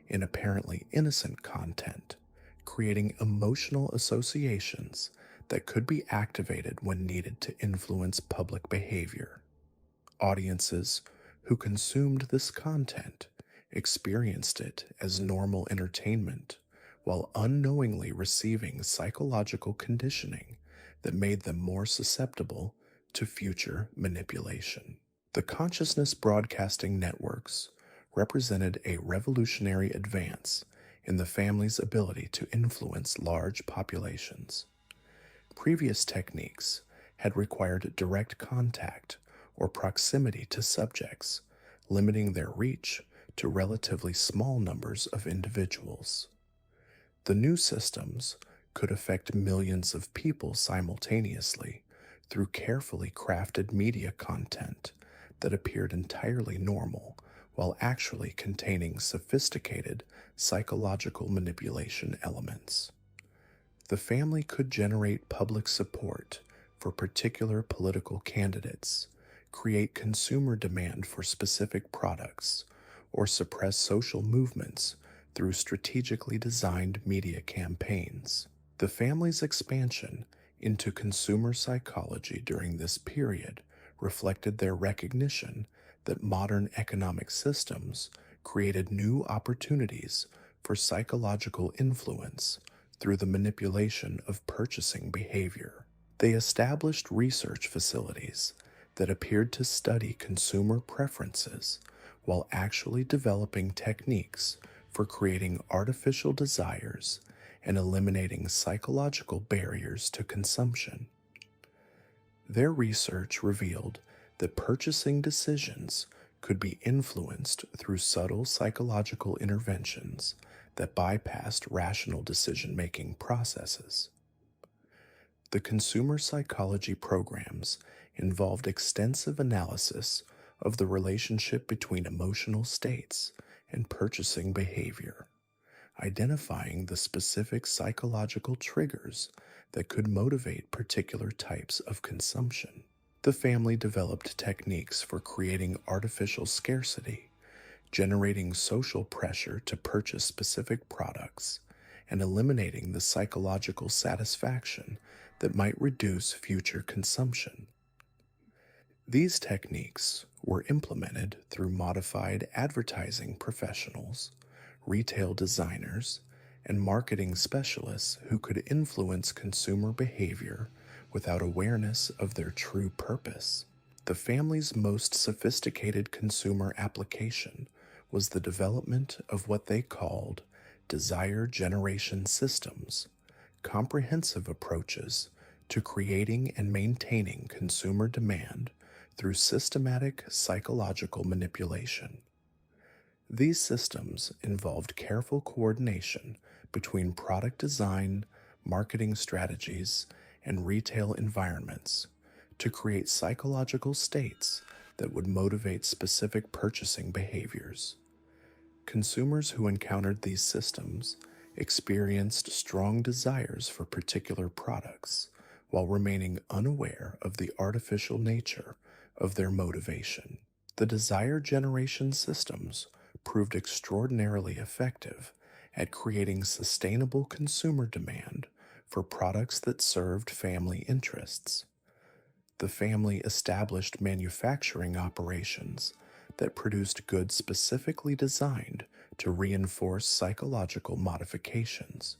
in apparently innocent content, creating emotional associations that could be activated when needed to influence public behavior. Audiences who consumed this content experienced it as normal entertainment while unknowingly receiving psychological conditioning that made them more susceptible to future manipulation. The consciousness broadcasting networks represented a revolutionary advance in the family's ability to influence large populations. Previous techniques had required direct contact or proximity to subjects, limiting their reach to relatively small numbers of individuals. The new systems could affect millions of people simultaneously through carefully crafted media content that appeared entirely normal while actually containing sophisticated psychological manipulation elements. The family could generate public support for particular political candidates, create consumer demand for specific products, or suppress social movements through strategically designed media campaigns. The family's expansion into consumer psychology during this period reflected their recognition that modern economic systems created new opportunities for psychological influence through the manipulation of purchasing behavior. They established research facilities that appeared to study consumer preferences while actually developing techniques for creating artificial desires and eliminating psychological barriers to consumption. Their research revealed that purchasing decisions could be influenced through subtle psychological interventions that bypassed rational decision-making processes. The consumer psychology programs involved extensive analysis of the relationship between emotional states and purchasing behavior, identifying the specific psychological triggers that could motivate particular types of consumption. The family developed techniques for creating artificial scarcity, generating social pressure to purchase specific products, and eliminating the psychological satisfaction that might reduce future consumption. These techniques were implemented through modified advertising professionals, retail designers, and marketing specialists who could influence consumer behavior without awareness of their true purpose. The family's most sophisticated consumer application was the development of what they called desire generation systems, comprehensive approaches to creating and maintaining consumer demand through systematic psychological manipulation. These systems involved careful coordination between product design, marketing strategies, and retail environments to create psychological states that would motivate specific purchasing behaviors. Consumers who encountered these systems experienced strong desires for particular products while remaining unaware of the artificial nature of their motivation. The desire generation systems proved extraordinarily effective at creating sustainable consumer demand for products that served family interests. The family established manufacturing operations that produced goods specifically designed to reinforce psychological modifications,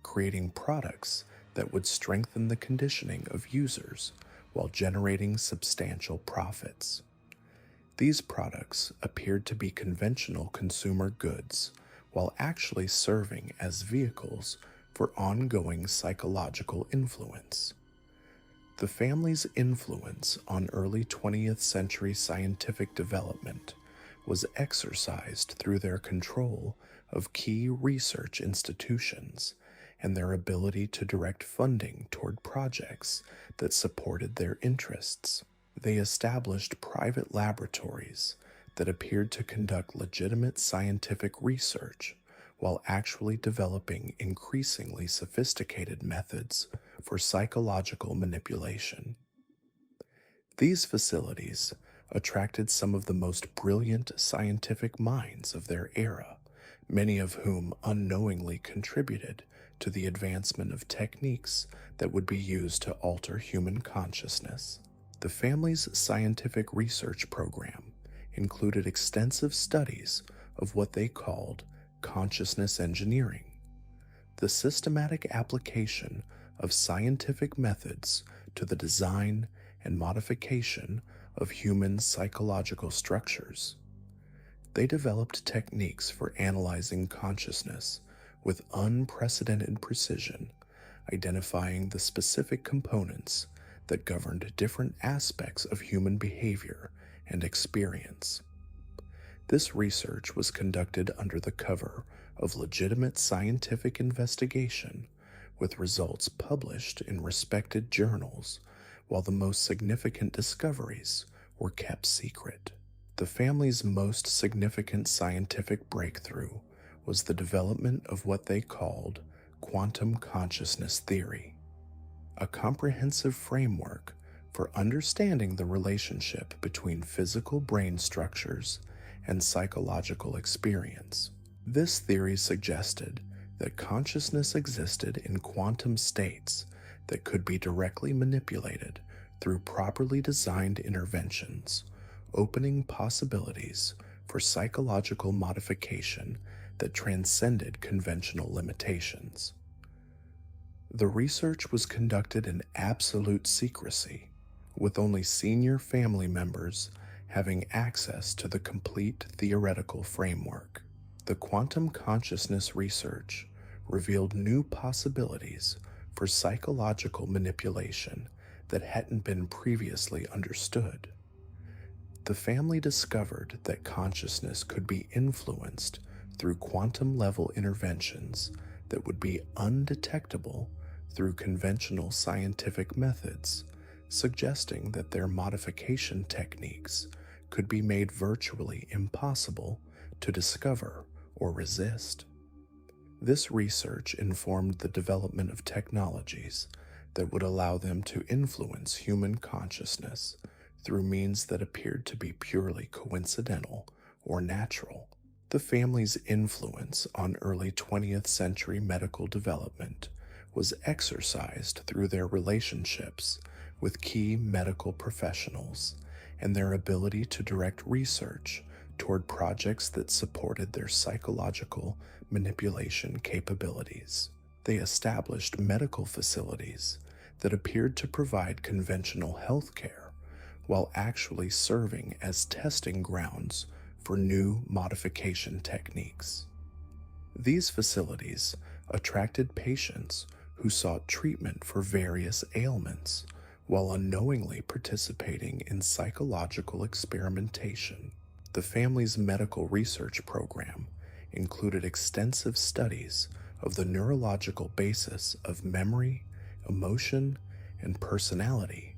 creating products that would strengthen the conditioning of users while generating substantial profits. These products appeared to be conventional consumer goods while actually serving as vehicles for ongoing psychological influence. The family's influence on early 20th century scientific development was exercised through their control of key research institutions and their ability to direct funding toward projects that supported their interests. They established private laboratories that appeared to conduct legitimate scientific research while actually developing increasingly sophisticated methods for psychological manipulation. These facilities attracted some of the most brilliant scientific minds of their era, many of whom unknowingly contributed to the advancement of techniques that would be used to alter human consciousness. The family's scientific research program included extensive studies of what they called consciousness engineering, the systematic application of scientific methods to the design and modification of human psychological structures. They developed techniques for analyzing consciousness with unprecedented precision, identifying the specific components that governed different aspects of human behavior and experience. This research was conducted under the cover of legitimate scientific investigation, with results published in respected journals, while the most significant discoveries were kept secret. The family's most significant scientific breakthrough was the development of what they called quantum consciousness theory, a comprehensive framework for understanding the relationship between physical brain structures and psychological experience. This theory suggested that consciousness existed in quantum states that could be directly manipulated through properly designed interventions, opening possibilities for psychological modification that transcended conventional limitations. The research was conducted in absolute secrecy, with only senior family members having access to the complete theoretical framework. The quantum consciousness research revealed new possibilities for psychological manipulation that hadn't been previously understood. The family discovered that consciousness could be influenced through quantum-level interventions that would be undetectable through conventional scientific methods, suggesting that their modification techniques could be made virtually impossible to discover or resist. This research informed the development of technologies that would allow them to influence human consciousness through means that appeared to be purely coincidental or natural. The family's influence on early 20th century medical development was exercised through their relationships with key medical professionals and their ability to direct research toward projects that supported their psychological manipulation capabilities. They established medical facilities that appeared to provide conventional health care while actually serving as testing grounds for new modification techniques. These facilities attracted patients who sought treatment for various ailments while unknowingly participating in psychological experimentation. The family's medical research program included extensive studies of the neurological basis of memory, emotion, and personality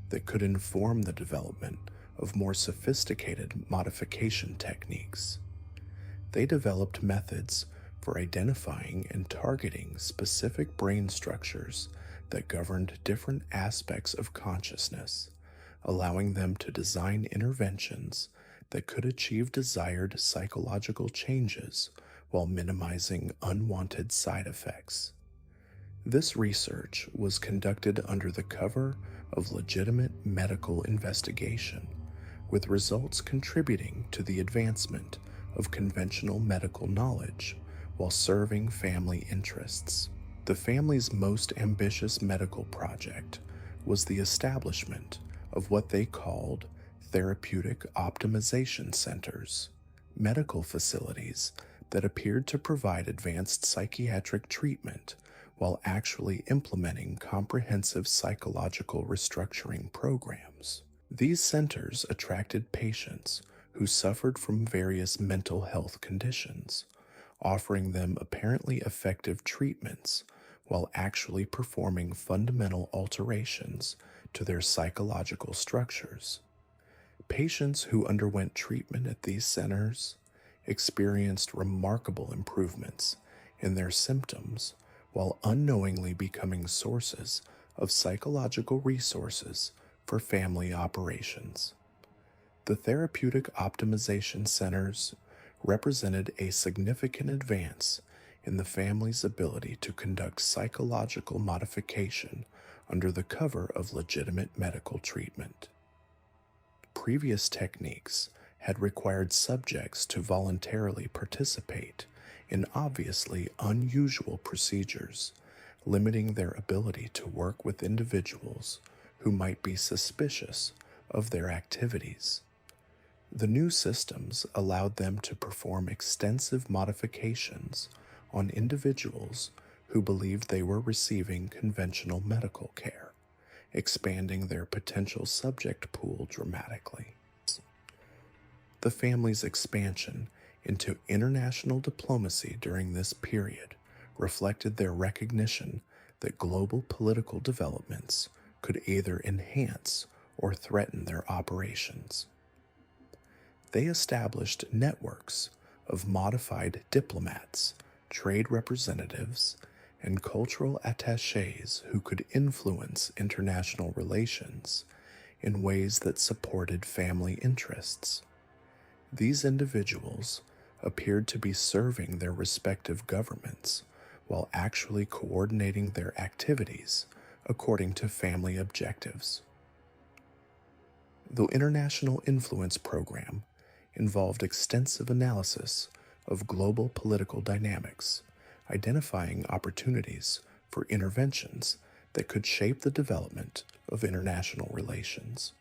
that could inform the development of more sophisticated modification techniques. They developed methods for identifying and targeting specific brain structures that governed different aspects of consciousness, allowing them to design interventions that could achieve desired psychological changes while minimizing unwanted side effects. This research was conducted under the cover of legitimate medical investigation, with results contributing to the advancement of conventional medical knowledge while serving family interests. The family's most ambitious medical project was the establishment of what they called therapeutic optimization centers, medical facilities that appeared to provide advanced psychiatric treatment while actually implementing comprehensive psychological restructuring programs. These centers attracted patients who suffered from various mental health conditions, offering them apparently effective treatments while actually performing fundamental alterations to their psychological structures. Patients who underwent treatment at these centers experienced remarkable improvements in their symptoms while unknowingly becoming sources of psychological resources for family operations. The therapeutic optimization centers represented a significant advance in the family's ability to conduct psychological modification under the cover of legitimate medical treatment. Previous techniques had required subjects to voluntarily participate in obviously unusual procedures, limiting their ability to work with individuals who might be suspicious of their activities. The new systems allowed them to perform extensive modifications on individuals who believed they were receiving conventional medical care, expanding their potential subject pool dramatically. The family's expansion into international diplomacy during this period reflected their recognition that global political developments could either enhance or threaten their operations. They established networks of modified diplomats, trade representatives, and cultural attachés who could influence international relations in ways that supported family interests. These individuals appeared to be serving their respective governments while actually coordinating their activities according to family objectives. The International Influence Program involved extensive analysis of global political dynamics, identifying opportunities for interventions that could shape the development of international relations.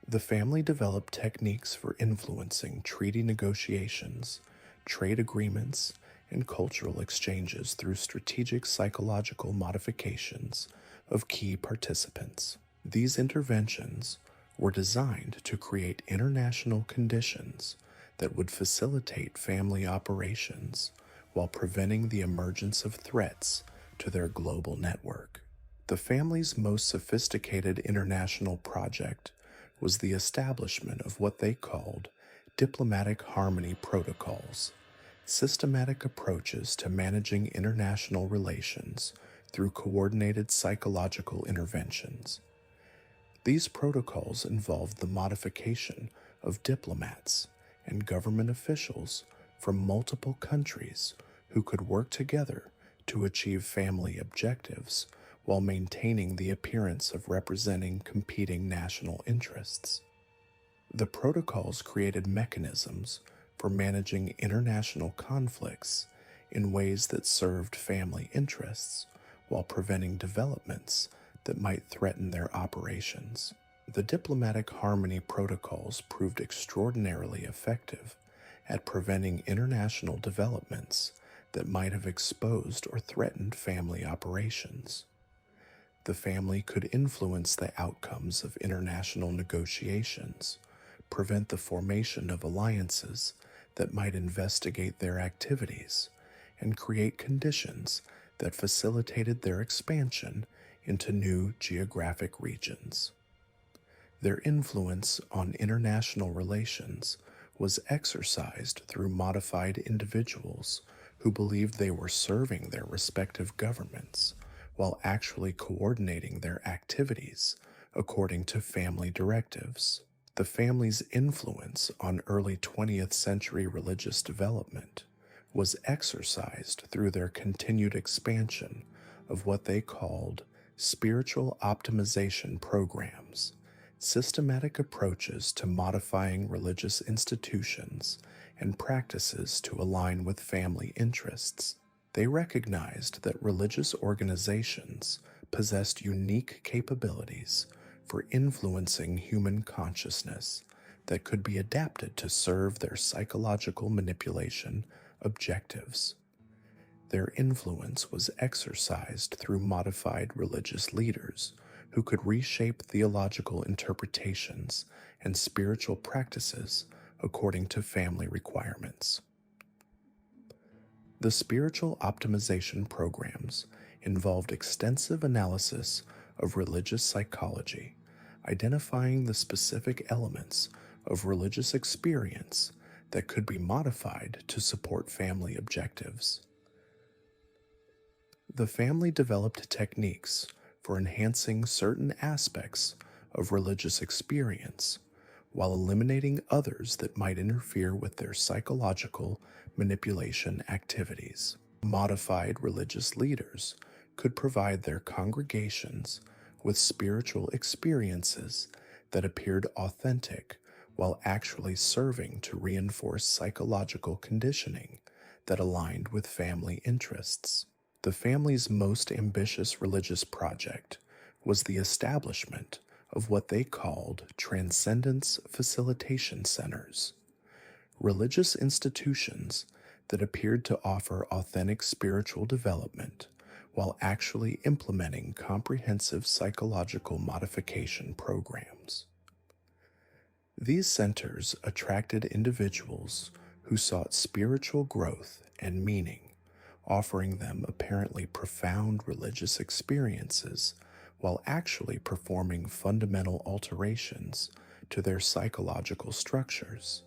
The family developed techniques for influencing treaty negotiations, trade agreements, and cultural exchanges through strategic psychological modifications of key participants. These interventions were designed to create international conditions that would facilitate family operations while preventing the emergence of threats to their global network. The family's most sophisticated international project was the establishment of what they called diplomatic harmony protocols, systematic approaches to managing international relations through coordinated psychological interventions. These protocols involved the modification of diplomats and government officials from multiple countries who could work together to achieve family objectives while maintaining the appearance of representing competing national interests. The protocols created mechanisms for managing international conflicts in ways that served family interests while preventing developments that might threaten their operations. The diplomatic harmony protocols proved extraordinarily effective at preventing international developments that might have exposed or threatened family operations. The family could influence the outcomes of international negotiations, prevent the formation of alliances that might investigate their activities, and create conditions that facilitated their expansion into new geographic regions. Their influence on international relations was exercised through modified individuals who believed they were serving their respective governments while actually coordinating their activities according to family directives. The family's influence on early 20th century religious development was exercised through their continued expansion of what they called spiritual optimization programs, systematic approaches to modifying religious institutions and practices to align with family interests. They recognized that religious organizations possessed unique capabilities for influencing human consciousness that could be adapted to serve their psychological manipulation objectives. Their influence was exercised through modified religious leaders who could reshape theological interpretations and spiritual practices according to family requirements. The spiritual optimization programs involved extensive analysis of religious psychology, identifying the specific elements of religious experience that could be modified to support family objectives. The family developed techniques for enhancing certain aspects of religious experience while eliminating others that might interfere with their psychological manipulation activities. Modified religious leaders could provide their congregations with spiritual experiences that appeared authentic while actually serving to reinforce psychological conditioning that aligned with family interests. The family's most ambitious religious project was the establishment of what they called transcendence facilitation centers, religious institutions that appeared to offer authentic spiritual development while actually implementing comprehensive psychological modification programs. These centers attracted individuals who sought spiritual growth and meaning, offering them apparently profound religious experiences while actually performing fundamental alterations to their psychological structures.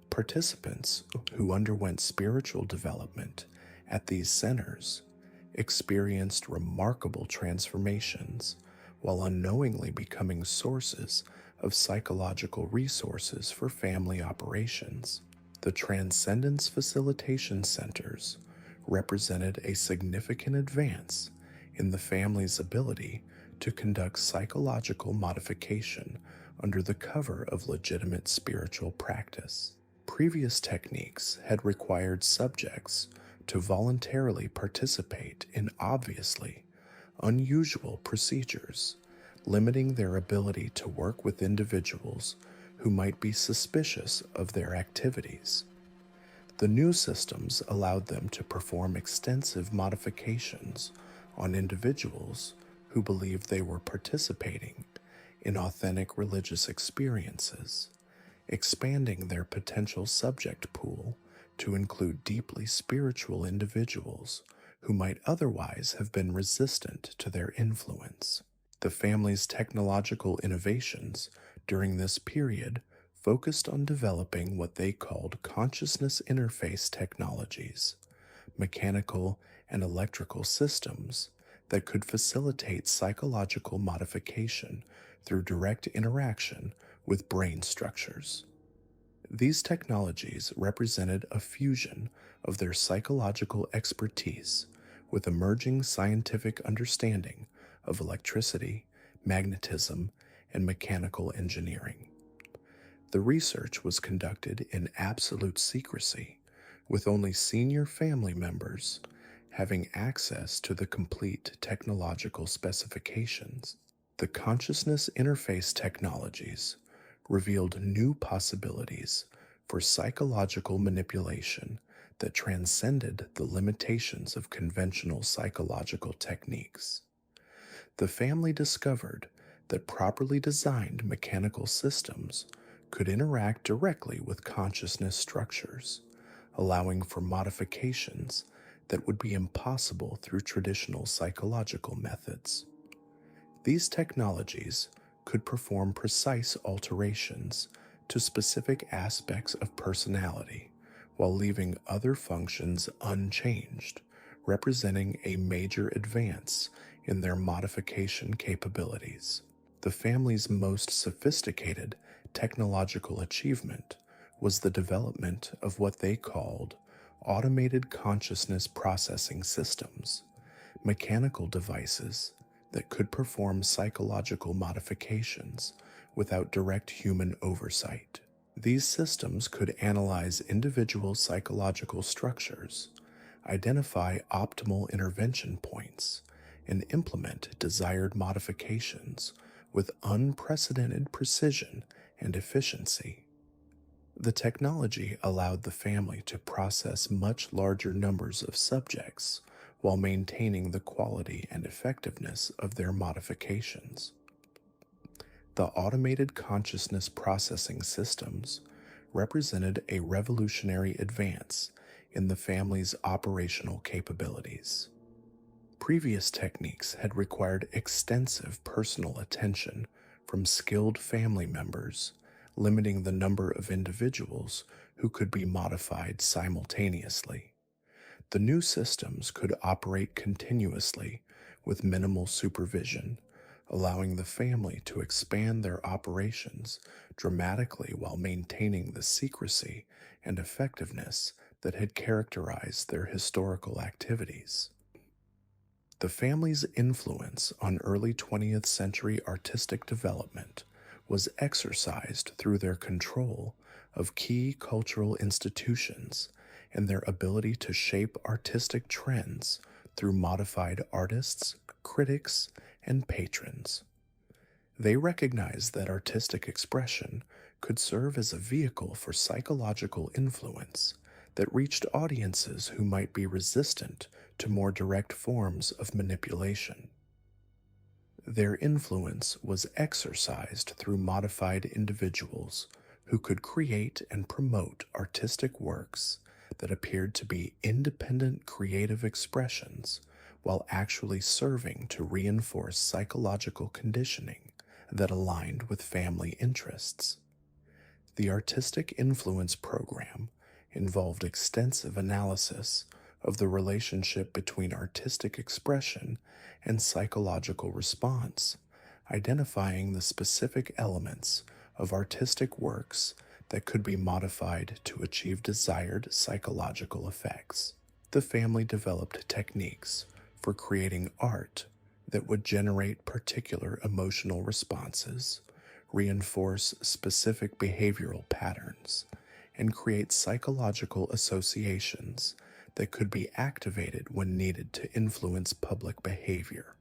Participants who underwent spiritual development at these centers experienced remarkable transformations while unknowingly becoming sources of psychological resources for family operations. The Transcendence Facilitation Centers represented a significant advance in the family's ability to conduct psychological modification under the cover of legitimate spiritual practice. Previous techniques had required subjects to voluntarily participate in obviously unusual procedures, limiting their ability to work with individuals who might be suspicious of their activities. The new systems allowed them to perform extensive modifications on individuals who believed they were participating in authentic religious experiences, expanding their potential subject pool to include deeply spiritual individuals who might otherwise have been resistant to their influence. The family's technological innovations during this period focused on developing what they called consciousness interface technologies, mechanical and electrical systems that could facilitate psychological modification through direct interaction with brain structures. These technologies represented a fusion of their psychological expertise with emerging scientific understanding of electricity, magnetism, and mechanical engineering. The research was conducted in absolute secrecy, with only senior family members having access to the complete technological specifications. The consciousness interface technologies revealed new possibilities for psychological manipulation that transcended the limitations of conventional psychological techniques. The family discovered that properly designed mechanical systems could interact directly with consciousness structures, allowing for modifications that would be impossible through traditional psychological methods. These technologies could perform precise alterations to specific aspects of personality while leaving other functions unchanged, representing a major advance in their modification capabilities. The family's most sophisticated technological achievement was the development of what they called automated consciousness processing systems, mechanical devices that could perform psychological modifications without direct human oversight. These systems could analyze individual psychological structures, identify optimal intervention points, and implement desired modifications with unprecedented precision and efficiency. The technology allowed the family to process much larger numbers of subjects while maintaining the quality and effectiveness of their modifications. The automated consciousness processing systems represented a revolutionary advance in the family's operational capabilities. Previous techniques had required extensive personal attention from skilled family members, limiting the number of individuals who could be modified simultaneously. The new systems could operate continuously with minimal supervision, allowing the family to expand their operations dramatically while maintaining the secrecy and effectiveness that had characterized their historical activities. The family's influence on early 20th century artistic development was exercised through their control of key cultural institutions and their ability to shape artistic trends through modified artists, critics, and patrons. They recognized that artistic expression could serve as a vehicle for psychological influence that reached audiences who might be resistant to more direct forms of manipulation. Their influence was exercised through modified individuals who could create and promote artistic works that appeared to be independent creative expressions while actually serving to reinforce psychological conditioning that aligned with family interests. The Artistic Influence Program involved extensive analysis of the relationship between artistic expression and psychological response, identifying the specific elements of artistic works that could be modified to achieve desired psychological effects. The family developed techniques for creating art that would generate particular emotional responses, reinforce specific behavioral patterns, and create psychological associations that could be activated when needed to influence public behavior.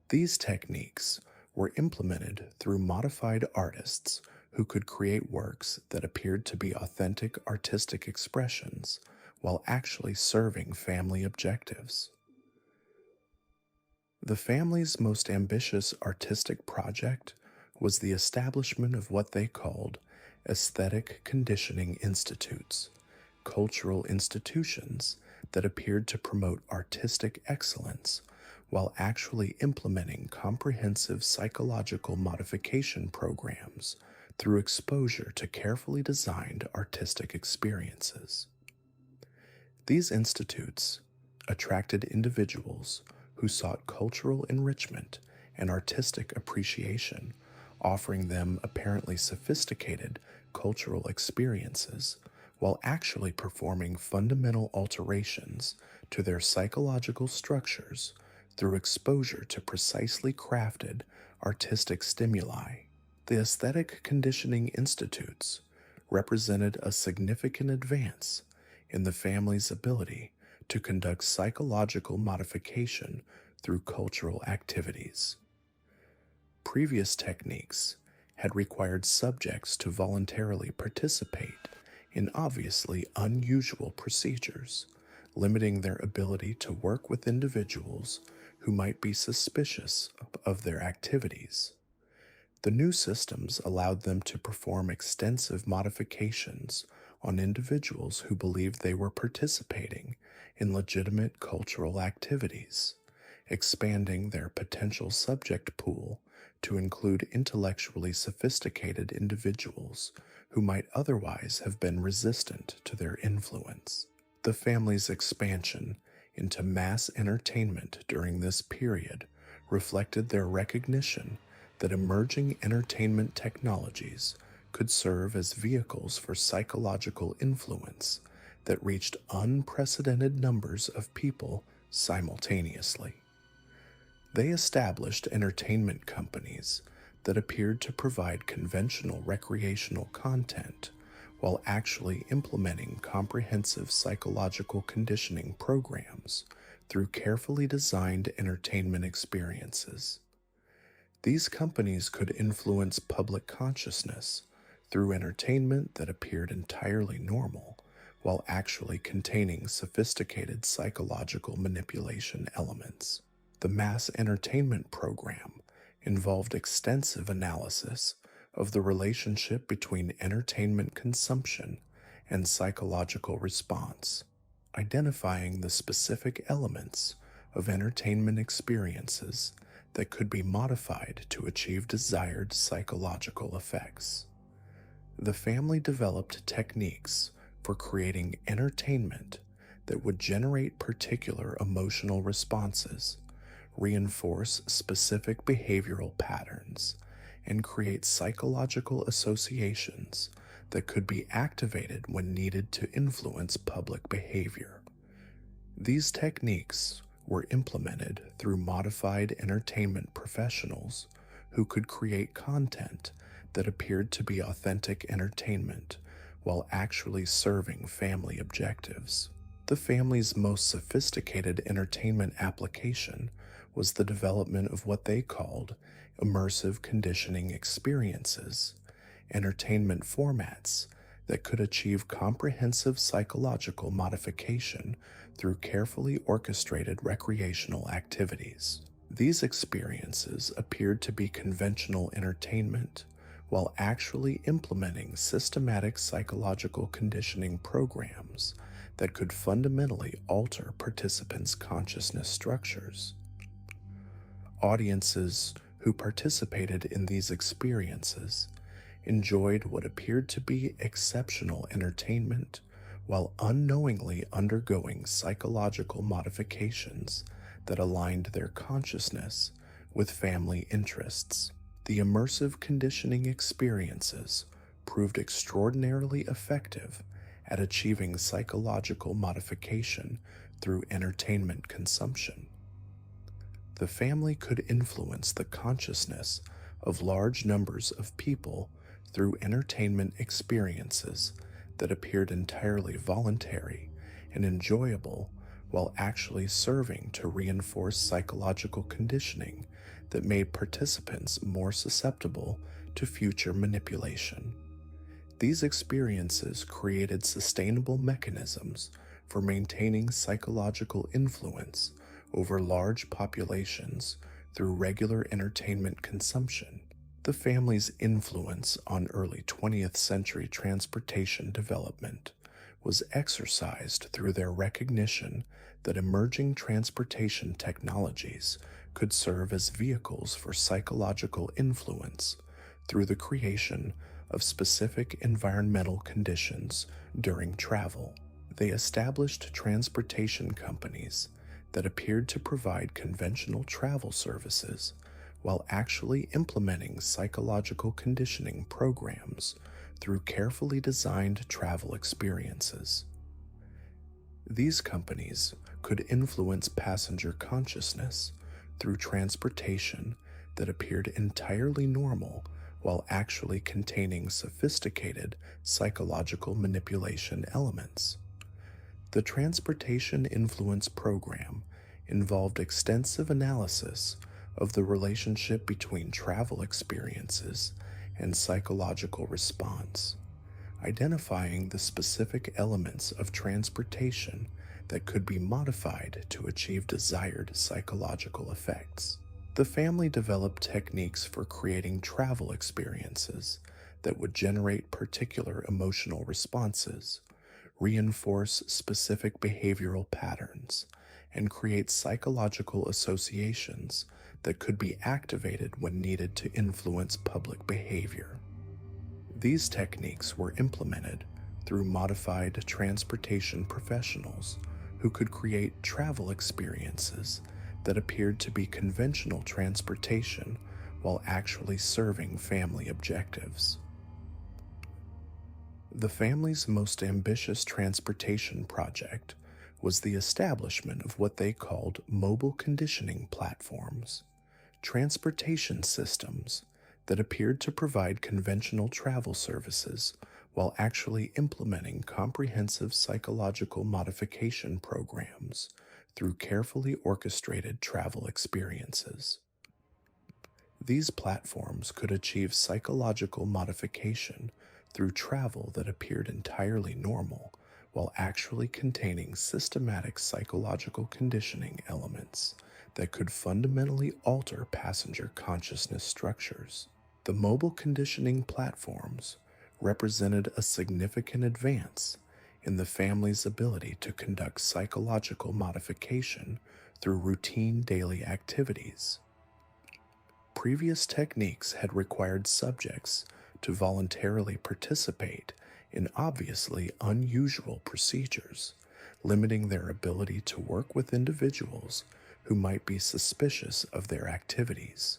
These techniques were implemented through modified artists who could create works that appeared to be authentic artistic expressions while actually serving family objectives. The family's most ambitious artistic project was the establishment of what they called aesthetic conditioning institutes, cultural institutions that appeared to promote artistic excellence while actually implementing comprehensive psychological modification programs through exposure to carefully designed artistic experiences. These institutes attracted individuals who sought cultural enrichment and artistic appreciation, offering them apparently sophisticated cultural experiences while actually performing fundamental alterations to their psychological structures through exposure to precisely crafted artistic stimuli. The Aesthetic Conditioning Institutes represented a significant advance in the family's ability to conduct psychological modification through cultural activities. Previous techniques had required subjects to voluntarily participate in obviously unusual procedures, limiting their ability to work with individuals who might be suspicious of their activities. The new systems allowed them to perform extensive modifications on individuals who believed they were participating in legitimate cultural activities, expanding their potential subject pool to include intellectually sophisticated individuals who might otherwise have been resistant to their influence. The family's expansion into mass entertainment during this period reflected their recognition that emerging entertainment technologies could serve as vehicles for psychological influence that reached unprecedented numbers of people simultaneously. They established entertainment companies that appeared to provide conventional recreational content while actually implementing comprehensive psychological conditioning programs through carefully designed entertainment experiences. These companies could influence public consciousness through entertainment that appeared entirely normal while actually containing sophisticated psychological manipulation elements. The mass entertainment program involved extensive analysis of the relationship between entertainment consumption and psychological response, identifying the specific elements of entertainment experiences that could be modified to achieve desired psychological effects. The family developed techniques for creating entertainment that would generate particular emotional responses, reinforce specific behavioral patterns, and create psychological associations that could be activated when needed to influence public behavior. These techniques were implemented through modified entertainment professionals who could create content that appeared to be authentic entertainment while actually serving family objectives. The family's most sophisticated entertainment application was the development of what they called immersive conditioning experiences, entertainment formats that could achieve comprehensive psychological modification through carefully orchestrated recreational activities. These experiences appeared to be conventional entertainment while actually implementing systematic psychological conditioning programs that could fundamentally alter participants' consciousness structures. Audiences who participated in these experiences enjoyed what appeared to be exceptional entertainment while unknowingly undergoing psychological modifications that aligned their consciousness with family interests. The immersive conditioning experiences proved extraordinarily effective at achieving psychological modification through entertainment consumption. The family could influence the consciousness of large numbers of people through entertainment experiences that appeared entirely voluntary and enjoyable while actually serving to reinforce psychological conditioning that made participants more susceptible to future manipulation. These experiences created sustainable mechanisms for maintaining psychological influence over large populations through regular entertainment consumption. The family's influence on early 20th century transportation development was exercised through their recognition that emerging transportation technologies could serve as vehicles for psychological influence through the creation of specific environmental conditions during travel. They established transportation companies that appeared to provide conventional travel services while actually implementing psychological conditioning programs through carefully designed travel experiences. These companies could influence passenger consciousness through transportation that appeared entirely normal while actually containing sophisticated psychological manipulation elements. The Transportation Influence Program involved extensive analysis of the relationship between travel experiences and psychological response, identifying the specific elements of transportation that could be modified to achieve desired psychological effects. The family developed techniques for creating travel experiences that would generate particular emotional responses, reinforce specific behavioral patterns, and create psychological associations that could be activated when needed to influence public behavior. These techniques were implemented through modified transportation professionals who could create travel experiences that appeared to be conventional transportation while actually serving family objectives. The family's most ambitious transportation project was the establishment of what they called mobile conditioning platforms, transportation systems that appeared to provide conventional travel services while actually implementing comprehensive psychological modification programs through carefully orchestrated travel experiences. These platforms could achieve psychological modification through travel that appeared entirely normal while actually containing systematic psychological conditioning elements that could fundamentally alter passenger consciousness structures. The mobile conditioning platforms represented a significant advance in the family's ability to conduct psychological modification through routine daily activities. Previous techniques had required subjects to voluntarily participate in obviously unusual procedures, limiting their ability to work with individuals who might be suspicious of their activities.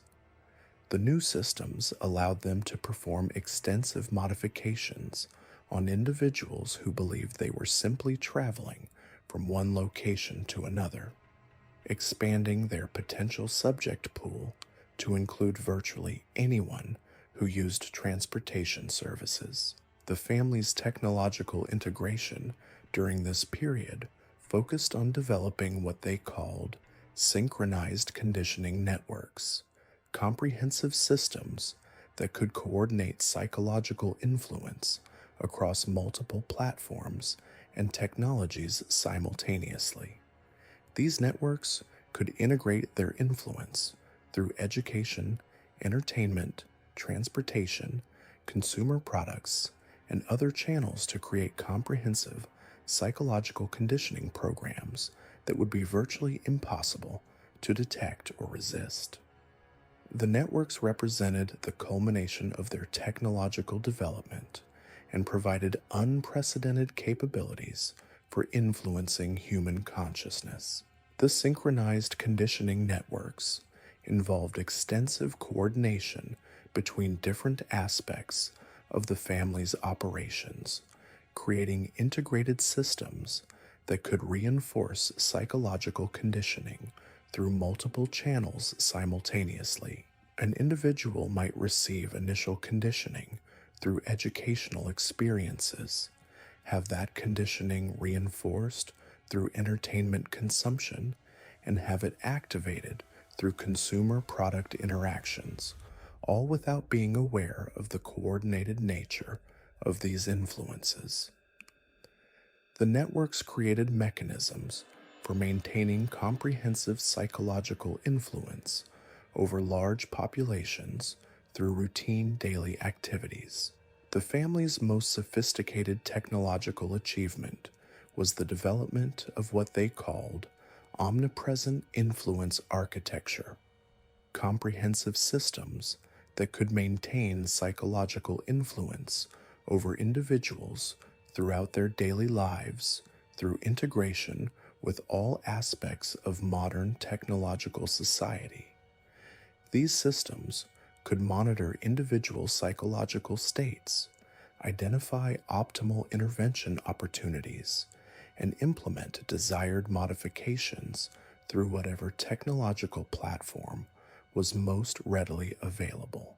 The new systems allowed them to perform extensive modifications on individuals who believed they were simply traveling from one location to another, expanding their potential subject pool to include virtually anyone who used transportation services. The family's technological integration during this period focused on developing what they called synchronized conditioning networks, comprehensive systems that could coordinate psychological influence across multiple platforms and technologies simultaneously. These networks could integrate their influence through education, entertainment, transportation, consumer products, and other channels to create comprehensive psychological conditioning programs that would be virtually impossible to detect or resist. The networks represented the culmination of their technological development and provided unprecedented capabilities for influencing human consciousness. The synchronized conditioning networks involved extensive coordination between different aspects of the family's operations, creating integrated systems that could reinforce psychological conditioning through multiple channels simultaneously. An individual might receive initial conditioning through educational experiences, have that conditioning reinforced through entertainment consumption, and have it activated through consumer product interactions, all without being aware of the coordinated nature of these influences. The networks created mechanisms for maintaining comprehensive psychological influence over large populations through routine daily activities. The family's most sophisticated technological achievement was the development of what they called omnipresent influence architecture, comprehensive systems that could maintain psychological influence over individuals throughout their daily lives through integration with all aspects of modern technological society. These systems could monitor individual psychological states, identify optimal intervention opportunities, and implement desired modifications through whatever technological platform was most readily available.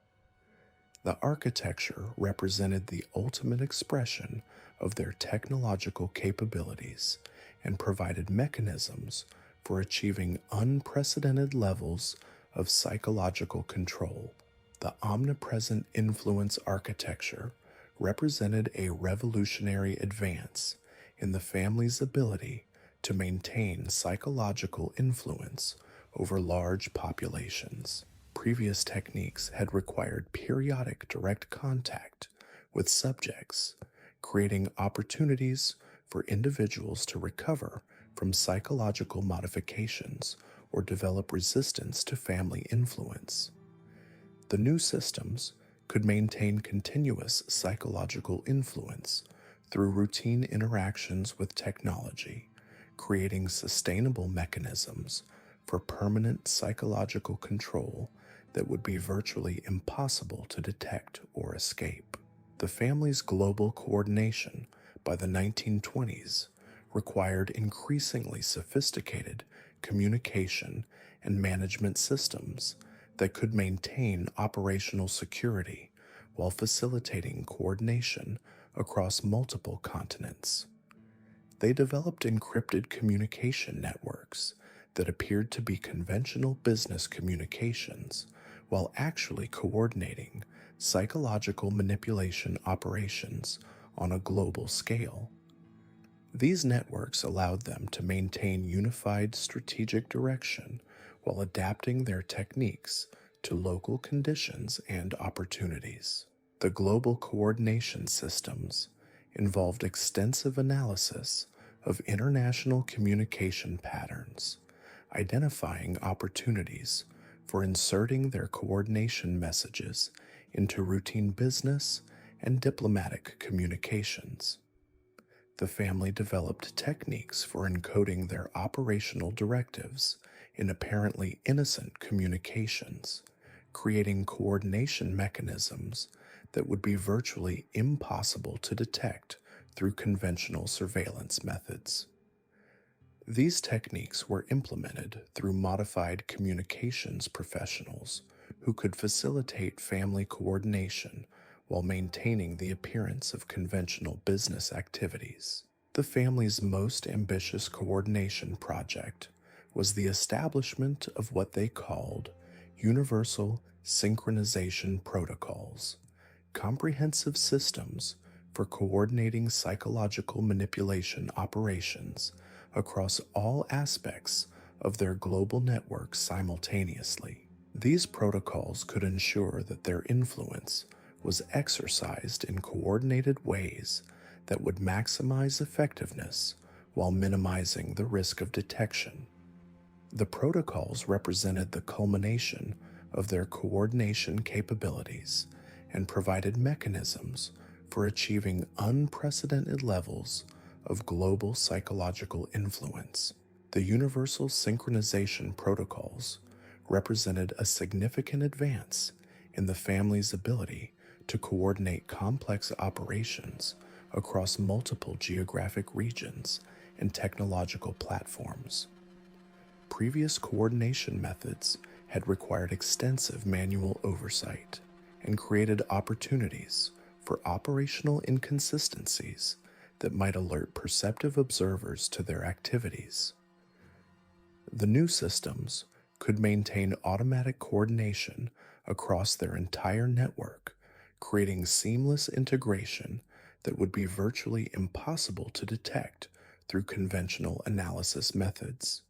The architecture represented the ultimate expression of their technological capabilities and provided mechanisms for achieving unprecedented levels of psychological control. The omnipresent influence architecture represented a revolutionary advance in the family's ability to maintain psychological influence over large populations. Previous techniques had required periodic direct contact with subjects, creating opportunities for individuals to recover from psychological modifications or develop resistance to family influence. The new systems could maintain continuous psychological influence through routine interactions with technology, creating sustainable mechanisms for permanent psychological control that would be virtually impossible to detect or escape. The family's global coordination by the 1920s required increasingly sophisticated communication and management systems that could maintain operational security while facilitating coordination across multiple continents. They developed encrypted communication networks that appeared to be conventional business communications while actually coordinating psychological manipulation operations on a global scale. These networks allowed them to maintain unified strategic direction while adapting their techniques to local conditions and opportunities. The global coordination systems involved extensive analysis of international communication patterns, identifying opportunities for inserting their coordination messages into routine business and diplomatic communications. The family developed techniques for encoding their operational directives in apparently innocent communications, creating coordination mechanisms that would be virtually impossible to detect through conventional surveillance methods. These techniques were implemented through modified communications professionals who could facilitate family coordination while maintaining the appearance of conventional business activities. The family's most ambitious coordination project was the establishment of what they called universal synchronization protocols, comprehensive systems for coordinating psychological manipulation operations across all aspects of their global network simultaneously. These protocols could ensure that their influence was exercised in coordinated ways that would maximize effectiveness while minimizing the risk of detection. The protocols represented the culmination of their coordination capabilities and provided mechanisms for achieving unprecedented levels of global psychological influence. The universal synchronization protocols represented a significant advance in the family's ability to coordinate complex operations across multiple geographic regions and technological platforms. Previous coordination methods had required extensive manual oversight and created opportunities for operational inconsistencies that might alert perceptive observers to their activities. The new systems could maintain automatic coordination across their entire network, creating seamless integration that would be virtually impossible to detect through conventional analysis methods.